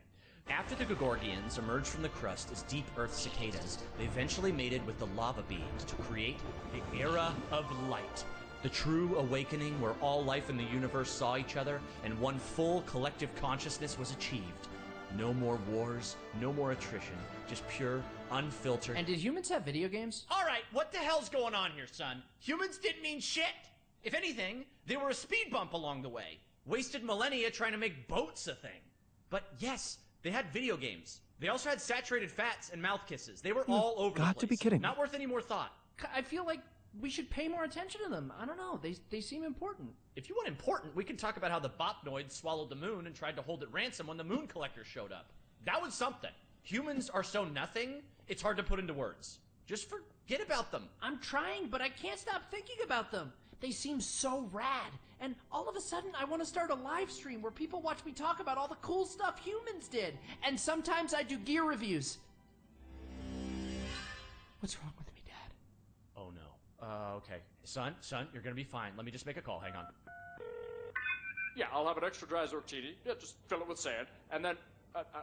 After the Gugorgians emerged from the crust as deep Earth cicadas, they eventually mated with the lava beings to create the Era of Light. The true awakening where all life in the universe saw each other and one full collective consciousness was achieved. No more wars, no more attrition, just pure, unfiltered... And did humans have video games? Alright, what the hell's going on here, son? Humans didn't mean shit! If anything, they were a speed bump along the way. Wasted millennia trying to make boats a thing. But yes, they had video games. They also had saturated fats and mouth kisses. They were all over the place. Got to be kidding me. Not worth any more thought. I feel like we should pay more attention to them. I don't know. They seem important. If you want important, we can talk about how the Bopnoids swallowed the moon and tried to hold it ransom when the moon collectors showed up. That was something. Humans are so nothing, it's hard to put into words. Just forget about them. I'm trying, but I can't stop thinking about them. They seem so rad. And all of a sudden, I want to start a live stream where people watch me talk about all the cool stuff humans did. And sometimes I do gear reviews. What's wrong with me, Dad? Oh no. Okay. Son, you're gonna be fine. Let me just make a call. Hang on. Yeah, I'll have an extra dry Zortini. Yeah, just fill it with sand. And then,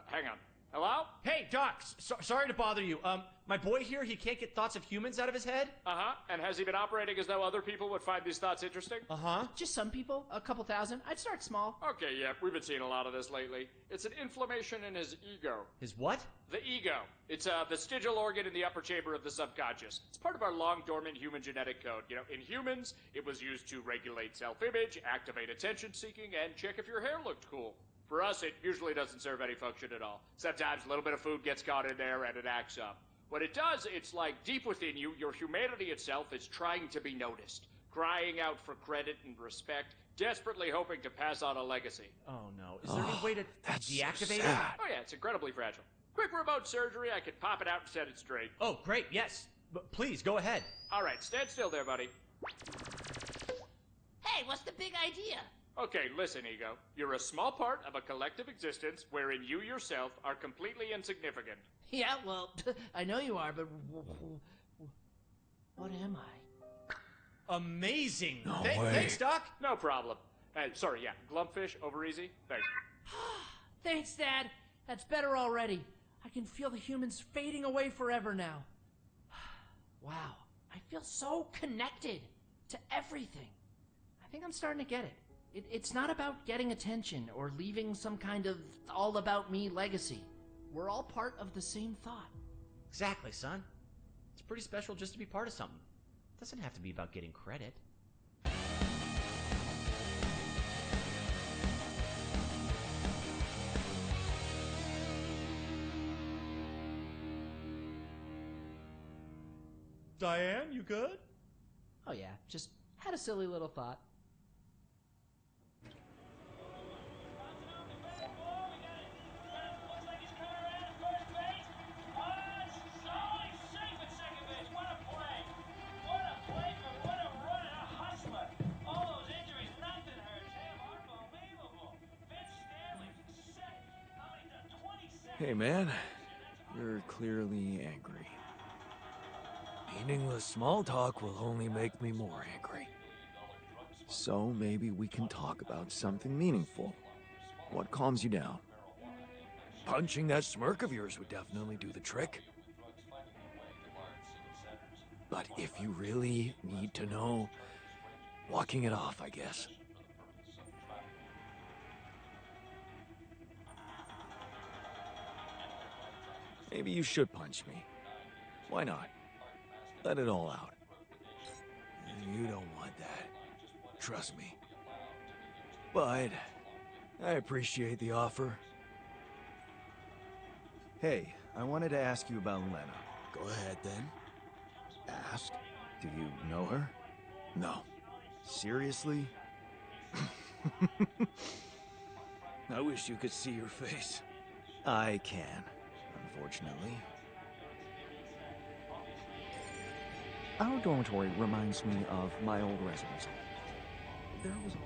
hang on. Hello? Hey, Doc, sorry to bother you. My boy here, he can't get thoughts of humans out of his head? Uh-huh. And has he been operating as though other people would find these thoughts interesting? Uh-huh. Just some people, a couple thousand. I'd start small. Okay, yeah, we've been seeing a lot of this lately. It's an inflammation in his ego. His what? The ego. It's a vestigial organ in the upper chamber of the subconscious. It's part of our long-dormant human genetic code. You know, in humans, it was used to regulate self-image, activate attention-seeking, and check if your hair looked cool. For us, it usually doesn't serve any function at all. Sometimes a little bit of food gets caught in there and it acts up. What it does, it's like deep within you, your humanity itself is trying to be noticed. crying out for credit and respect, desperately hoping to pass on a legacy. Oh no. Is there any way to deactivate it? Oh yeah, it's incredibly fragile. Quick remote surgery, I can pop it out and set it straight. Oh, great, yes. But please, go ahead. All right, stand still there, buddy. Hey, what's the big idea? Okay, listen, Ego. You're a small part of a collective existence wherein you yourself are completely insignificant. Yeah, well, I know you are, but what am I? Amazing. No way. Thanks, Doc. No problem. Sorry, yeah, Glumpfish, over easy. Thanks. Thanks, Dad. That's better already. I can feel the humans fading away forever now. Wow, I feel so connected to everything. I think I'm starting to get it. It's not about getting attention or leaving some kind of all-about-me legacy. We're all part of the same thought. Exactly, son. It's pretty special just to be part of something. It doesn't have to be about getting credit. Diane, you good? Oh yeah, just had a silly little thought. Hey, man. You're clearly angry. Meaningless small talk will only make me more angry. So maybe we can talk about something meaningful. What calms you down? Punching that smirk of yours would definitely do the trick. But if you really need to know, walking it off, I guess. Maybe you should punch me. Why not? Let it all out. You don't want that. Trust me. But I appreciate the offer. Hey, I wanted to ask you about Lena. Go ahead, then. Ask? Do you know her? No. Seriously? I wish you could see your face. I can, unfortunately. Our dormitory reminds me of my old residence hall. There was a